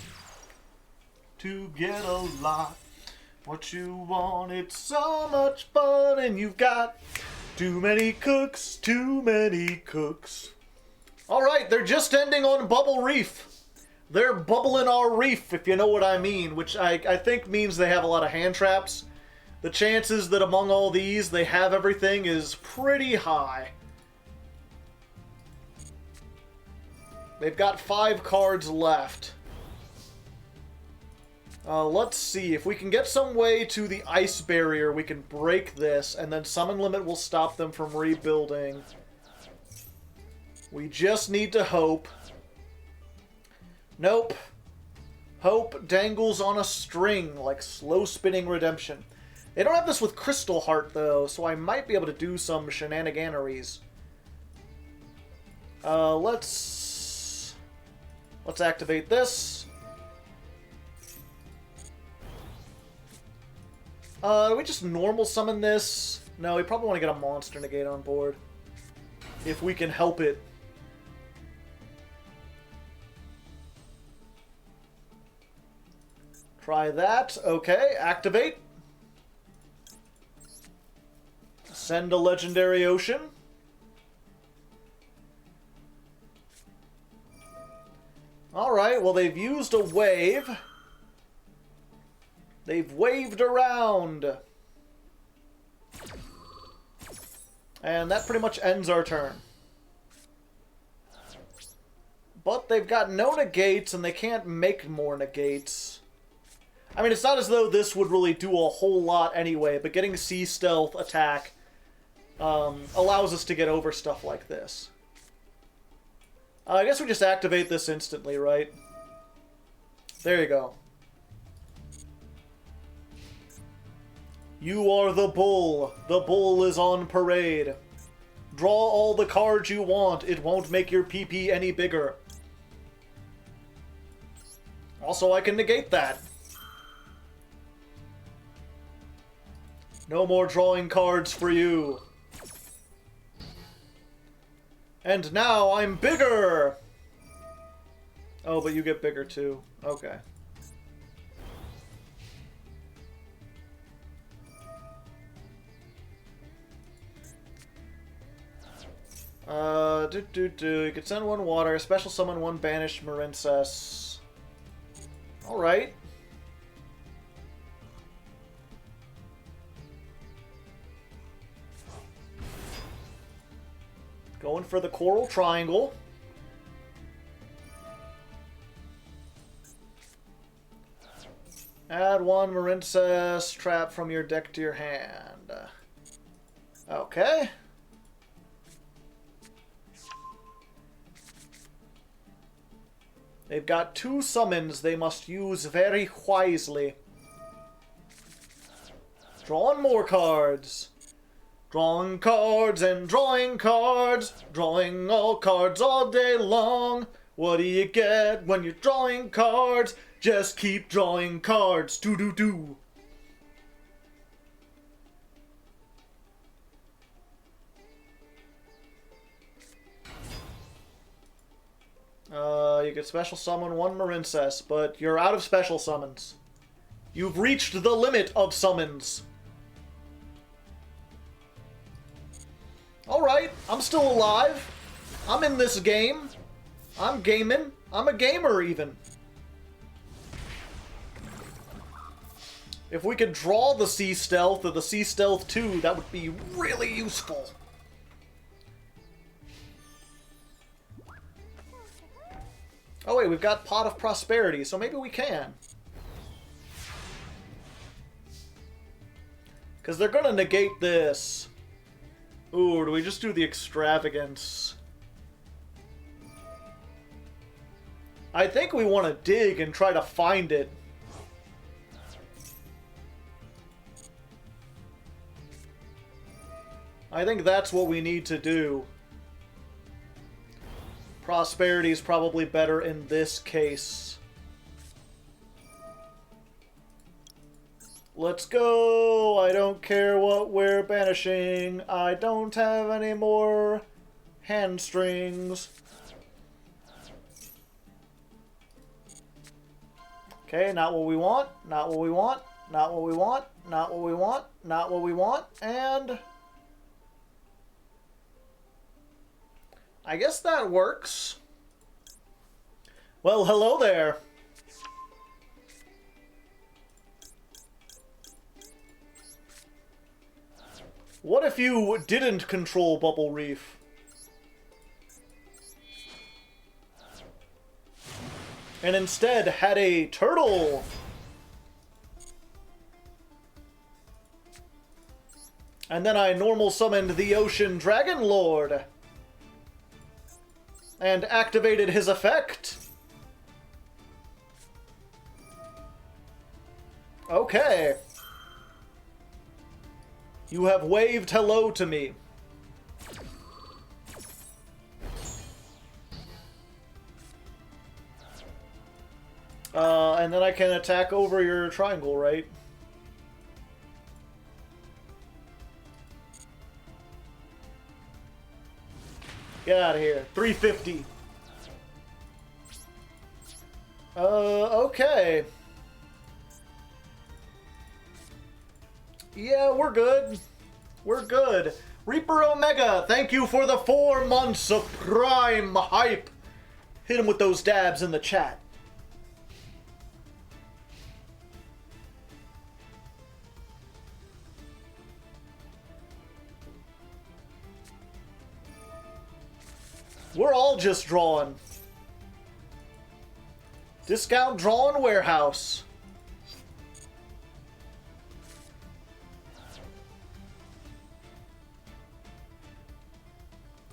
to get a lot what you want. It's so much fun, and you've got too many cooks, too many cooks. Alright, they're just ending on Bubble Reef. They're bubbling our reef, if you know what I mean, which I think means they have a lot of hand traps. The chances that among all these they have everything is pretty high. They've got 5 cards left. Let's see. If we can get some way to the ice barrier, we can break this, and then summon limit will stop them from rebuilding. We just need to hope. Nope. Hope dangles on a string, like slow-spinning redemption. They don't have this with Crystal Heart, though, so I might be able to do some shenaniganeries. Let's activate this. Do we just normal summon this? No, we probably want to get a monster negate on board. If we can help it. Try that. Okay, activate. Send a Legendary Ocean. Alright, well they've used a wave. They've waved around. And that pretty much ends our turn. But they've got no negates, and they can't make more negates. I mean, it's not as though this would really do a whole lot anyway, but getting Sea Stealth attack allows us to get over stuff like this. I guess we just activate this instantly, right? There you go. You are the bull. The bull is on parade. Draw all the cards you want. It won't make your PP any bigger. Also, I can negate that. No more drawing cards for you. And now I'm bigger! Oh, but you get bigger too. Okay. You could send 1 water, special summon 1 banished Marincess. Alright. Going for the Coral Triangle. Add 1 Marincess trap from your deck to your hand. Okay. They've got 2 summons they must use very wisely. Drawing more cards. Drawing cards and drawing cards. Drawing all cards all day long. What do you get when you're drawing cards? Just keep drawing cards. Do-do-do. You could special summon 1 Marincess, but you're out of special summons. You've reached the limit of summons. Alright, I'm still alive. I'm in this game. I'm gaming. I'm a gamer, even. If we could draw the Sea Stealth or the Sea Stealth 2, that would be really useful. Oh wait, we've got Pot of Prosperity, so maybe we can. Because they're going to negate this. Ooh, or do we just do the extravagance? I think we want to dig and try to find it. I think that's what we need to do. Prosperity is probably better in this case. Let's go! I don't care what we're banishing. I don't have any more hamstrings. Okay, not what we want, not what we want, not what we want, not what we want, not what we want, and... I guess that works. Well, hello there. What if you didn't control Bubble Reef? And instead had a turtle? And then I normal summoned the Ocean Dragon Lord. And activated his effect. Okay. You have waved hello to me. And then I can attack over your triangle, right? Get out of here. 350. Okay. Yeah, we're good. We're good. Reaper Omega, thank you for the 4 months of Prime hype. Hit him with those dabs in the chat. We're all just drawing. Discount Drawing Warehouse.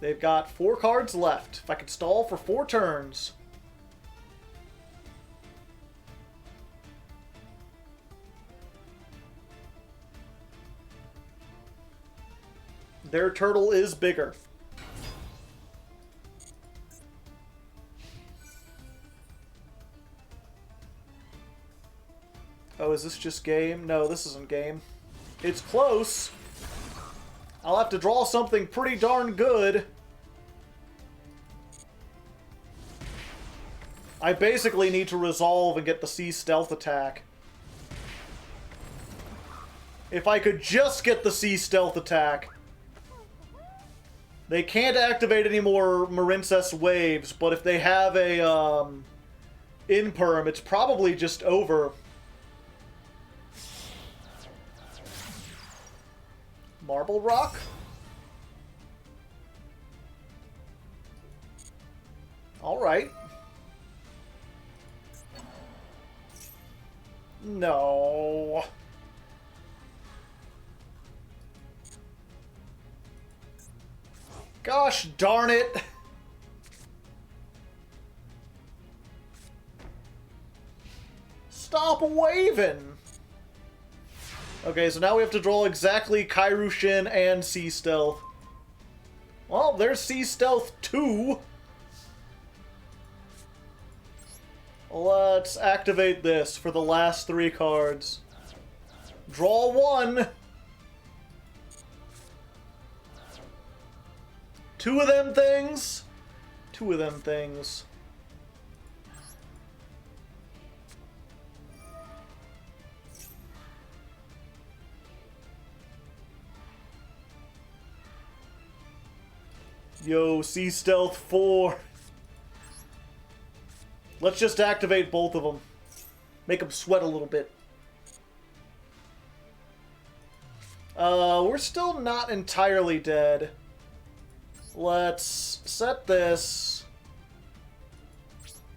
They've got 4 cards left. If I could stall for 4 turns. Their turtle is bigger. Oh, is this just game? No, this isn't game. It's close. I'll have to draw something pretty darn good. I basically need to resolve and get the Sea Stealth attack. If I could just get the Sea Stealth attack. They can't activate any more Marincess waves, but if they have a Imperm, it's probably just over. Marble Rock? Alright. No. Gosh darn it. Stop waving. Okay, so now we have to draw exactly Kairyu-Shin and Sea Stealth. Well, there's Sea Stealth 2. Let's activate this for the last 3 cards. Draw 1. 2 of them things. 2 of them things. Yo, Sea Stealth 4. Let's just activate both of them. Make them sweat a little bit. We're still not entirely dead. Let's set this.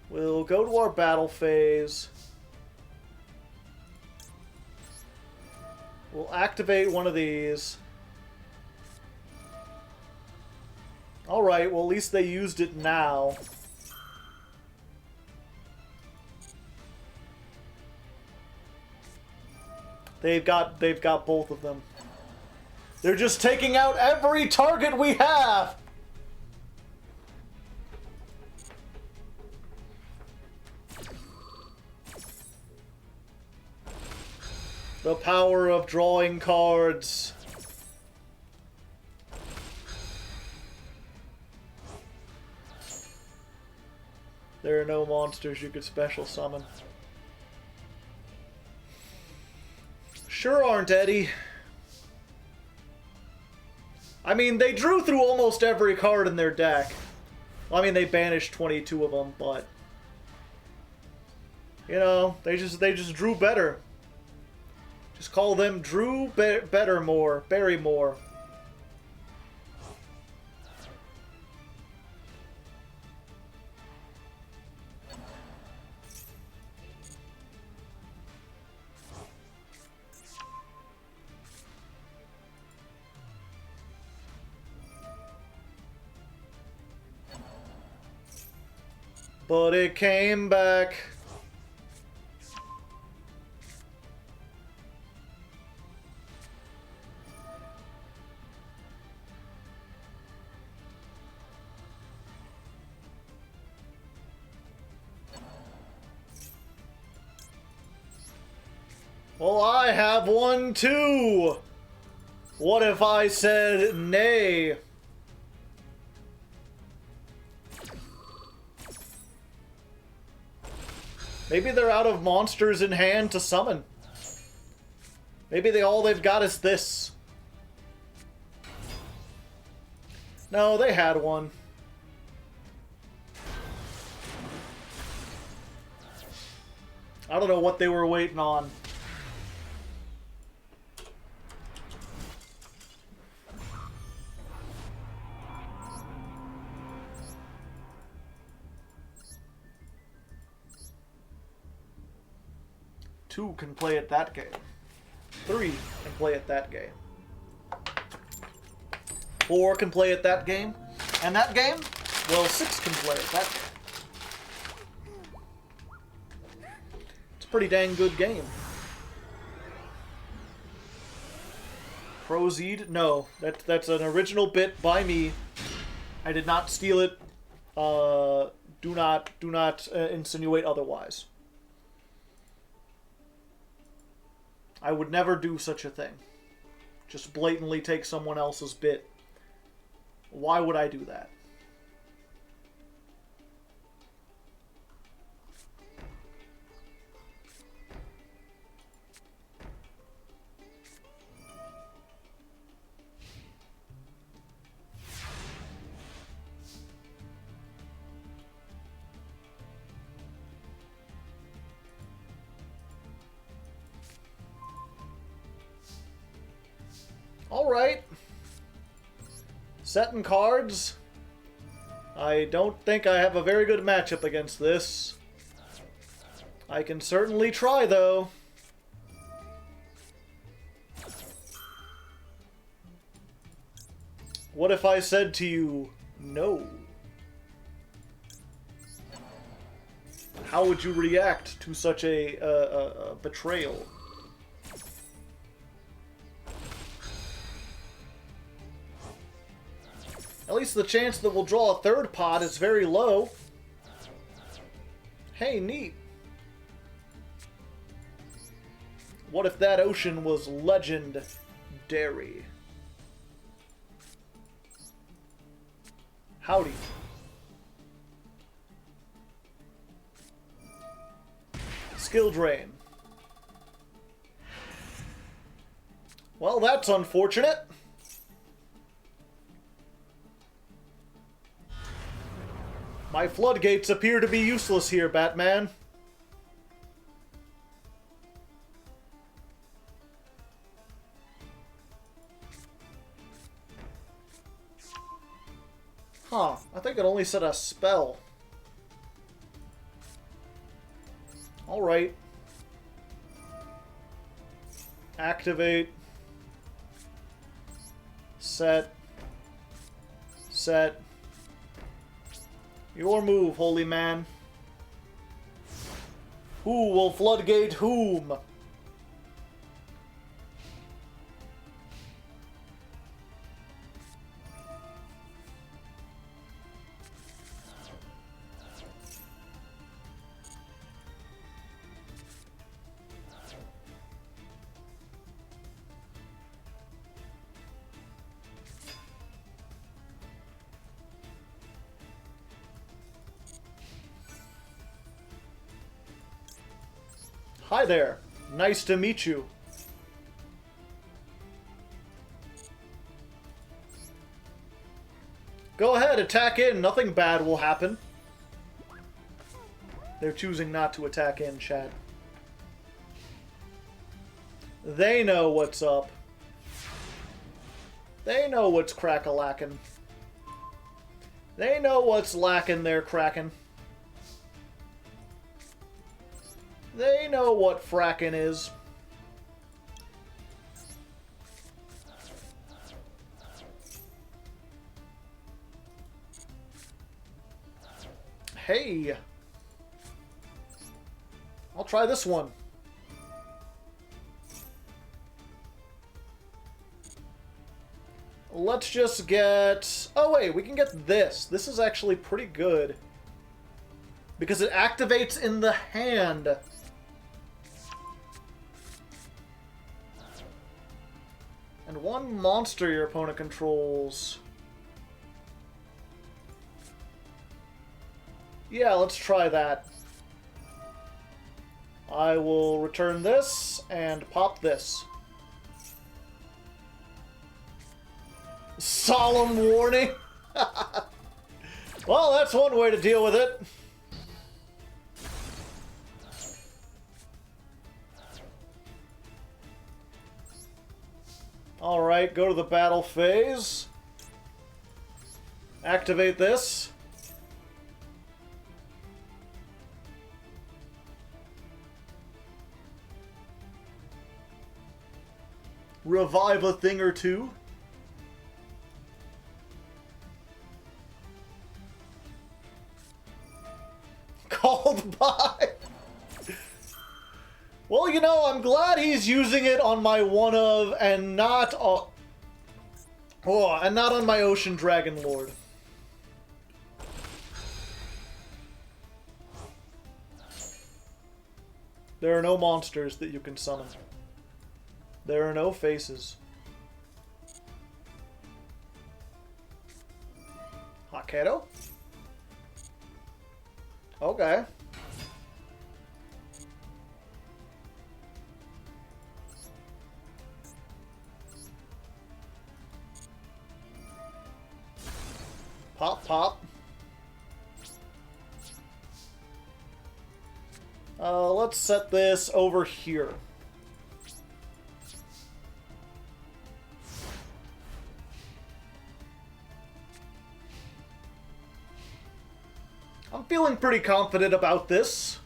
We'll go to our battle phase. We'll activate one of these. Alright, well at least they used it now. They've got both of them. They're just taking out every target we have! The power of drawing cards. There are no monsters you could special summon. Sure aren't, Eddie. I mean, they drew through almost every card in their deck. Well, I mean, they banished 22 of them, but... You know, they just drew better. Just call them Drew Better More, Barrymore. But it came back. Well, I have one too. What if I said nay? Maybe they're out of monsters in hand to summon. Maybe all they've got is this. No, they had one. I don't know what they were waiting on. Two can play at that game. 3 can play at that game. 4 can play at that game. And that game? Well, 6 can play at that game. It's a pretty dang good game. Proceed? No. That's an original bit by me. I did not steal it. Do not insinuate otherwise. I would never do such a thing. Just blatantly take someone else's bit. Why would I do that? Alright. Setting cards. I don't think I have a very good matchup against this. I can certainly try, though. What if I said to you, no? How would you react to such a betrayal? At least the chance that we'll draw a third pot is very low. Hey, neat. What if that ocean was legendary? Howdy. Skill drain. Well, that's unfortunate. My floodgates appear to be useless here, Batman. Huh, I think it only said a spell. Alright. Activate. Set. Set. Your move, holy man. Who will floodgate whom? Hi there. Nice to meet you. Go ahead, attack in. Nothing bad will happen. They're choosing not to attack in, chat. They know what's up. They know what's crack-a-lackin'. They know what's lacking there, crackin'. They know what frackin' is. Hey! I'll try this one. Let's just get... Oh wait, we can get this. This is actually pretty good. Because it activates in the hand. And one monster your opponent controls. Yeah, let's try that. I will return this and pop this. Solemn warning? Well, that's one way to deal with it. Alright, go to the battle phase. Activate this. Revive a thing or two. Called by. Well, you know, I'm glad he's using it on my one of and not on... Oh, and not on my Ocean Dragon Lord. There are no monsters that you can summon. There are no faces. Haketo? Okay. Pop, pop. Let's set this over here. I'm feeling pretty confident about this.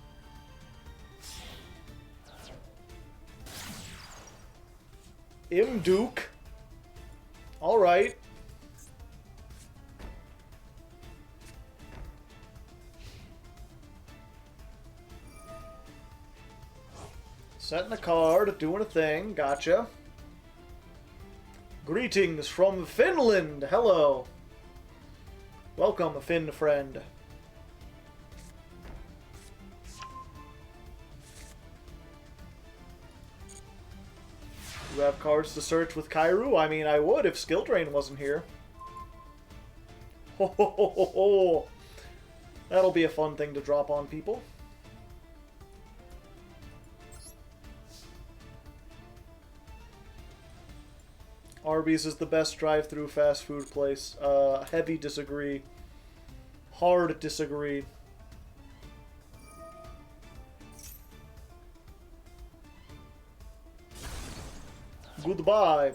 Imduke. Alright. Setting a card, doing a thing, gotcha. Greetings from Finland, hello. Welcome, Finn friend. You have cards to search with Kairu? I mean, I would if Skill Drain wasn't here. Ho ho ho ho ho! That'll be a fun thing to drop on people. Arby's is the best drive-through fast food place. Heavy disagree. Hard disagree. Goodbye.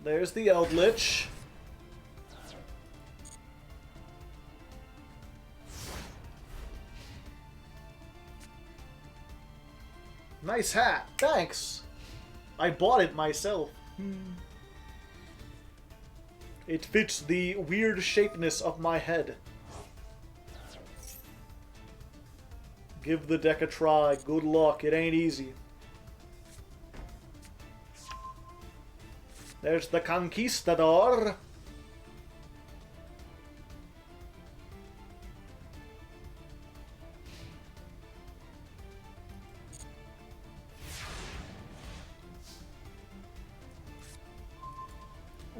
There's the Eldritch. Nice hat. Thanks. I bought it myself. It fits the weird shapeness of my head. Give the deck a try. Good luck. It ain't easy. There's the Conquistador.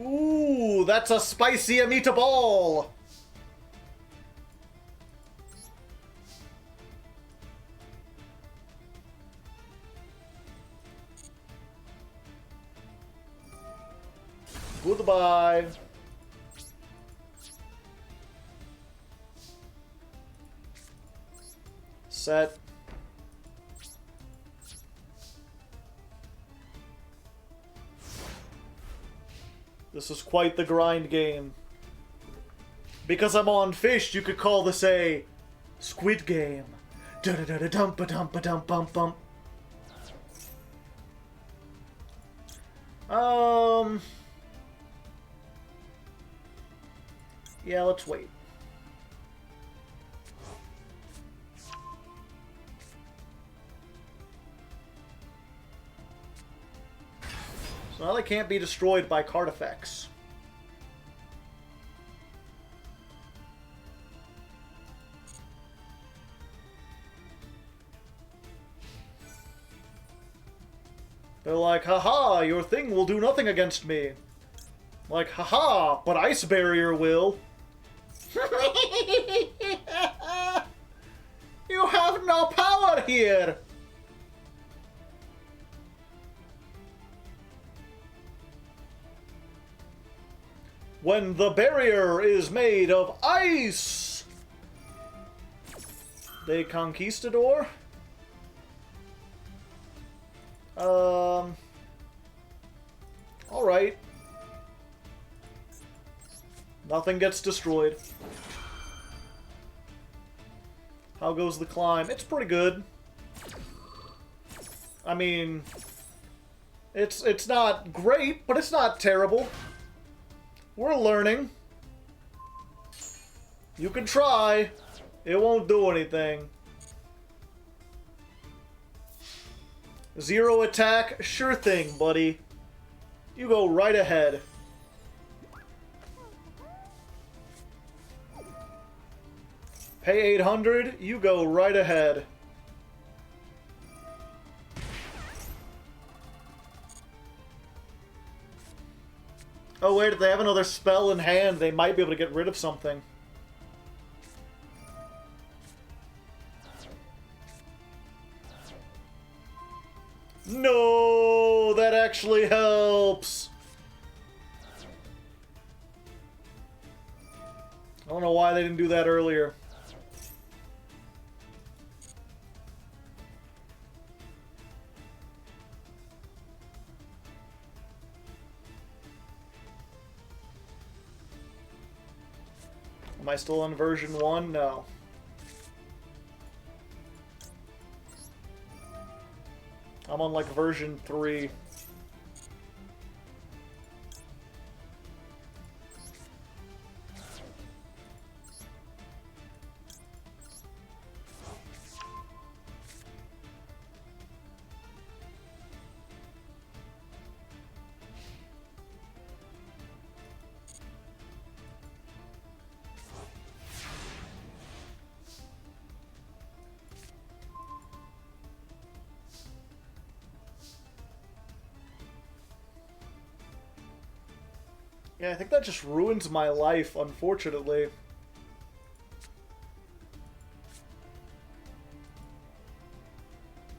Ooh, that's a spicy meatball. Goodbye. Set. This is quite the grind game. Because I'm on fish, you could call this a Squid Game. Da-da-da-da-dum-ba-dum-ba-dum-bum-bum. Yeah, let's wait. So now they can't be destroyed by card effects. They're like, haha, your thing will do nothing against me. Like, haha, but Ice Barrier will. You have no power here! When the barrier is made of ice! De Conquistador? Alright. Nothing gets destroyed. How goes the climb? It's pretty good. I mean, it's not great, but it's not terrible. We're learning. You can try. It won't do anything. 0 attack? Sure thing, buddy. You go right ahead. Pay 800, you go right ahead. Oh wait, if they have another spell in hand, they might be able to get rid of something. No, that actually helps. I don't know why they didn't do that earlier. Am I still on version 1? No. I'm on like version 3. Yeah, I think that just ruins my life, unfortunately.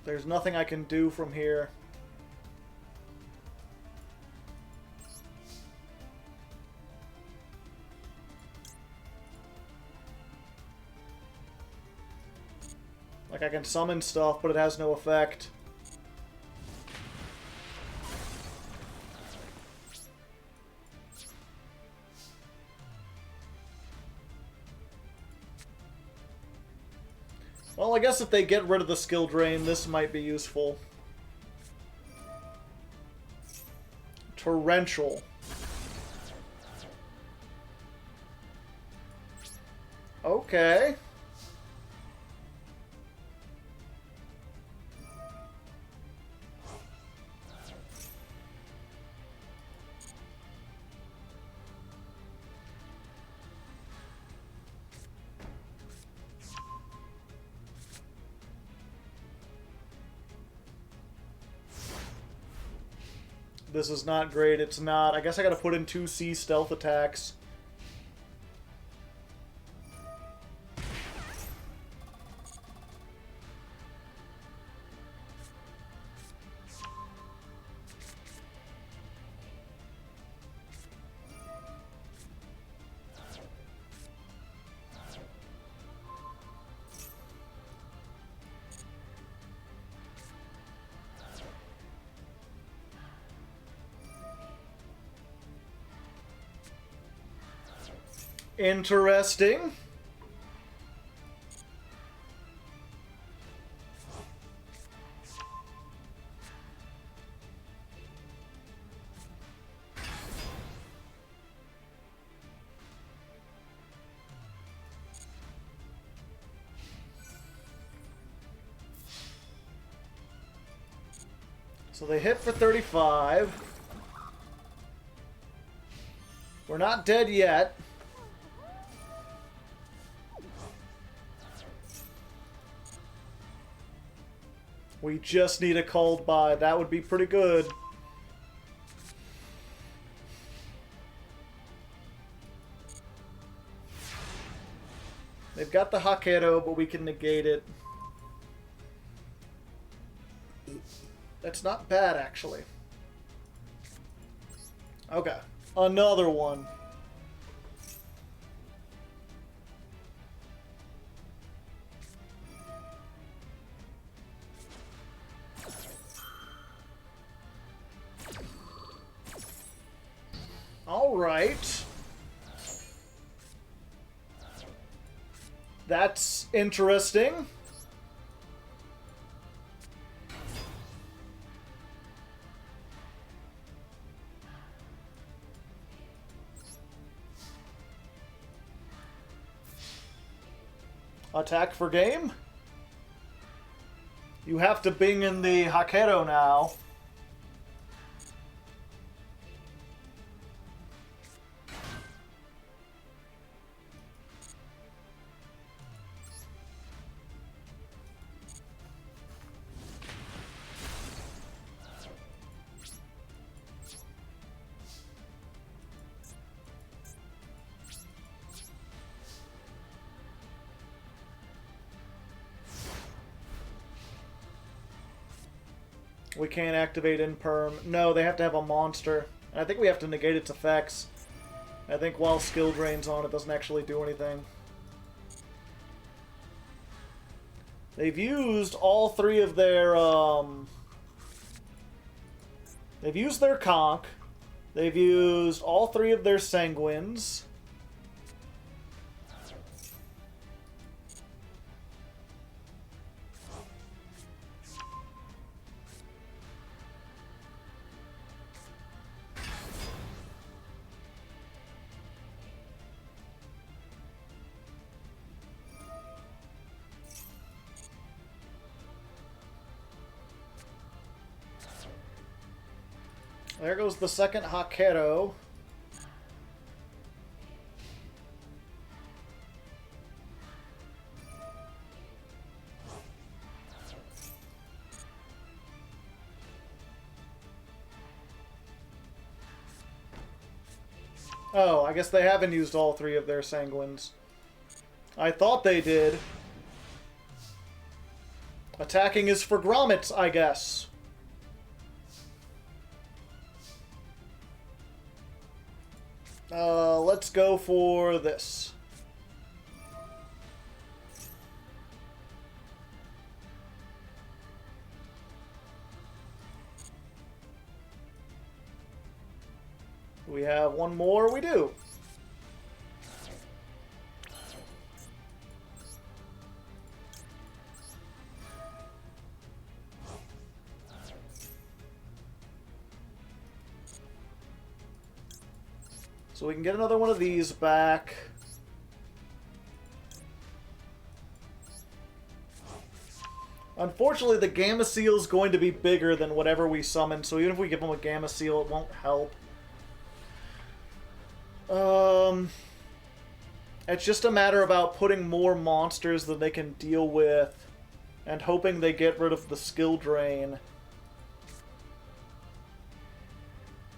There's nothing I can do from here. Like, I can summon stuff, but it has no effect. Well, I guess if they get rid of the skill drain, this might be useful. Torrential. Okay. This is not great. It's not. I guess I gotta put in 2 C stealth attacks. Interesting. So they hit for 35. We're not dead yet. We just need a called by. That would be pretty good. They've got the Hakero, but we can negate it. That's not bad, actually. Okay. Another one. All right. That's interesting. Attack for game. You have to bing in the Hakero now. We can't activate in perm. No, they have to have a monster. And I think we have to negate its effects. I think while skill drain's on, it doesn't actually do anything. They've used all 3 of their, They've used their conch. They've used all 3 of their sanguines. There goes the second Hakero. Oh, I guess they haven't used all 3 of their sanguines. I thought they did. Attacking is for grommets, I guess. Let's go for this. We have one more, we do. So we can get another one of these back. Unfortunately, the Gamma Seal is going to be bigger than whatever we summon, so even if we give them a Gamma Seal, it won't help. It's just a matter about putting more monsters that they can deal with and hoping they get rid of the skill drain.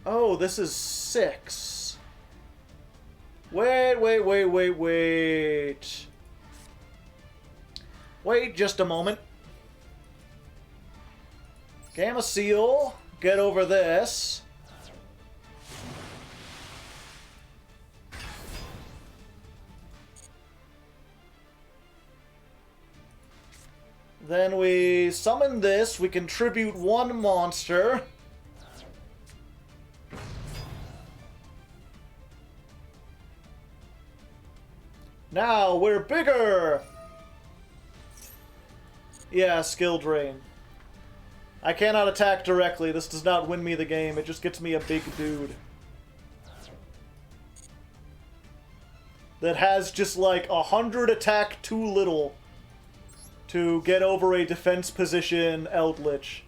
Oh, this is 6. Wait. Wait just a moment. Gamma Seal, get over this. Then we summon this, we contribute 1 monster. Now we're bigger! Yeah, skill drain. I cannot attack directly, this does not win me the game, it just gets me a big dude. That has just like 100 attack too little to get over a defense position Eldritch.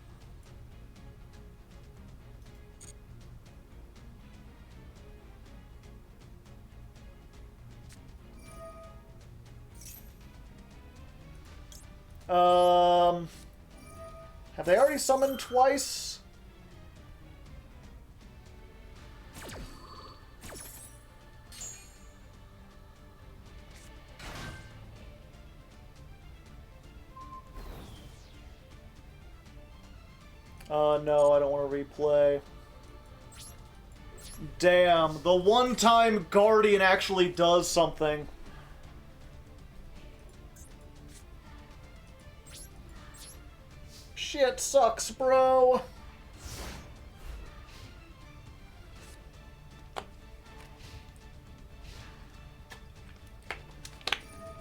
Have they already summoned twice? No, I don't want to replay. Damn, the one time Guardian actually does something. Shit sucks, bro.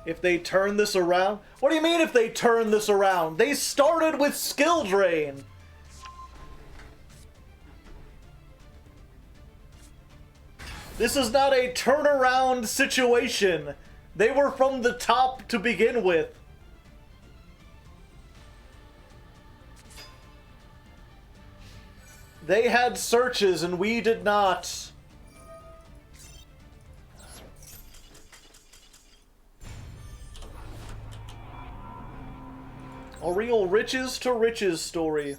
If they turn this around? What do you mean if they turn this around? They started with skill drain. This is not a turnaround situation. They were from the top to begin with. They had searches and we did not. A real riches to riches story.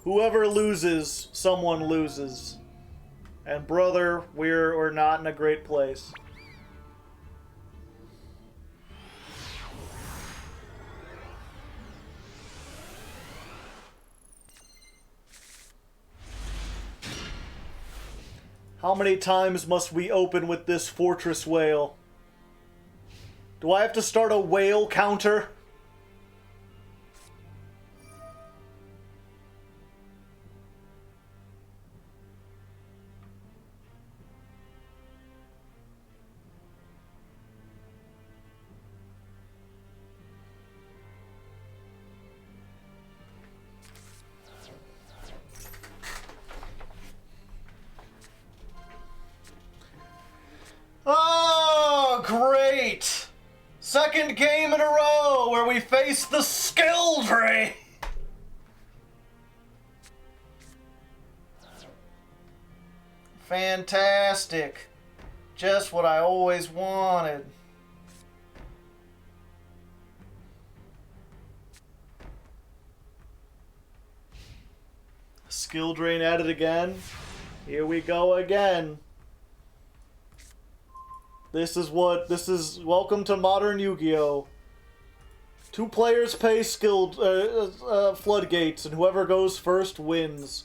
Whoever loses, someone loses. And brother, we're not in a great place. How many times must we open with this fortress whale? Do I have to start a whale counter? Oh, great! Second game in a row where we face the skill drain! Fantastic. Just what I always wanted. Skill drain added again. Here we go again. This is welcome to modern Yu-Gi-Oh! 2 players pay skilled floodgates, and whoever goes first wins.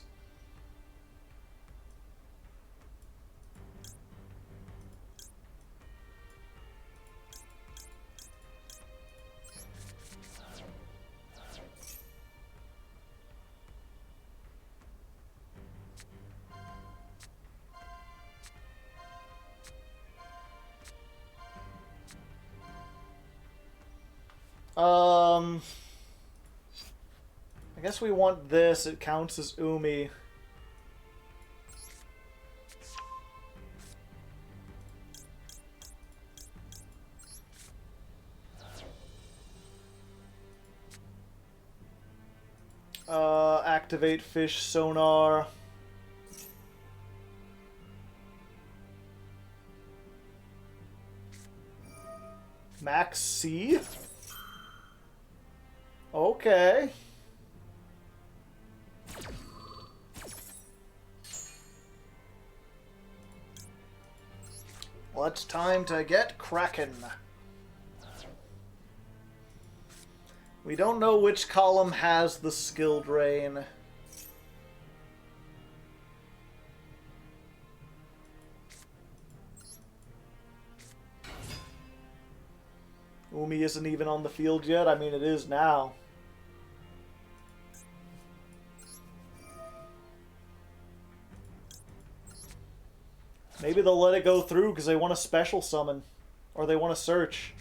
I guess we want this. It counts as Umi. Activate fish sonar. Max C? Okay. Well, it's time to get cracking. We don't know which column has the skill drain. Umi isn't even on the field yet. I mean, it is now. Maybe they'll let it go through because they want a special summon. Or they want to search.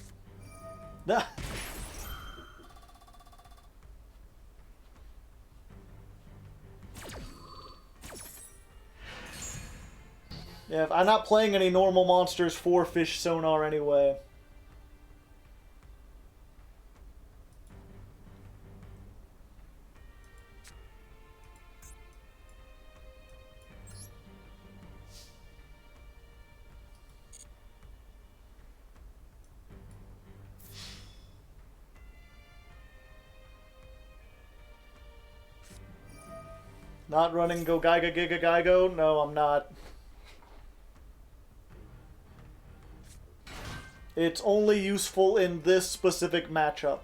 Nah. Yeah, I'm not playing any normal monsters for fish sonar anyway. Not running Go Gaiga Giga Gaigo? No, I'm not. It's only useful in this specific matchup.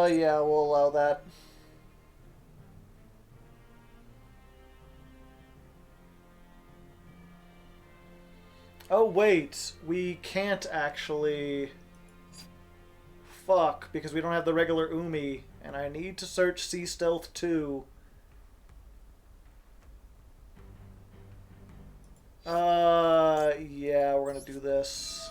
Yeah, we'll allow that. Oh, wait. We can't actually... Fuck, because we don't have the regular Umi, and I need to search Sea Stealth 2. Yeah, we're gonna do this.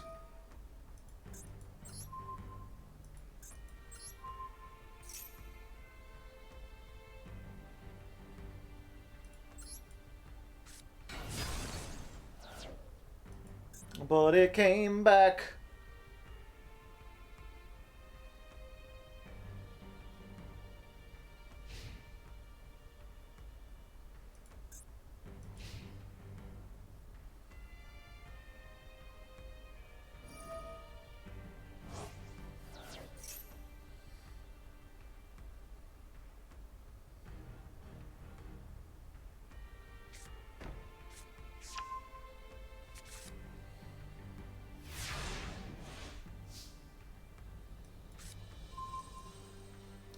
But it came back.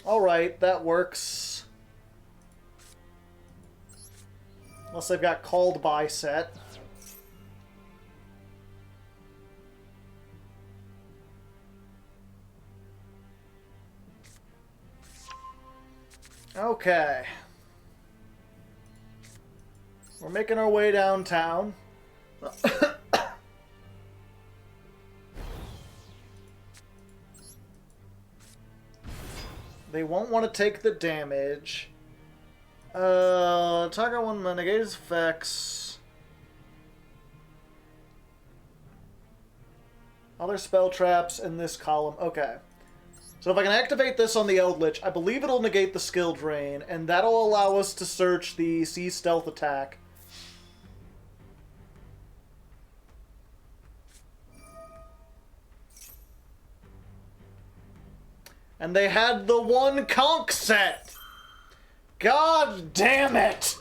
Alright, that works. Unless they've got called by set. Okay. We're making our way downtown. They won't want to take the damage. Target one negates effects. Other spell traps in this column. Okay. So if I can activate this on the Eldritch, I believe it'll negate the skill drain, and that'll allow us to search the Sea Stealth attack. And they had the one conch set! God damn it!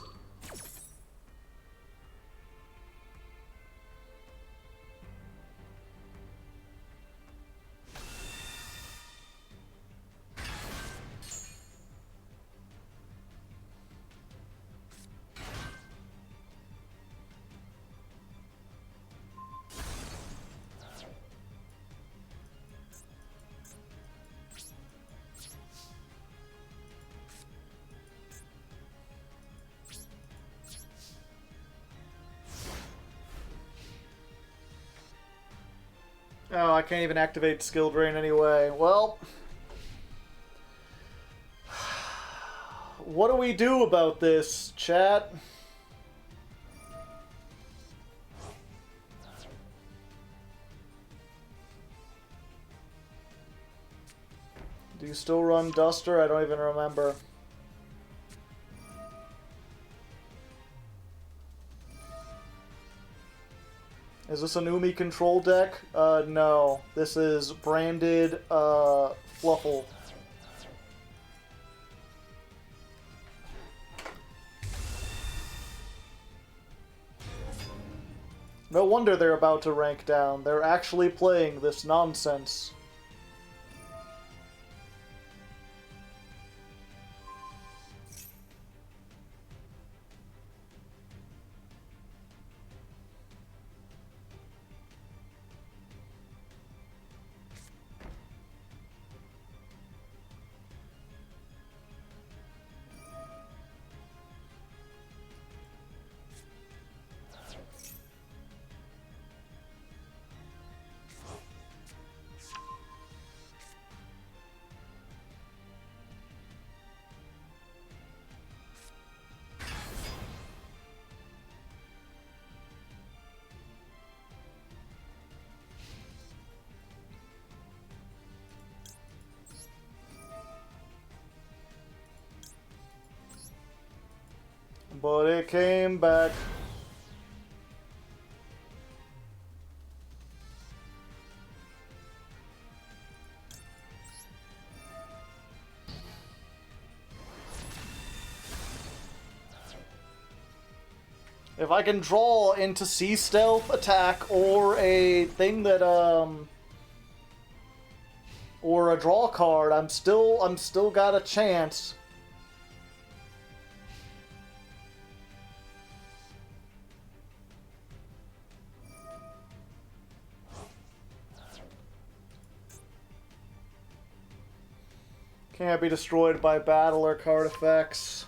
Oh, I can't even activate skill drain anyway. Well, what do we do about this, chat? Do you still run Duster? I don't even remember. Is this an Umi control deck? No. This is branded, Fluffle. No wonder they're about to rank down. They're actually playing this nonsense. But it came back. If I can draw into Sea Stealth attack or a thing that or a draw card, I'm still got a chance. Can't be destroyed by battle or card effects.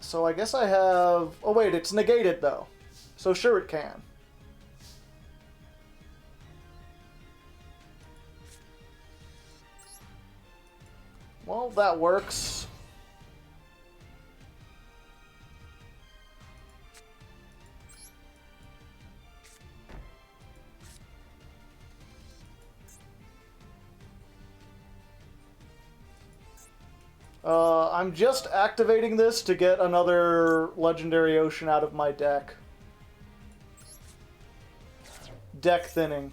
So I guess I have... Oh wait, it's negated though. So sure it can. Well, that works. I'm just activating this to get another Legendary Ocean out of my deck. Deck thinning.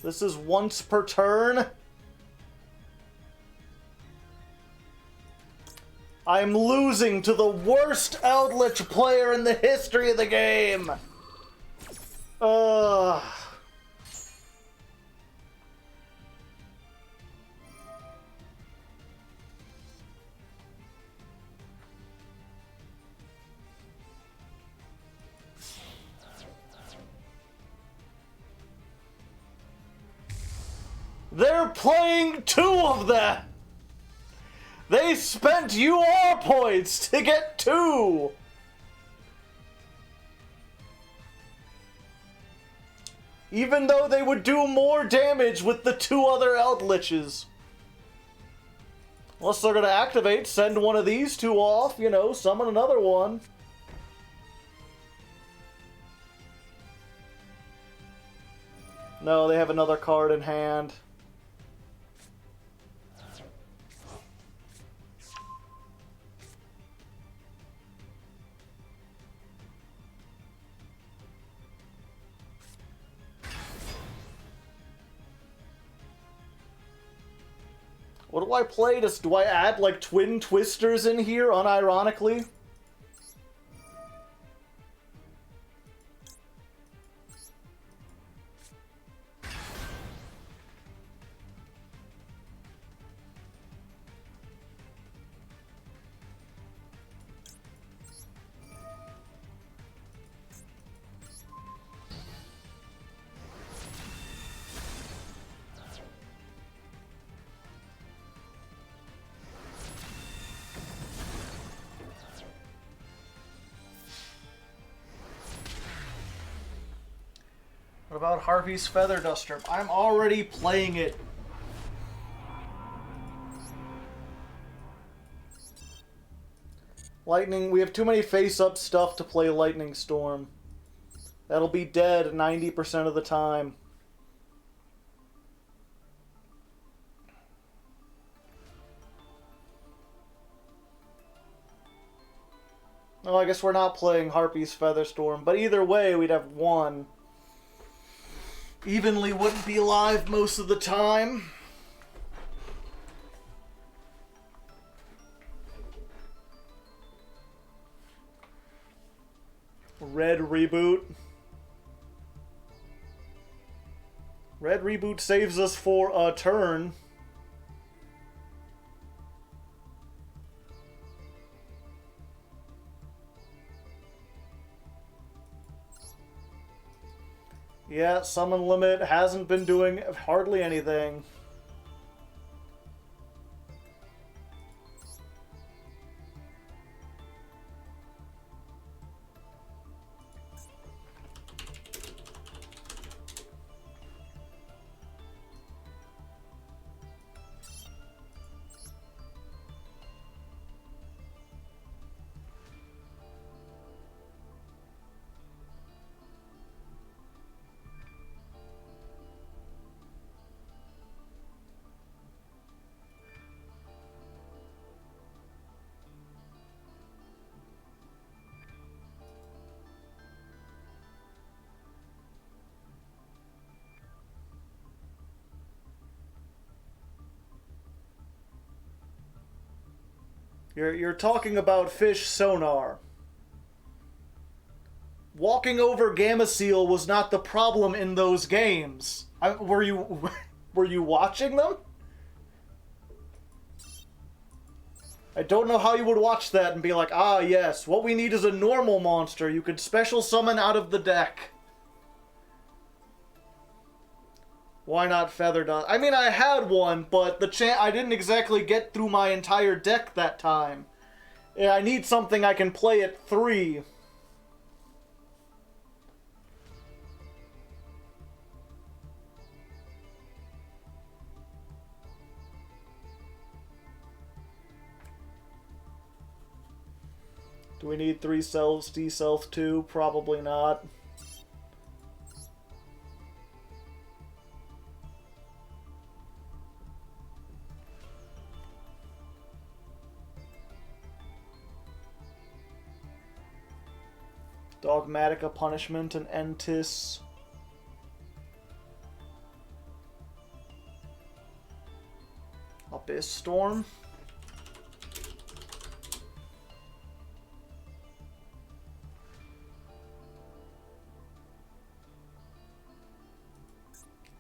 This is once per turn. I'm losing to the worst Eldritch player in the history of the game. Ugh. They're playing 2 of them! They spent UR points to get 2! Even though they would do more damage with the 2 other Eldritches. Unless they're gonna activate, send one of these 2 off, you know, summon another one. No, they have another card in hand. What do I play? Do I add, like, twin twisters in here, unironically? What about Harvey's Feather Duster? I'm already playing it. Lightning, we have too many face-up stuff to play Lightning Storm. That'll be dead 90% of the time. Oh, I guess we're not playing Harpy's Featherstorm, but either way, we'd have 1. Evenly wouldn't be live most of the time. Red Reboot. Red Reboot saves us for a turn. Yeah, Summon Limit hasn't been doing hardly anything. You're talking about fish sonar. Walking over Gamma Seal was not the problem in those games. Were you watching them? I don't know how you would watch that and be like, ah yes, what we need is a normal monster you could special summon out of the deck. Why not Feather Dust? I mean, I had one, but I didn't exactly get through my entire deck that time. Yeah, I need something I can play at 3. Do we need 3 selves, D-Self 2? Probably not. Dogmatica Punishment and Entis. Abyss Storm.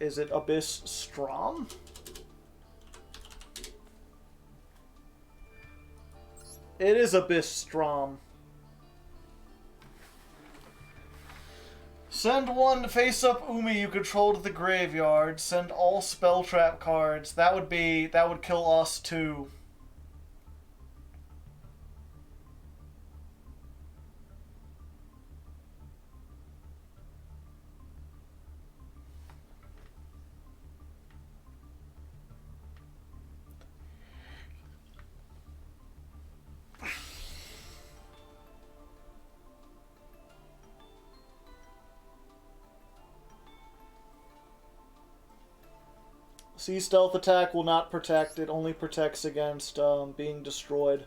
Is it Abyss Strom? It is Abyss Strom. Send one face-up Umi you control to the graveyard. Send all spell trap cards. That would kill us too. Sea stealth attack will not protect. It only protects against being destroyed.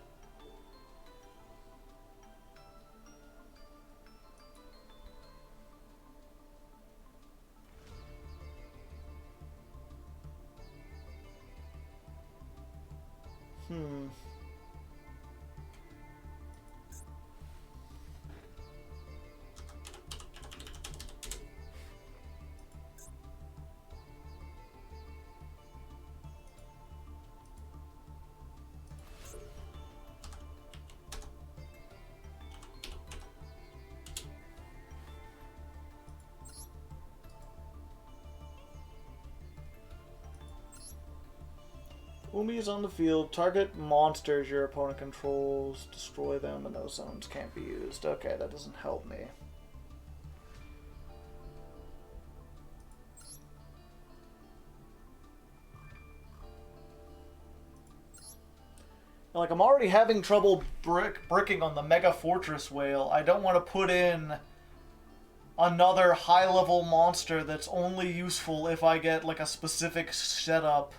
Umi is on the field. Target monsters your opponent controls. Destroy them, and those zones can't be used. Okay, that doesn't help me. Like, I'm already having trouble bricking on the Mega Fortress Whale. I don't want to put in another high-level monster that's only useful if I get, like, a specific setup.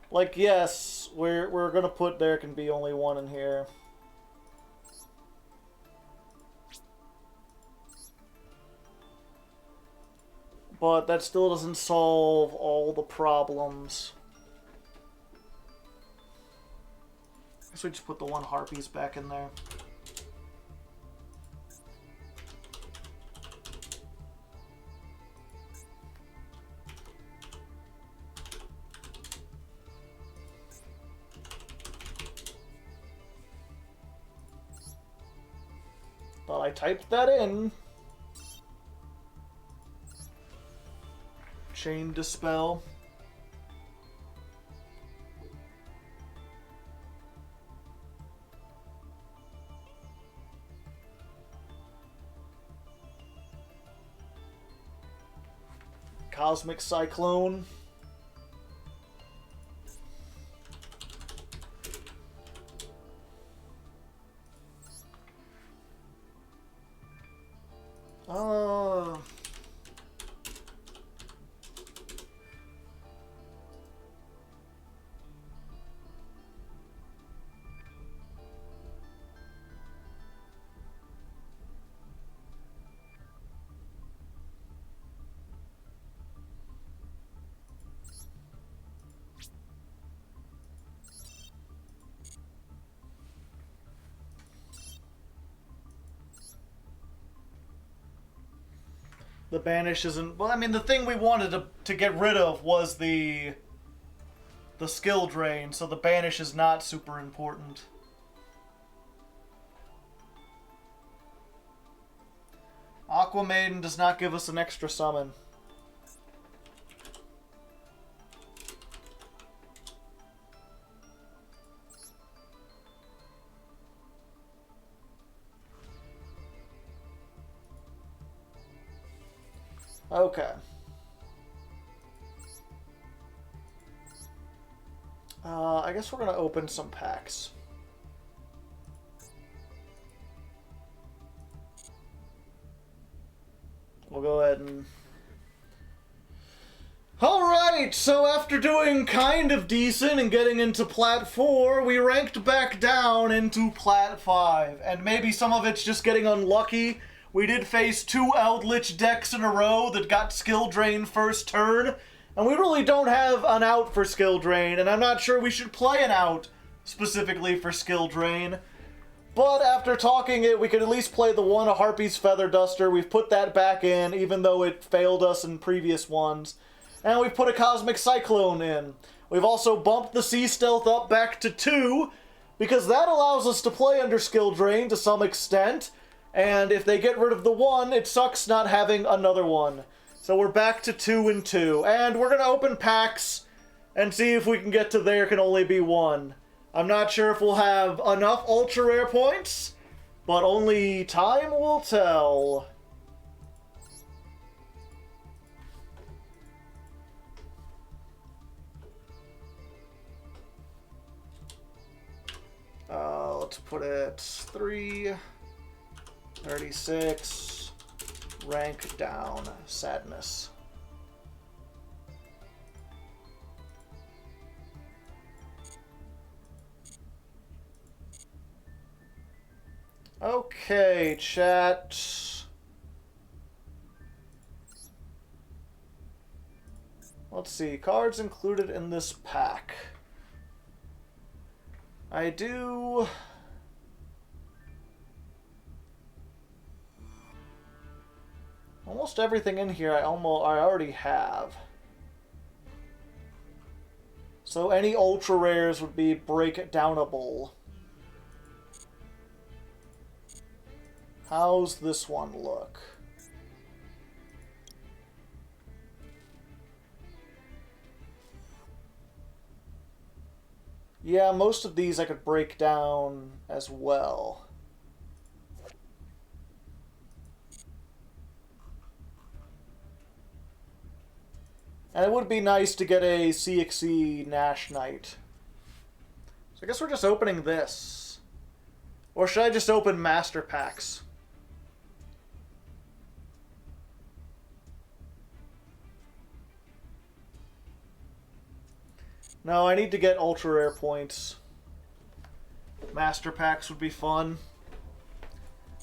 Like, yes, we're gonna put there can be only one in here. But that still doesn't solve all the problems. I guess we just put the one Harpies back in there. Thought I typed that in. Chain Dispel. Cosmic Cyclone. The banish isn't... Well, I mean, the thing we wanted to get rid of was the skill drain, so the banish is not super important. Aquamaiden does not give us an extra summon. Okay. I guess we're going to open some packs. We'll go ahead and... Alright, so after doing kind of decent and getting into Plat 4, we ranked back down into Plat 5. And maybe some of it's just getting unlucky. We did face 2 Eldritch decks in a row that got skill drain first turn. And we really don't have an out for skill drain, and I'm not sure we should play an out specifically for skill drain. But after talking it, we could at least play the one, a Harpy's Feather Duster. We've put that back in, even though it failed us in previous ones. And we've put a Cosmic Cyclone in. We've also bumped the Sea Stealth up back to 2, because that allows us to play under skill drain to some extent. And if they get rid of the 1, it sucks not having another one. So we're back to 2 and 2. And we're going to open packs and see if we can get to there can only be 1. I'm not sure if we'll have enough ultra rare points, but only time will tell. Let's put it 3, 36, rank down, sadness. Okay, chat. Let's see, cards included in this pack. I do... almost everything in here I already have. So any ultra rares would be breakdownable. How's this one look? Yeah, most of these I could break down as well. And it would be nice to get a CXE Nash Knight. So I guess we're just opening this. Or should I just open Master Packs? No, I need to get ultra rare points. Master Packs would be fun.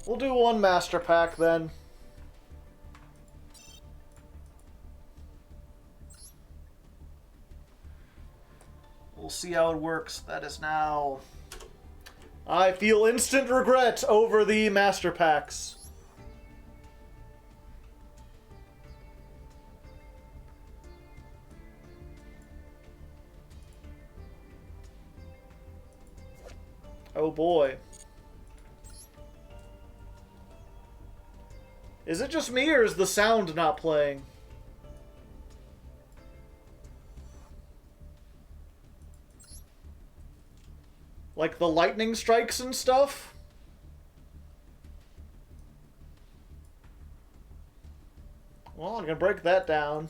We'll do one Master Pack then. We'll see how it works. That is now... I feel instant regret over the Master Packs. Oh boy. Is it just me, or is the sound not playing? Like the lightning strikes and stuff? Well, I'm gonna break that down.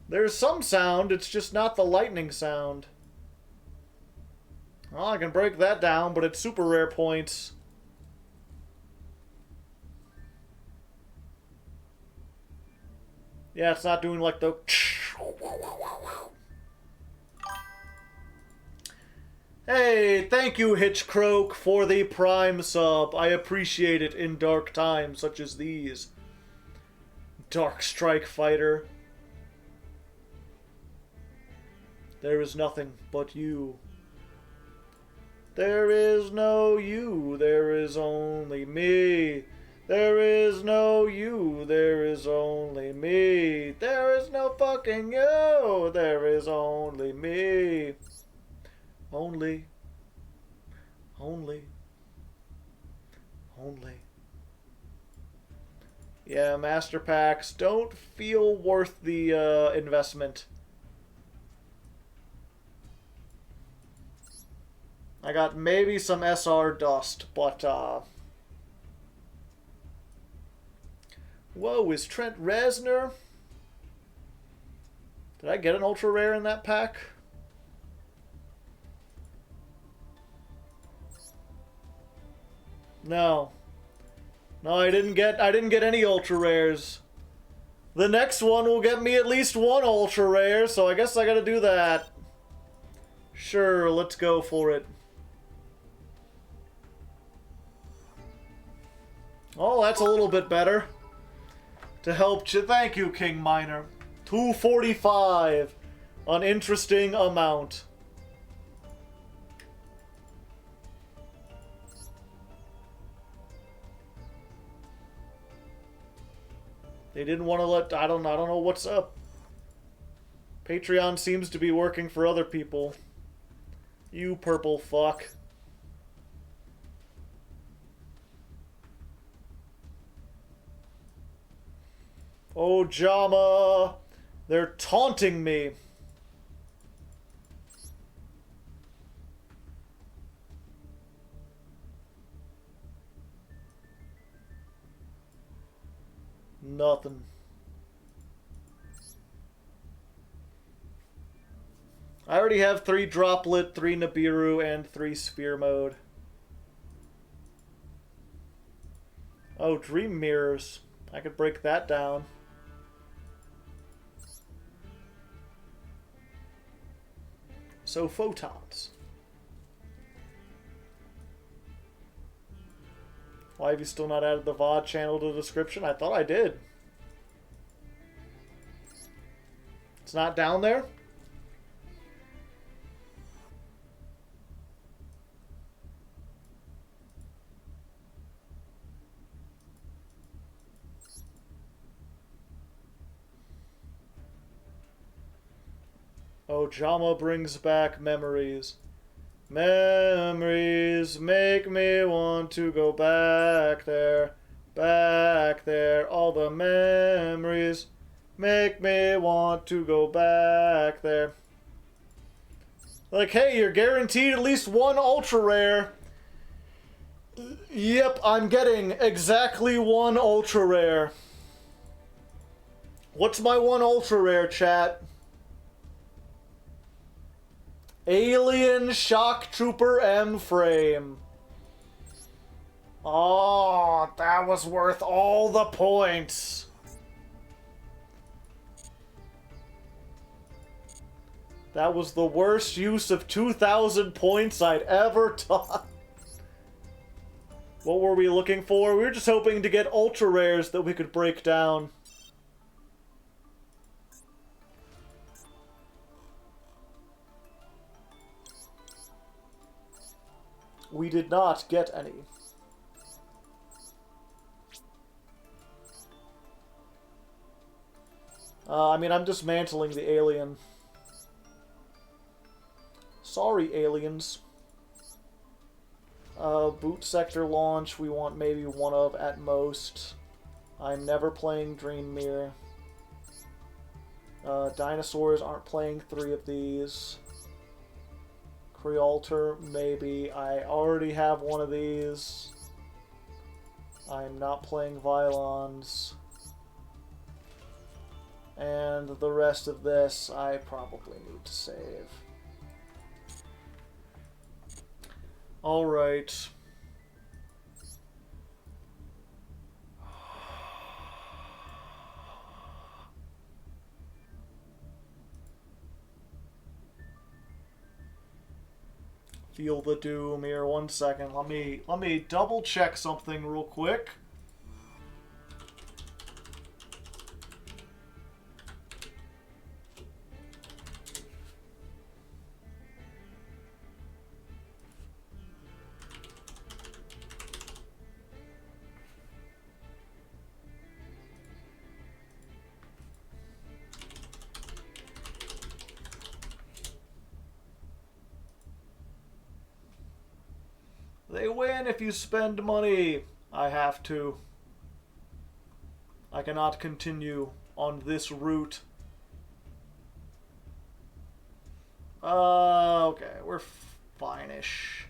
There's some sound, it's just not the lightning sound. Well, I can break that down, but it's super rare points. Yeah, it's not doing like the... Hey, thank you, Hitchcroak, for the Prime sub. I appreciate it in dark times such as these. Dark Strike Fighter. There is nothing but you. There is no you, there is only me. There is no you, there is only me. There is no fucking you, there is only me. Only. Yeah, Master Packs don't feel worth the investment. I got maybe some SR dust, but whoa, is Trent Reznor? Did I get an ultra rare in that pack? No. No, I didn't get any ultra rares. The next one will get me at least one ultra rare, so I guess I gotta do that. Sure, let's go for it. Oh, that's a little bit better. To help you. Thank you, King Miner. 245. An interesting amount. They didn't want to let... I don't know what's up. Patreon seems to be working for other people. You purple fuck. Oh, Jama. They're taunting me. Nothing. I already have 3 Droplet, 3 Nibiru, and 3 Sphere Mode. Oh, Dream Mirrors. I could break that down. So, photons. Why have you still not added the VOD channel to the description? I thought I did. It's not down there? Oh, Jama brings back memories. Memories make me want to go back there. Back there. All the memories make me want to go back there. Like, hey, you're guaranteed at least 1 ultra rare. Yep, I'm getting exactly 1 ultra rare. What's my 1 ultra rare, chat? Alien Shock Trooper M frame. Oh, that was worth all the points. That was the worst use of 2,000 points I'd ever done. What were we looking for? We were just hoping to get ultra rares that we could break down. We did not get any. I mean, I'm dismantling the alien. Sorry, aliens. Boot sector launch, we want maybe 1 of at most. I'm never playing Dream Mirror. Dinosaurs aren't playing 3 of these. Crealter, maybe. I already have 1 of these. I'm not playing Vylons. And the rest of this I probably need to save. Alright. Feel the doom here. 1 second. Let me double check something real quick. They win if you spend money. I have to. I cannot continue on this route. Okay, we're fine-ish.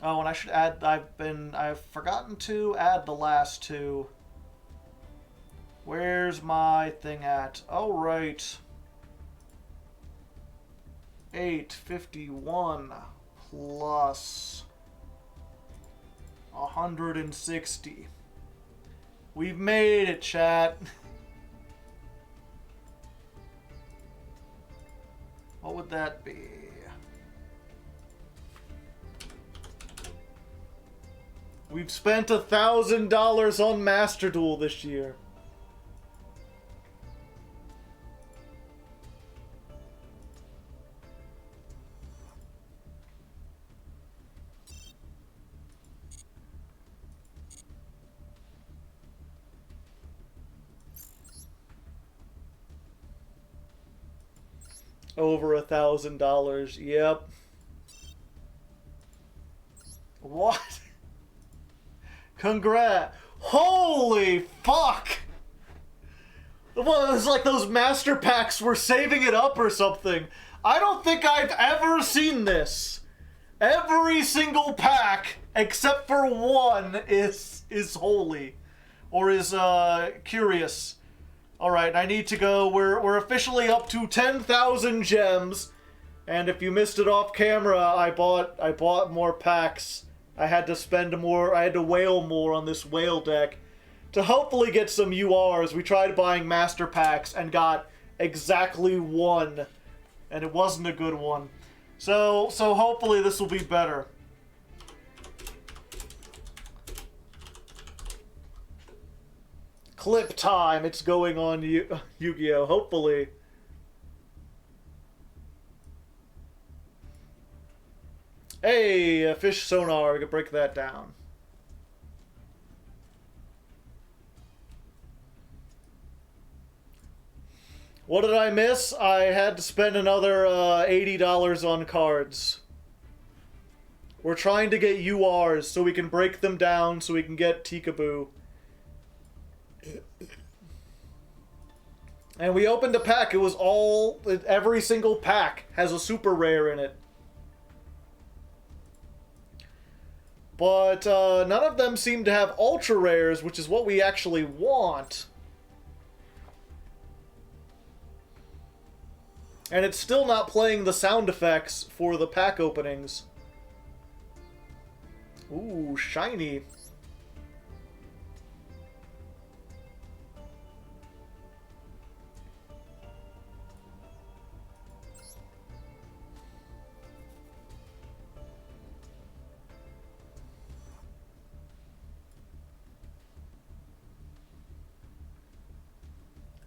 Oh, and I should add, I've forgotten to add the last 2. Where's my thing at? Oh, right. 851 plus 160. We've made it, chat. What would that be? We've spent $1,000 on Master Duel this year. Over $1,000. Yep. What? Congrats. Holy fuck! Well, it was like those master packs were saving it up or something. I don't think I've ever seen this. Every single pack, except for one, is holy. Or is, curious. Alright, I need to go. We're officially up to 10,000 gems. And if you missed it off camera, I bought more packs. I had to spend more, I had to whale more on this whale deck to hopefully get some URs. We tried buying master packs and got exactly one. And it wasn't a good one. So hopefully this will be better. Clip time, it's going on Yu-Gi-Oh! Hopefully. Hey, fish sonar, we can break that down. What did I miss? I had to spend another $80 on cards. We're trying to get URs so we can break them down so we can get Tikaboo. And we opened a pack. It was all... Every single pack has a super rare in it. But none of them seem to have ultra rares, which is what we actually want. And it's still not playing the sound effects for the pack openings. Ooh, shiny.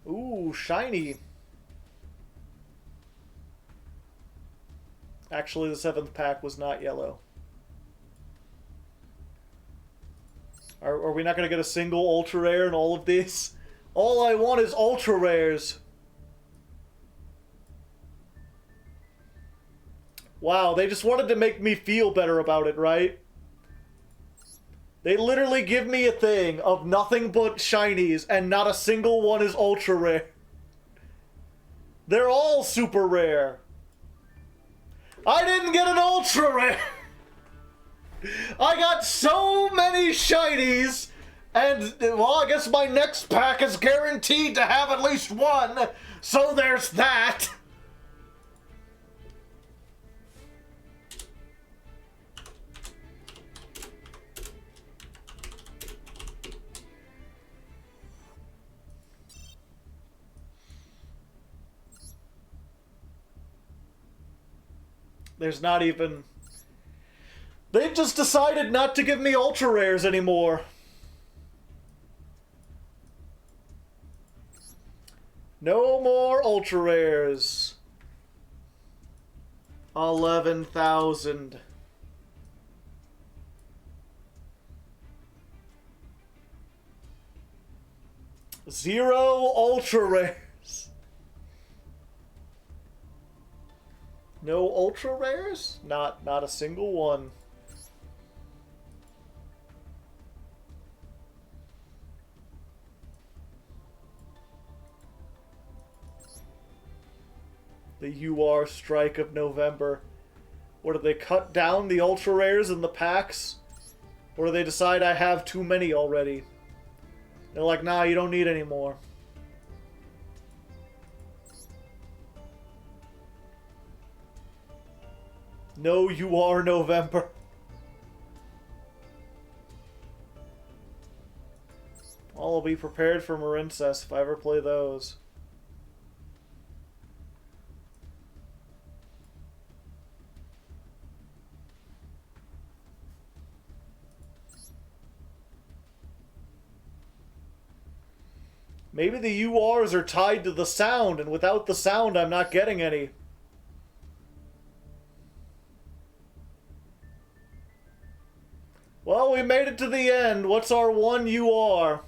Ooh, shiny. Actually, the 7th pack was not yellow. Are we not going to get a single ultra rare in all of these? All I want is ultra rares. Wow, they just wanted to make me feel better about it, right? They literally give me a thing of nothing but shinies, and not a single one is ultra rare. They're all super rare. I didn't get an ultra rare! I got so many shinies, and, well, I guess my next pack is guaranteed to have at least one, so there's that! There's not even... They've just decided not to give me ultra rares anymore. No more ultra rares. 11,000. Zero ultra rares. No ultra rares? Not a single one. The UR strike of November. Or do they cut down the ultra rares in the packs? Or do they decide I have too many already? They're like, nah, you don't need any more. No UR November. All will be prepared for Marincess if I ever play those. Maybe the URs are tied to the sound, and without the sound, I'm not getting any. Well, we made it to the end. What's our one UR?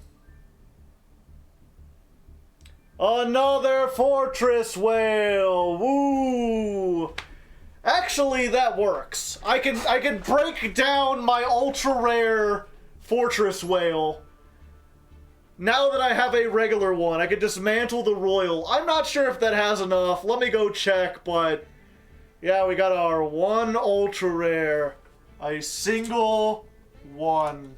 Another Fortress Whale! Woo! Actually, that works. I can break down my ultra-rare Fortress Whale. Now that I have a regular one, I can dismantle the Royal. I'm not sure if that has enough. Let me go check, but... yeah, we got our one ultra rare. A single one.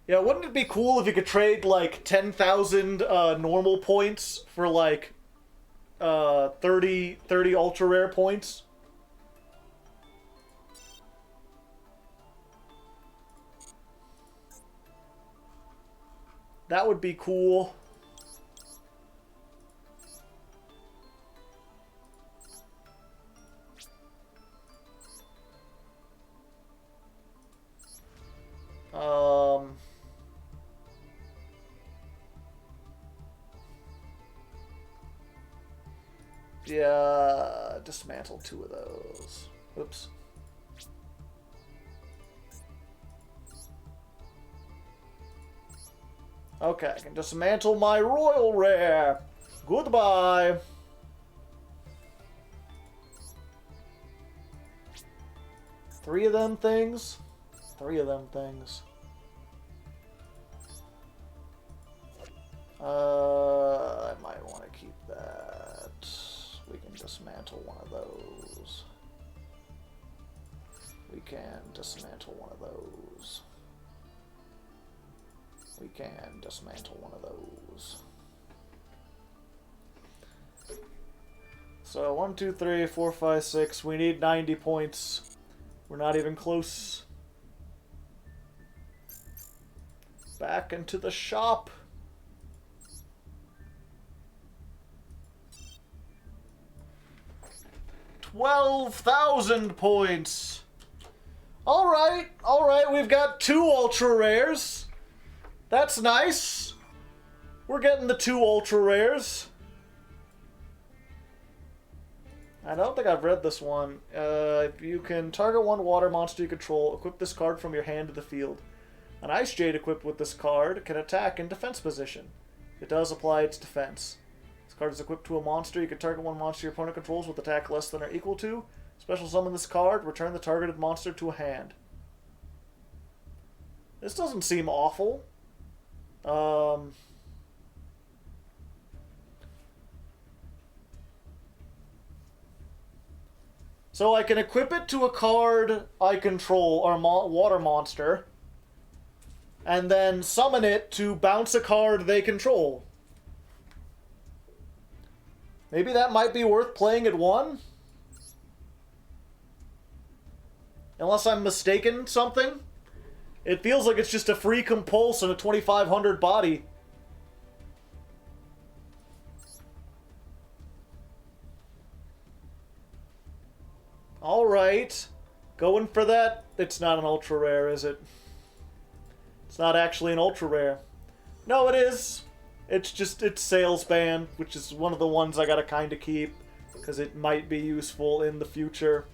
Yeah, wouldn't it be cool if you could trade, like, 10,000 normal points for, like, 30 ultra-rare points? That would be cool. Yeah, dismantle 2 of those. Oops. Okay, I can dismantle my Royal Rare. Goodbye. Three of them things. I might want to keep that. We can dismantle one of those. We can dismantle one of those. We can dismantle one of those. So 1, 2, 3, 4, 5, 6. We need 90 points. We're not even close. Back into the shop. 12,000 points. Alright, we've got 2 ultra rares. That's nice. We're getting the 2 ultra rares. I don't think I've read this one. You can target one water monster you control, equip this card from your hand to the field. An Ice Jade equipped with this card can attack in defense position. It does apply its defense. This card is equipped to a monster. You can target one monster your opponent controls with attack less than or equal to. Special summon this card, return the targeted monster to a hand. This doesn't seem awful. So I can equip it to a card I control, or water monster, and then summon it to bounce a card they control. Maybe that might be worth playing at 1? Unless I'm mistaken something. It feels like it's just a free compulse and a 2,500 body. Alright. Going for that. It's not an ultra rare, is it? It's not actually an ultra rare. No, it is. It's just, it's sales ban, which is one of the ones I gotta kinda keep, because it might be useful in the future.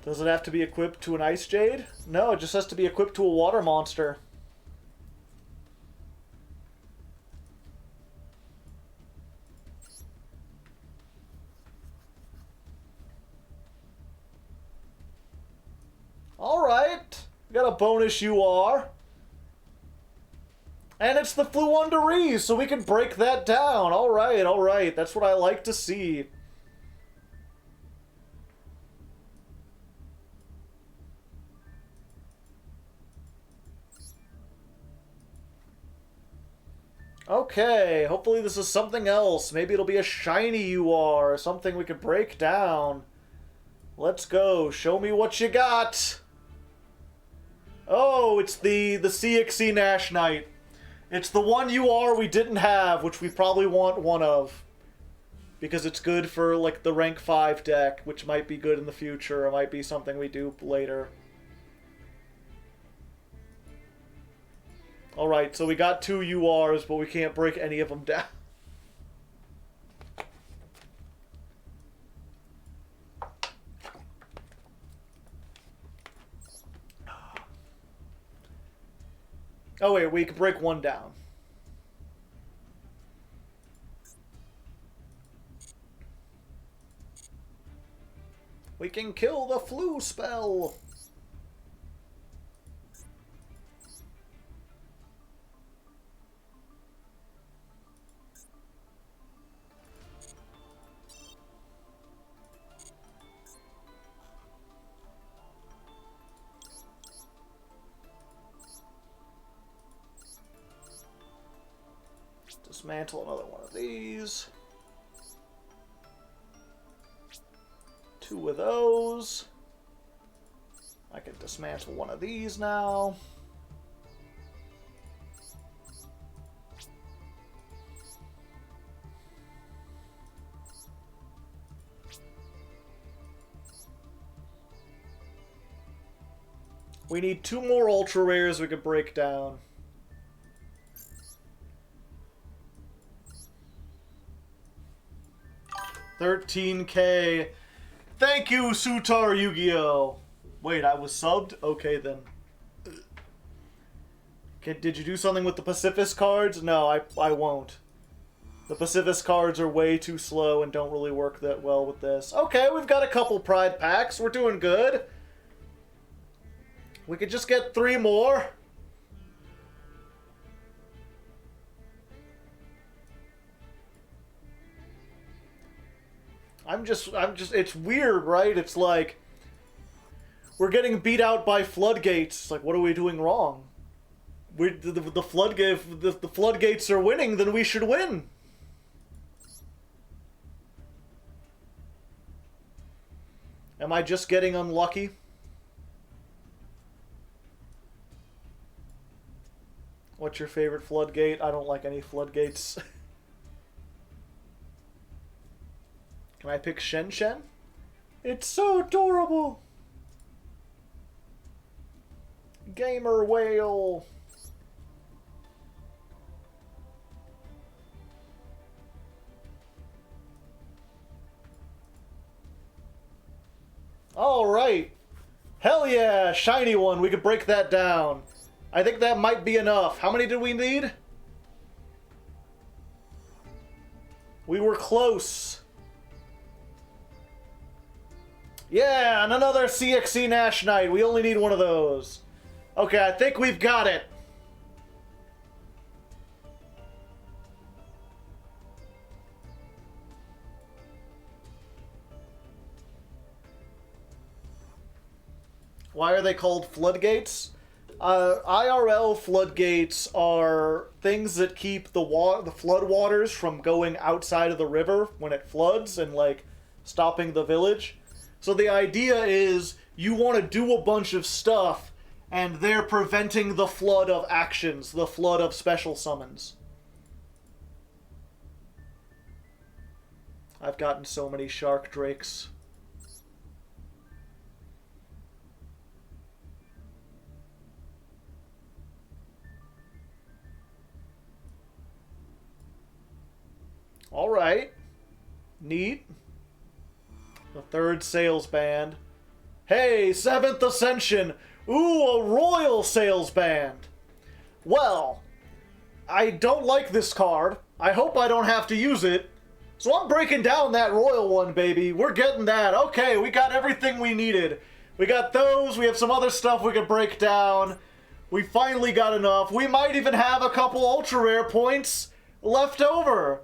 Does it have to be equipped to an Ice Jade? No, it just has to be equipped to a water monster. Alright. Got a bonus UR. And it's the Fluundereeze, so we can break that down. Alright, alright. That's what I like to see. Okay, hopefully this is something else. Maybe it'll be a shiny UR or something we could break down. Let's go. Show me what you got. Oh, it's the CXC Nash Knight. It's the one UR we didn't have, which we probably want one of. Because it's good for, like, the rank 5 deck, which might be good in the future. It might be something we do later. Alright, so we got 2 URs, but we can't break any of them down. Oh wait, we can break one down. We can kill the flu spell! Dismantle another one of these. 2 of those. I can dismantle one of these now. We need 2 more ultra rares we could break down. $13K. Thank you, Sutar Yu-Gi-Oh! Wait, I was subbed? Okay, then. Okay, did you do something with the Pacifist cards? No, I won't. The Pacifist cards are way too slow and don't really work that well with this. Okay, we've got a couple Pride packs. We're doing good. We could just get 3 more. It's weird, right? It's like, we're getting beat out by floodgates. Like, what are we doing wrong? The floodgates are winning, then we should win. Am I just getting unlucky? What's your favorite floodgate? I don't like any floodgates. Can I pick Shen Shen? It's so adorable! Gamer whale! Alright! Hell yeah! Shiny one! We could break that down. I think that might be enough. How many did we need? We were close. Yeah, and another CXC Nash Knight. We only need one of those. Okay, I think we've got it. Why are they called floodgates? IRL floodgates are things that keep the flood waters from going outside of the river when it floods and, like, stopping the village. So the idea is you want to do a bunch of stuff, and they're preventing the flood of actions, the flood of special summons. I've gotten so many Shark Drakes. Alright. Neat. The 3rd sales band. Hey, 7th Ascension! Ooh, a royal sales band! Well, I don't like this card. I hope I don't have to use it. So I'm breaking down that royal one, baby. We're getting that. Okay, we got everything we needed. We got those. We have some other stuff we can break down. We finally got enough. We might even have a couple ultra rare points left over.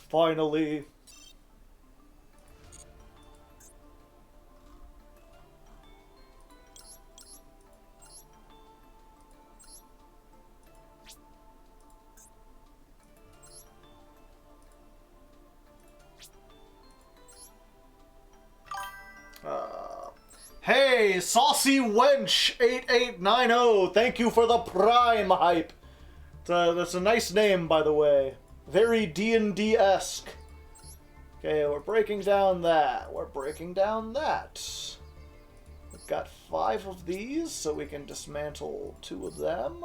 Finally. Hey, Saucy Wench 8890, thank you for the Prime hype. That's a nice name, by the way. Very D&D-esque. Okay, we're breaking down that. We're breaking down that. We've got 5 of these, so we can dismantle 2 of them.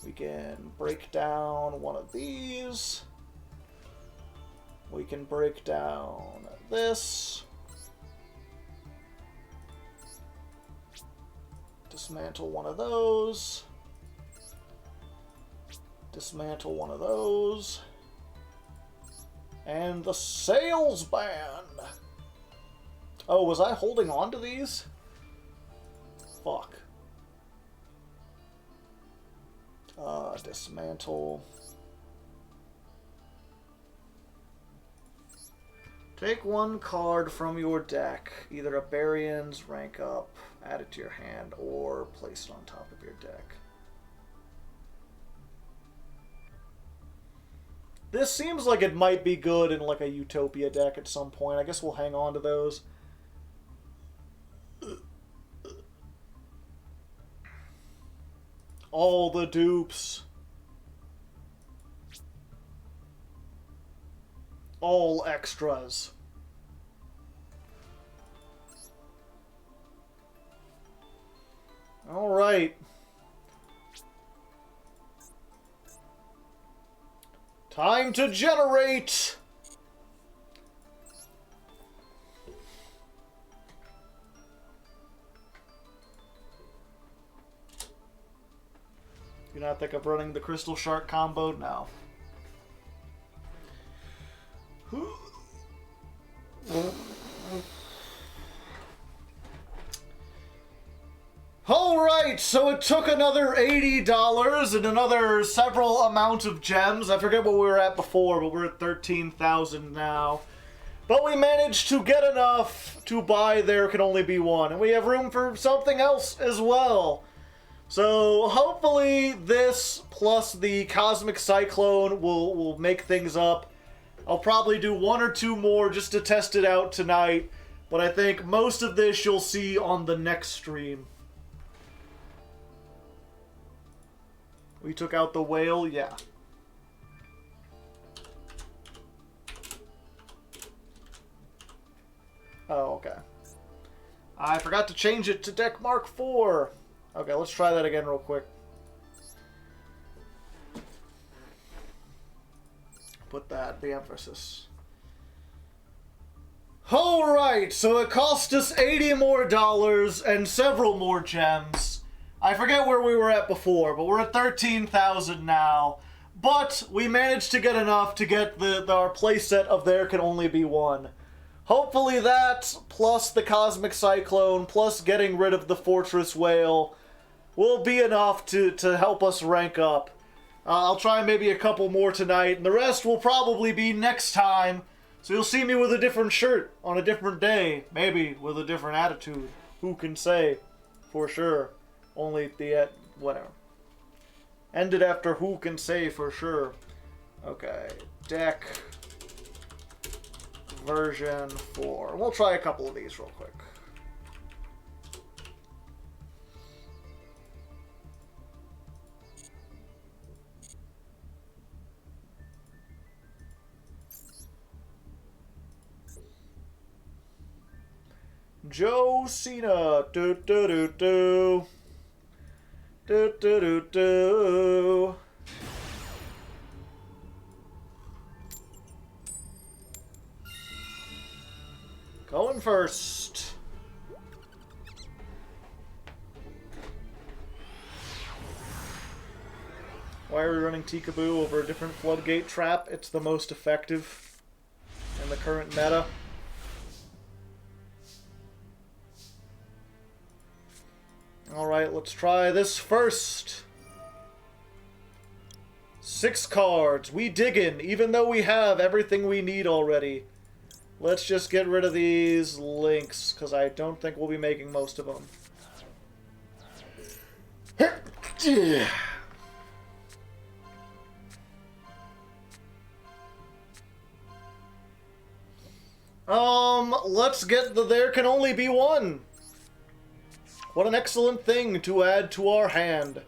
We can break down 1 of these. We can break down this. Dismantle 1 of those. Dismantle 1 of those. And the sales band. Oh, was I holding on to these? Fuck. Dismantle. Take 1 card from your deck, either a Barian's, rank up, add it to your hand, or place it on top of your deck. This seems like it might be good in like a Utopia deck at some point. I guess we'll hang on to those. All the dupes. All extras. All right. Time to generate. You not think of running the Crystal Shark combo? No. Alright, so it took another $80 and another several amount of gems. I forget what we were at before, but we're at 13,000 now. But we managed to get enough to buy There Can Only Be One. And we have room for something else as well. So hopefully this plus the Cosmic Cyclone will make things up. I'll probably do 1 or 2 more just to test it out tonight. But I think most of this you'll see on the next stream. We took out the whale, yeah. Oh, okay. I forgot to change it to Deck Mark IV. Okay, let's try that again real quick. Put that, the emphasis. Alright, so it cost us $80 more and several more gems. I forget where we were at before, but we're at 13,000 now. But we managed to get enough to get our playset of There Can Only Be One. Hopefully that, plus the Cosmic Cyclone, plus getting rid of the Fortress Whale, will be enough to help us rank up. I'll try maybe a couple more tonight, and the rest will probably be next time. So you'll see me with a different shirt on a different day, maybe with a different attitude. Who can say for sure? Only the, whatever. Ended after who can say for sure. Okay, deck version 4. We'll try a couple of these real quick. Joe Cena. Do do do do. Do do do do. Going first. Why are we running Tikaboo over a different Floodgate trap? It's the most effective in the current meta. Alright, let's try this first. 6 cards. We diggin', even though we have everything we need already. Let's just get rid of these links, because I don't think we'll be making most of them. Let's get the There Can Only Be One. What an excellent thing to add to our hand.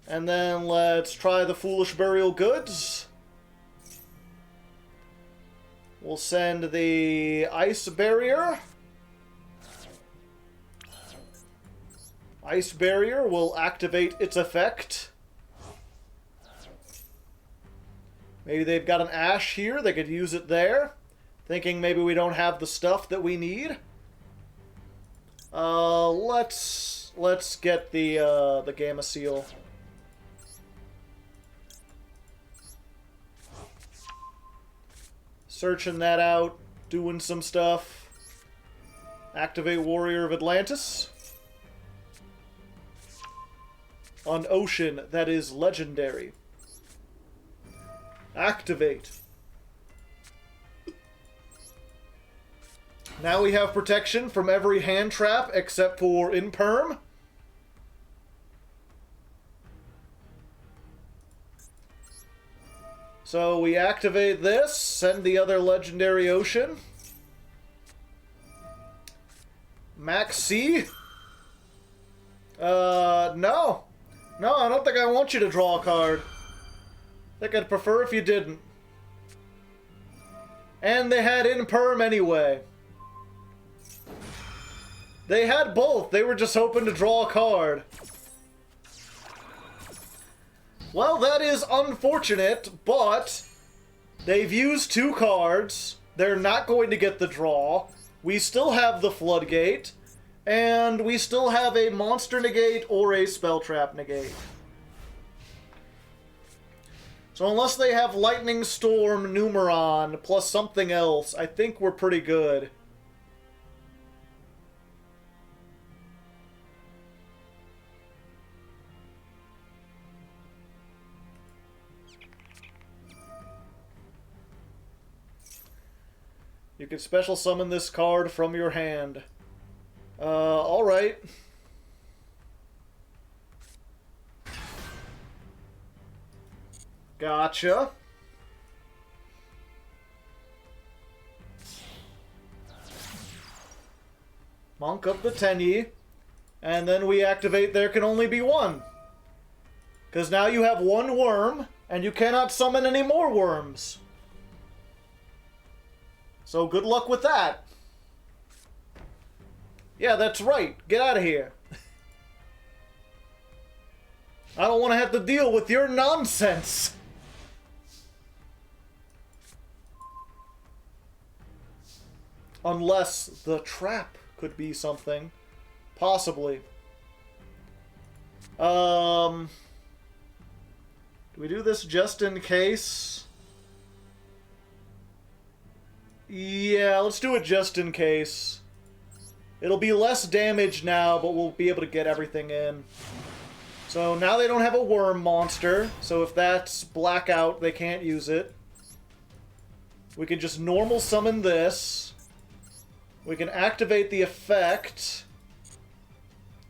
And then let's try the Foolish Burial Goods. We'll send the Ice Barrier. Ice Barrier will activate its effect. Maybe they've got an Ash here, they could use it there. Thinking maybe we don't have the stuff that we need. Let's get the Gamma Seal. Searching that out, doing some stuff. Activate Warrior of Atlantis. On Ocean, that is legendary. Activate. Now we have protection from every hand trap except for Imperm. So we activate this, send the other legendary Ocean. Max C? No. No, I don't think I want you to draw a card. I think I'd prefer if you didn't. And they had Imperm anyway. They had both. They were just hoping to draw a card. Well, that is unfortunate, but they've used 2 cards. They're not going to get the draw. We still have the Floodgate, and we still have a Monster Negate or a Spell Trap Negate. So unless they have Lightning Storm, Numeron, plus something else, I think we're pretty good. You can special summon this card from your hand. Alright. Gotcha. Monk up the Tenyi. And then we activate There Can Only Be One. Because now you have 1 worm, and you cannot summon any more worms. So good luck with that. Yeah, that's right. Get out of here. I don't want to have to deal with your nonsense. Unless the trap could be something. Possibly. Do we do this just in case? Yeah, let's do it just in case. It'll be less damage now, but we'll be able to get everything in. So now they don't have a worm monster, so if that's blackout, they can't use it. We can just normal summon this. We can activate the effect.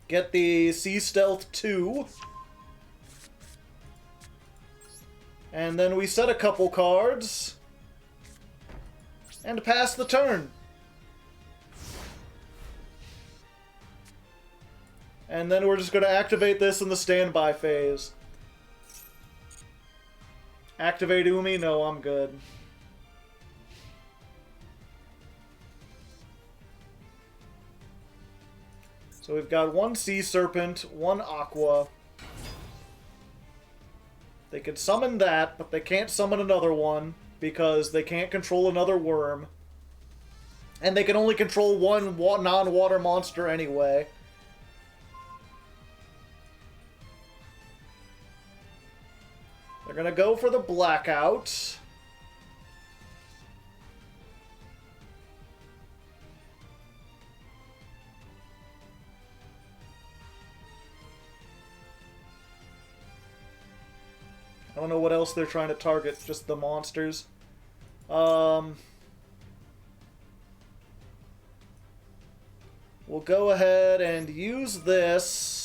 Get the Sea Stealth 2. And then we set a couple cards. And pass the turn. And then we're just going to activate this in the standby phase. Activate Umi? No, I'm good. So we've got 1 Sea Serpent, 1 Aqua. They could summon that, but they can't summon another one. Because they can't control another worm. And they can only control 1 non-water monster anyway. They're gonna go for the blackout. I don't know what else they're trying to target, just the monsters. We'll go ahead and use this.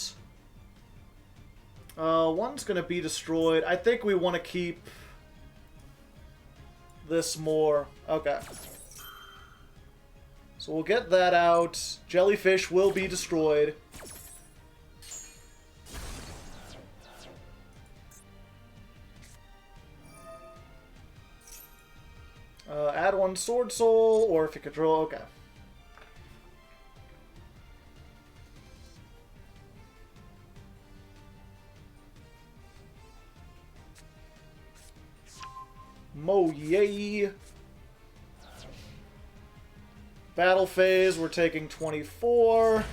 One's gonna be destroyed. I think we want to keep this more. Okay. So we'll get that out. Jellyfish will be destroyed. Add one sword soul, or if you control, okay. Mo yay! Battle phase, we're taking 24.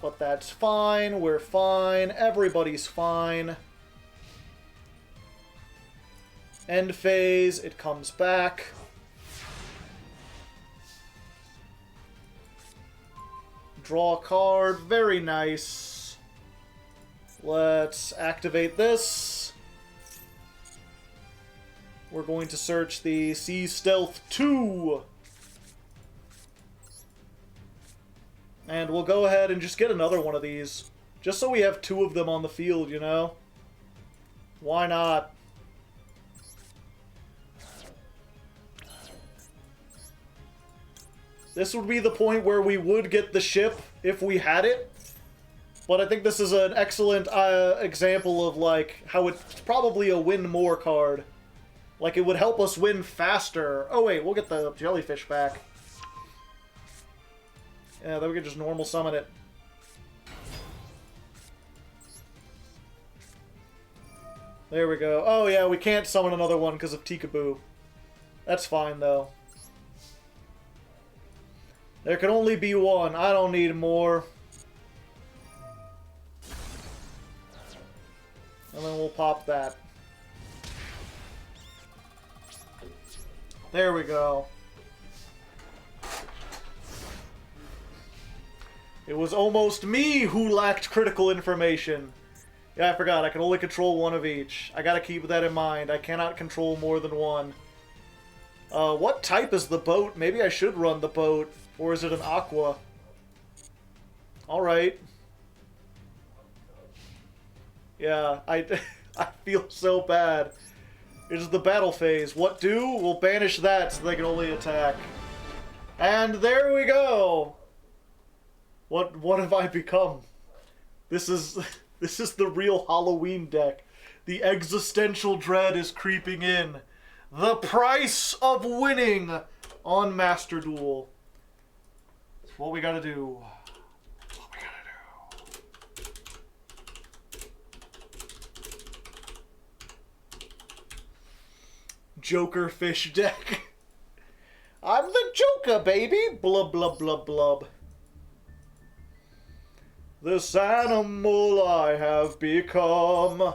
But that's fine, we're fine, everybody's fine. End phase, it comes back. Draw a card, very nice. Let's activate this. We're going to search the Sea Stealth 2. And we'll go ahead and just get another one of these. Just so we have two of them on the field, you know? Why not? This would be the point where we would get the ship if we had it. But I think this is an excellent example of, like, how it's probably a win more card. Like, it would help us win faster. Oh, wait, we'll get the jellyfish back. Yeah, then we can just normal summon it. There we go. Oh, yeah, we can't summon another one because of Tikaboo. That's fine, though. There can only be one. I don't need more. And then we'll pop that. There we go. It was almost me who lacked critical information. Yeah, I forgot. I can only control one of each. I gotta keep that in mind. I cannot control more than one. What type is the boat? Maybe I should run the boat. Or is it an aqua? Alright. Yeah, I feel so bad. It is the battle phase. What do? We'll banish that so they can only attack. And there we go! What have I become? This is the real Halloween deck. The existential dread is creeping in. The price of winning on Master Duel. It's what we gotta do. It's what we gotta do. Joker fish deck. I'm the Joker, baby! Blub, blub, blub, blub. This animal I have become.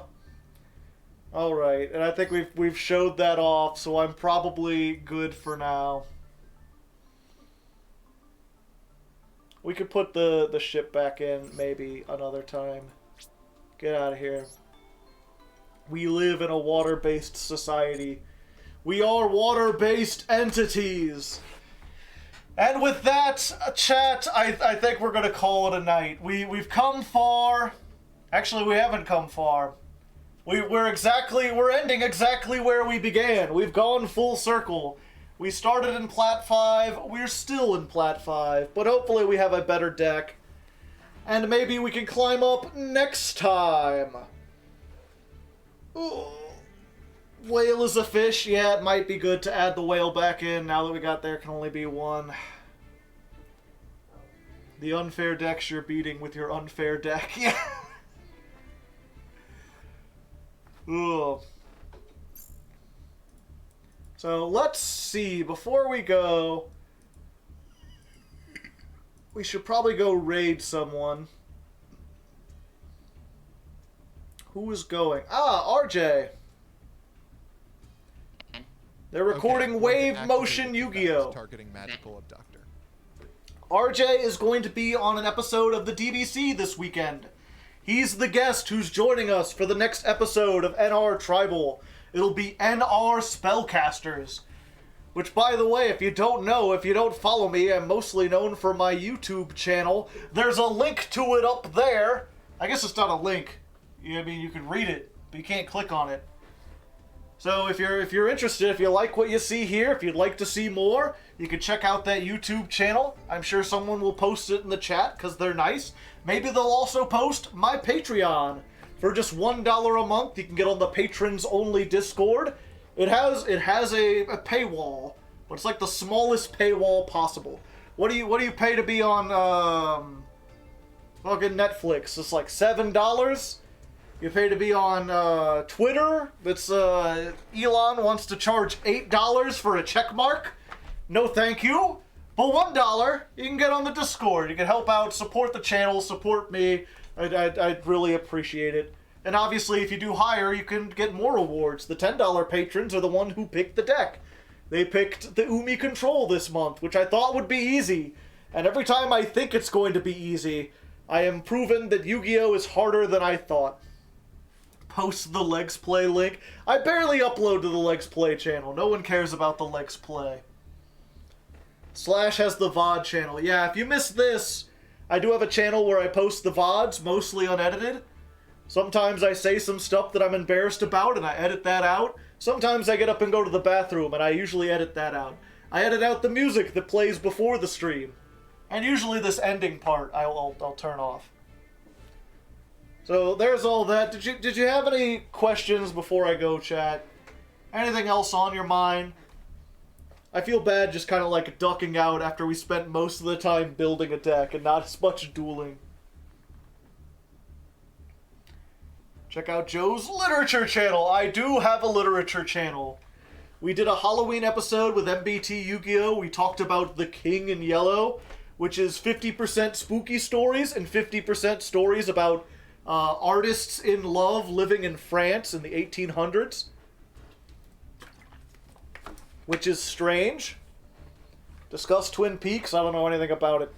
Alright, and I think we've showed that off, so I'm probably good for now. We could put the ship back in maybe another time. Get out of here. We live in a water-based society. We are water-based entities. And with that, chat, I think we're going to call it a night. We've come far. Actually, we haven't come far. We're ending exactly where we began. We've gone full circle. We started in Plat 5. We're still in Plat 5. But hopefully we have a better deck. And maybe we can climb up next time. Ooh. Whale is a fish. Yeah, it might be good to add the whale back in. Now that we got there can only be one. The unfair decks you're beating with your unfair deck. Yeah. Ugh. So let's see. Before we go, we should probably go raid someone. Who is going? Ah, RJ. They're recording wave motion Yu-Gi-Oh! Targeting magical abductor. RJ is going to be on an episode of the DBC this weekend. He's the guest who's joining us for the next episode of NR Tribal. It'll be NR Spellcasters. Which, by the way, if you don't know, if you don't follow me, I'm mostly known for my YouTube channel. There's a link to it up there. I guess it's not a link. I mean, you can read it, but you can't click on it. So if you're interested, if you like what you see here, if you'd like to see more, you can check out that YouTube channel. I'm sure someone will post it in the chat because they're nice. Maybe they'll also post my Patreon. For just $1 a month, you can get on the patrons only Discord. It has a paywall, but it's like the smallest paywall possible. What do you pay to be on fucking Netflix? It's like $7. You pay to be on Twitter. That's Elon wants to charge $8 for a check mark. No, thank you. But $1, you can get on the Discord. You can help out, support the channel, support me. I'd really appreciate it. And obviously, if you do higher, you can get more rewards. The $10 patrons are the one who picked the deck. They picked the Umi Control this month, which I thought would be easy. And every time I think it's going to be easy, I am proven that Yu-Gi-Oh! Is harder than I thought. Post the Legs Play link. I barely upload to the Legs Play channel. No one cares about the Legs Play. Slash has the VOD channel. Yeah, if you missed this, I do have a channel where I post the VODs, mostly unedited. Sometimes I say some stuff that I'm embarrassed about and I edit that out. Sometimes I get up and go to the bathroom and I usually edit that out. I edit out the music that plays before the stream. And usually this ending part I'll turn off. So there's all that. Did you have any questions before I go, chat? Anything else on your mind? I feel bad just kind of like ducking out after we spent most of the time building a deck and not as much dueling. Check out Joe's literature channel. I do have a literature channel. We did a Halloween episode with MBT Yu-Gi-Oh! We talked about The King in Yellow, which is 50% spooky stories and 50% stories about artists in love living in France in the 1800s. Which is strange. Discuss Twin Peaks. I don't know anything about it.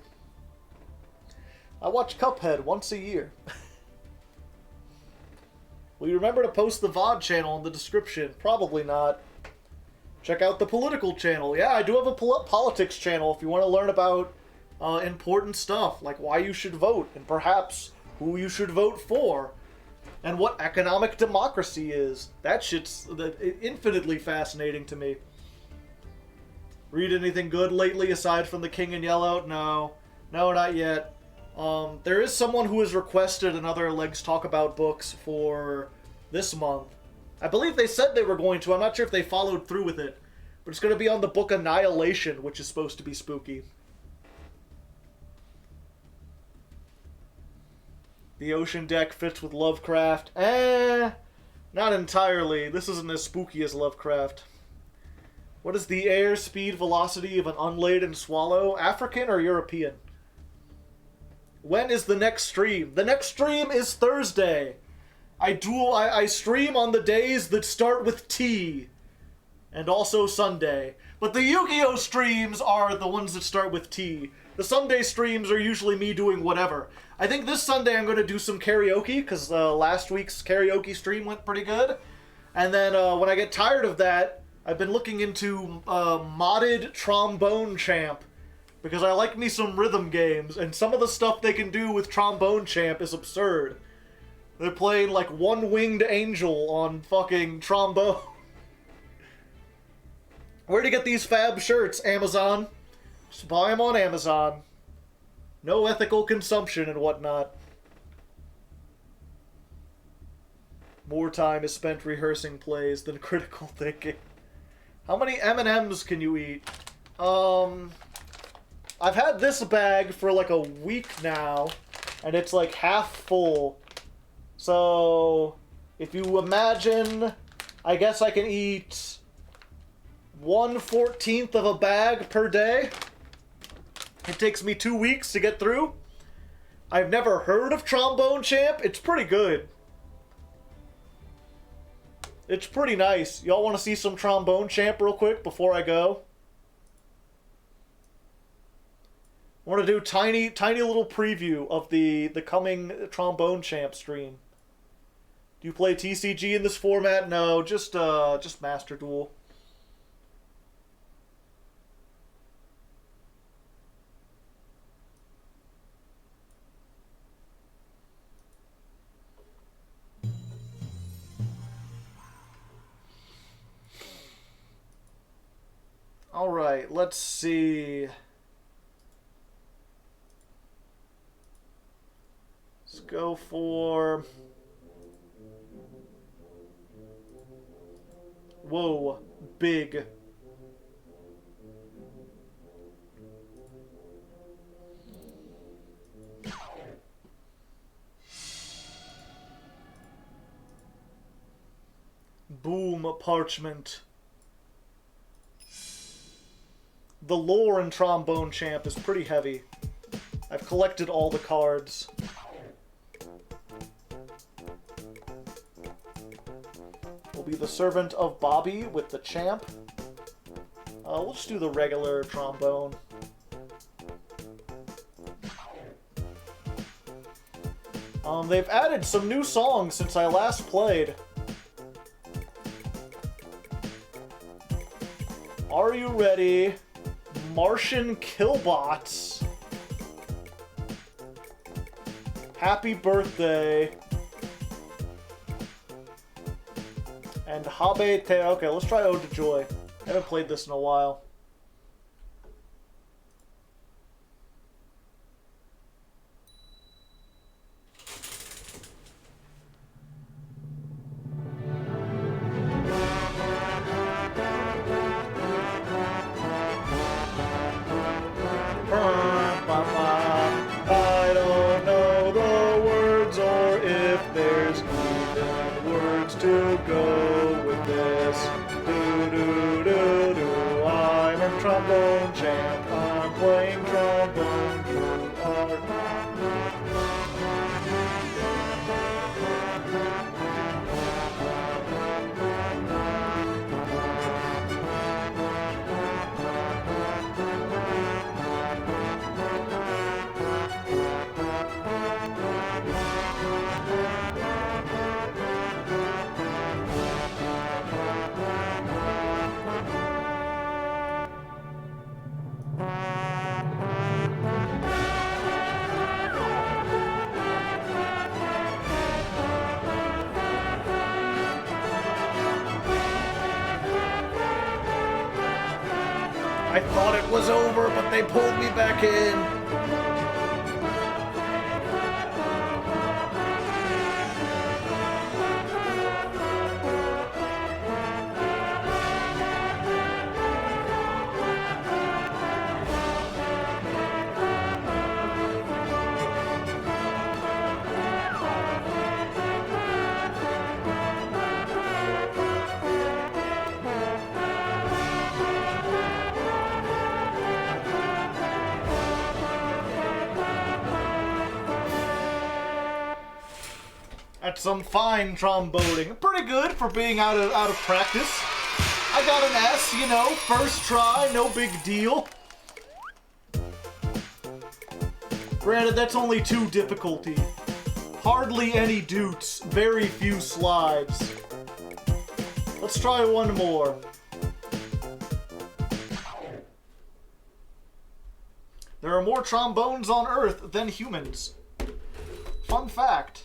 I watch Cuphead once a year. Will you remember to post the VOD channel in the description? Probably not. Check out the political channel. Yeah, I do have a politics channel if you want to learn about important stuff, like why you should vote, and perhaps who you should vote for, and what economic democracy is. That shit's infinitely fascinating to me. Read anything good lately aside from The King in Yellow? No. No, not yet. There is someone who has requested another Legs Talk About books for this month. I believe they said they were going to. I'm not sure if they followed through with it. But it's going to be on the book Annihilation, which is supposed to be spooky. The ocean deck fits with Lovecraft. Not entirely. This isn't as spooky as Lovecraft. What is the air speed velocity of an unladen swallow? African or European? When is the next stream? The next stream is Thursday. I stream on the days that start with T. And also Sunday. But the Yu-Gi-Oh! Streams are the ones that start with T. The Sunday streams are usually me doing whatever. I think this Sunday I'm going to do some karaoke, because last week's karaoke stream went pretty good. And then when I get tired of that, I've been looking into modded Trombone Champ. Because I like me some rhythm games, and some of the stuff they can do with Trombone Champ is absurd. They're playing like One-Winged Angel on fucking trombone. Where do you get these fab shirts, Amazon? Just buy them on Amazon. No ethical consumption and whatnot. More time is spent rehearsing plays than critical thinking. How many M&Ms can you eat? I've had this bag for like a week now, and it's like half full. So, if you imagine, I guess I can eat 1/14 of a bag per day. It takes me 2 weeks to get through. I've never heard of Trombone Champ. It's pretty good. It's pretty nice. Y'all want to see some trombone champ real quick before I go? I want to do tiny little preview of the coming trombone champ stream. Do you play TCG in this format? No, just Master Duel. All right, let's see. Let's go for... Whoa, big. Boom, parchment. The lore in Trombone Champ is pretty heavy. I've collected all the cards. We'll be the servant of Bobby with the champ. We'll just do the regular trombone. They've added some new songs since I last played. Are you ready? Martian Killbots. Happy Birthday. And Habe Te... Okay, let's try Ode to Joy. I haven't played this in a while. I don't know the words or if there's even words to go with this. Do-do-do-do. I'm a trombone champ. I'm playing trombone. You are... I thought it was over, but they pulled me back in. That's some fine tromboning. Pretty good for being out of practice. I got an S, you know, first try, no big deal. Granted, that's only 2 difficulty. Hardly any dutes, very few slides. Let's try one more. There are more trombones on Earth than humans. Fun fact.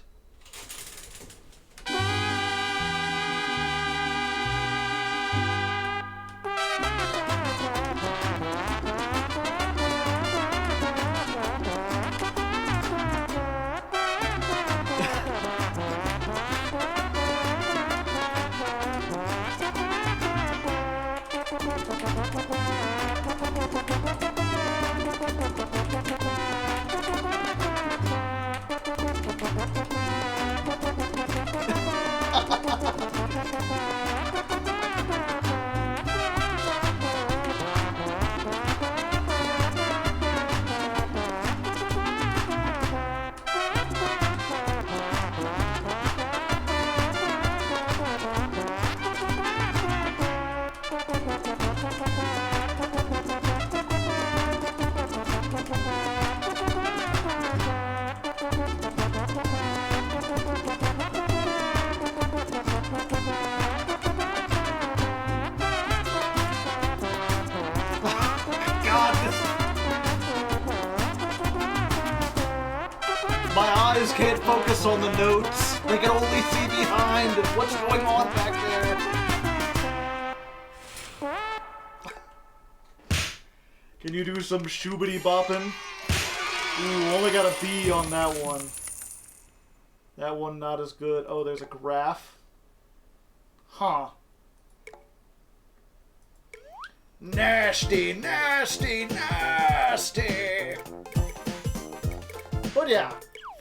guys can't focus on the notes. They can only see behind what's going on back there. Can you do some shoobity bopping? Ooh, only got a B on that one. That one not as good. Oh, there's a graph. Huh. Nasty, nasty, nasty! But yeah,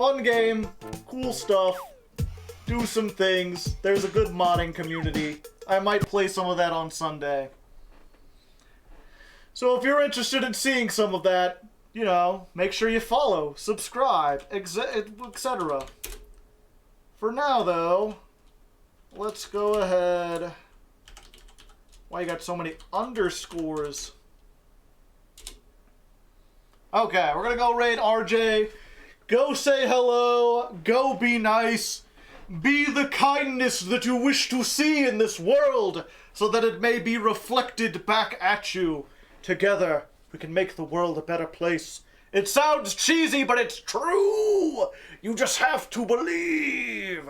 fun game, cool stuff, do some things, there's a good modding community. I might play some of that on Sunday. So if you're interested in seeing some of that, you know, make sure you follow, subscribe, etc. For now, though, let's go ahead. Why you got so many underscores? Okay, we're gonna go raid RJ. Go say hello. Go be nice. Be the kindness that you wish to see in this world, so that it may be reflected back at you. Together, we can make the world a better place. It sounds cheesy, but it's true! You just have to believe!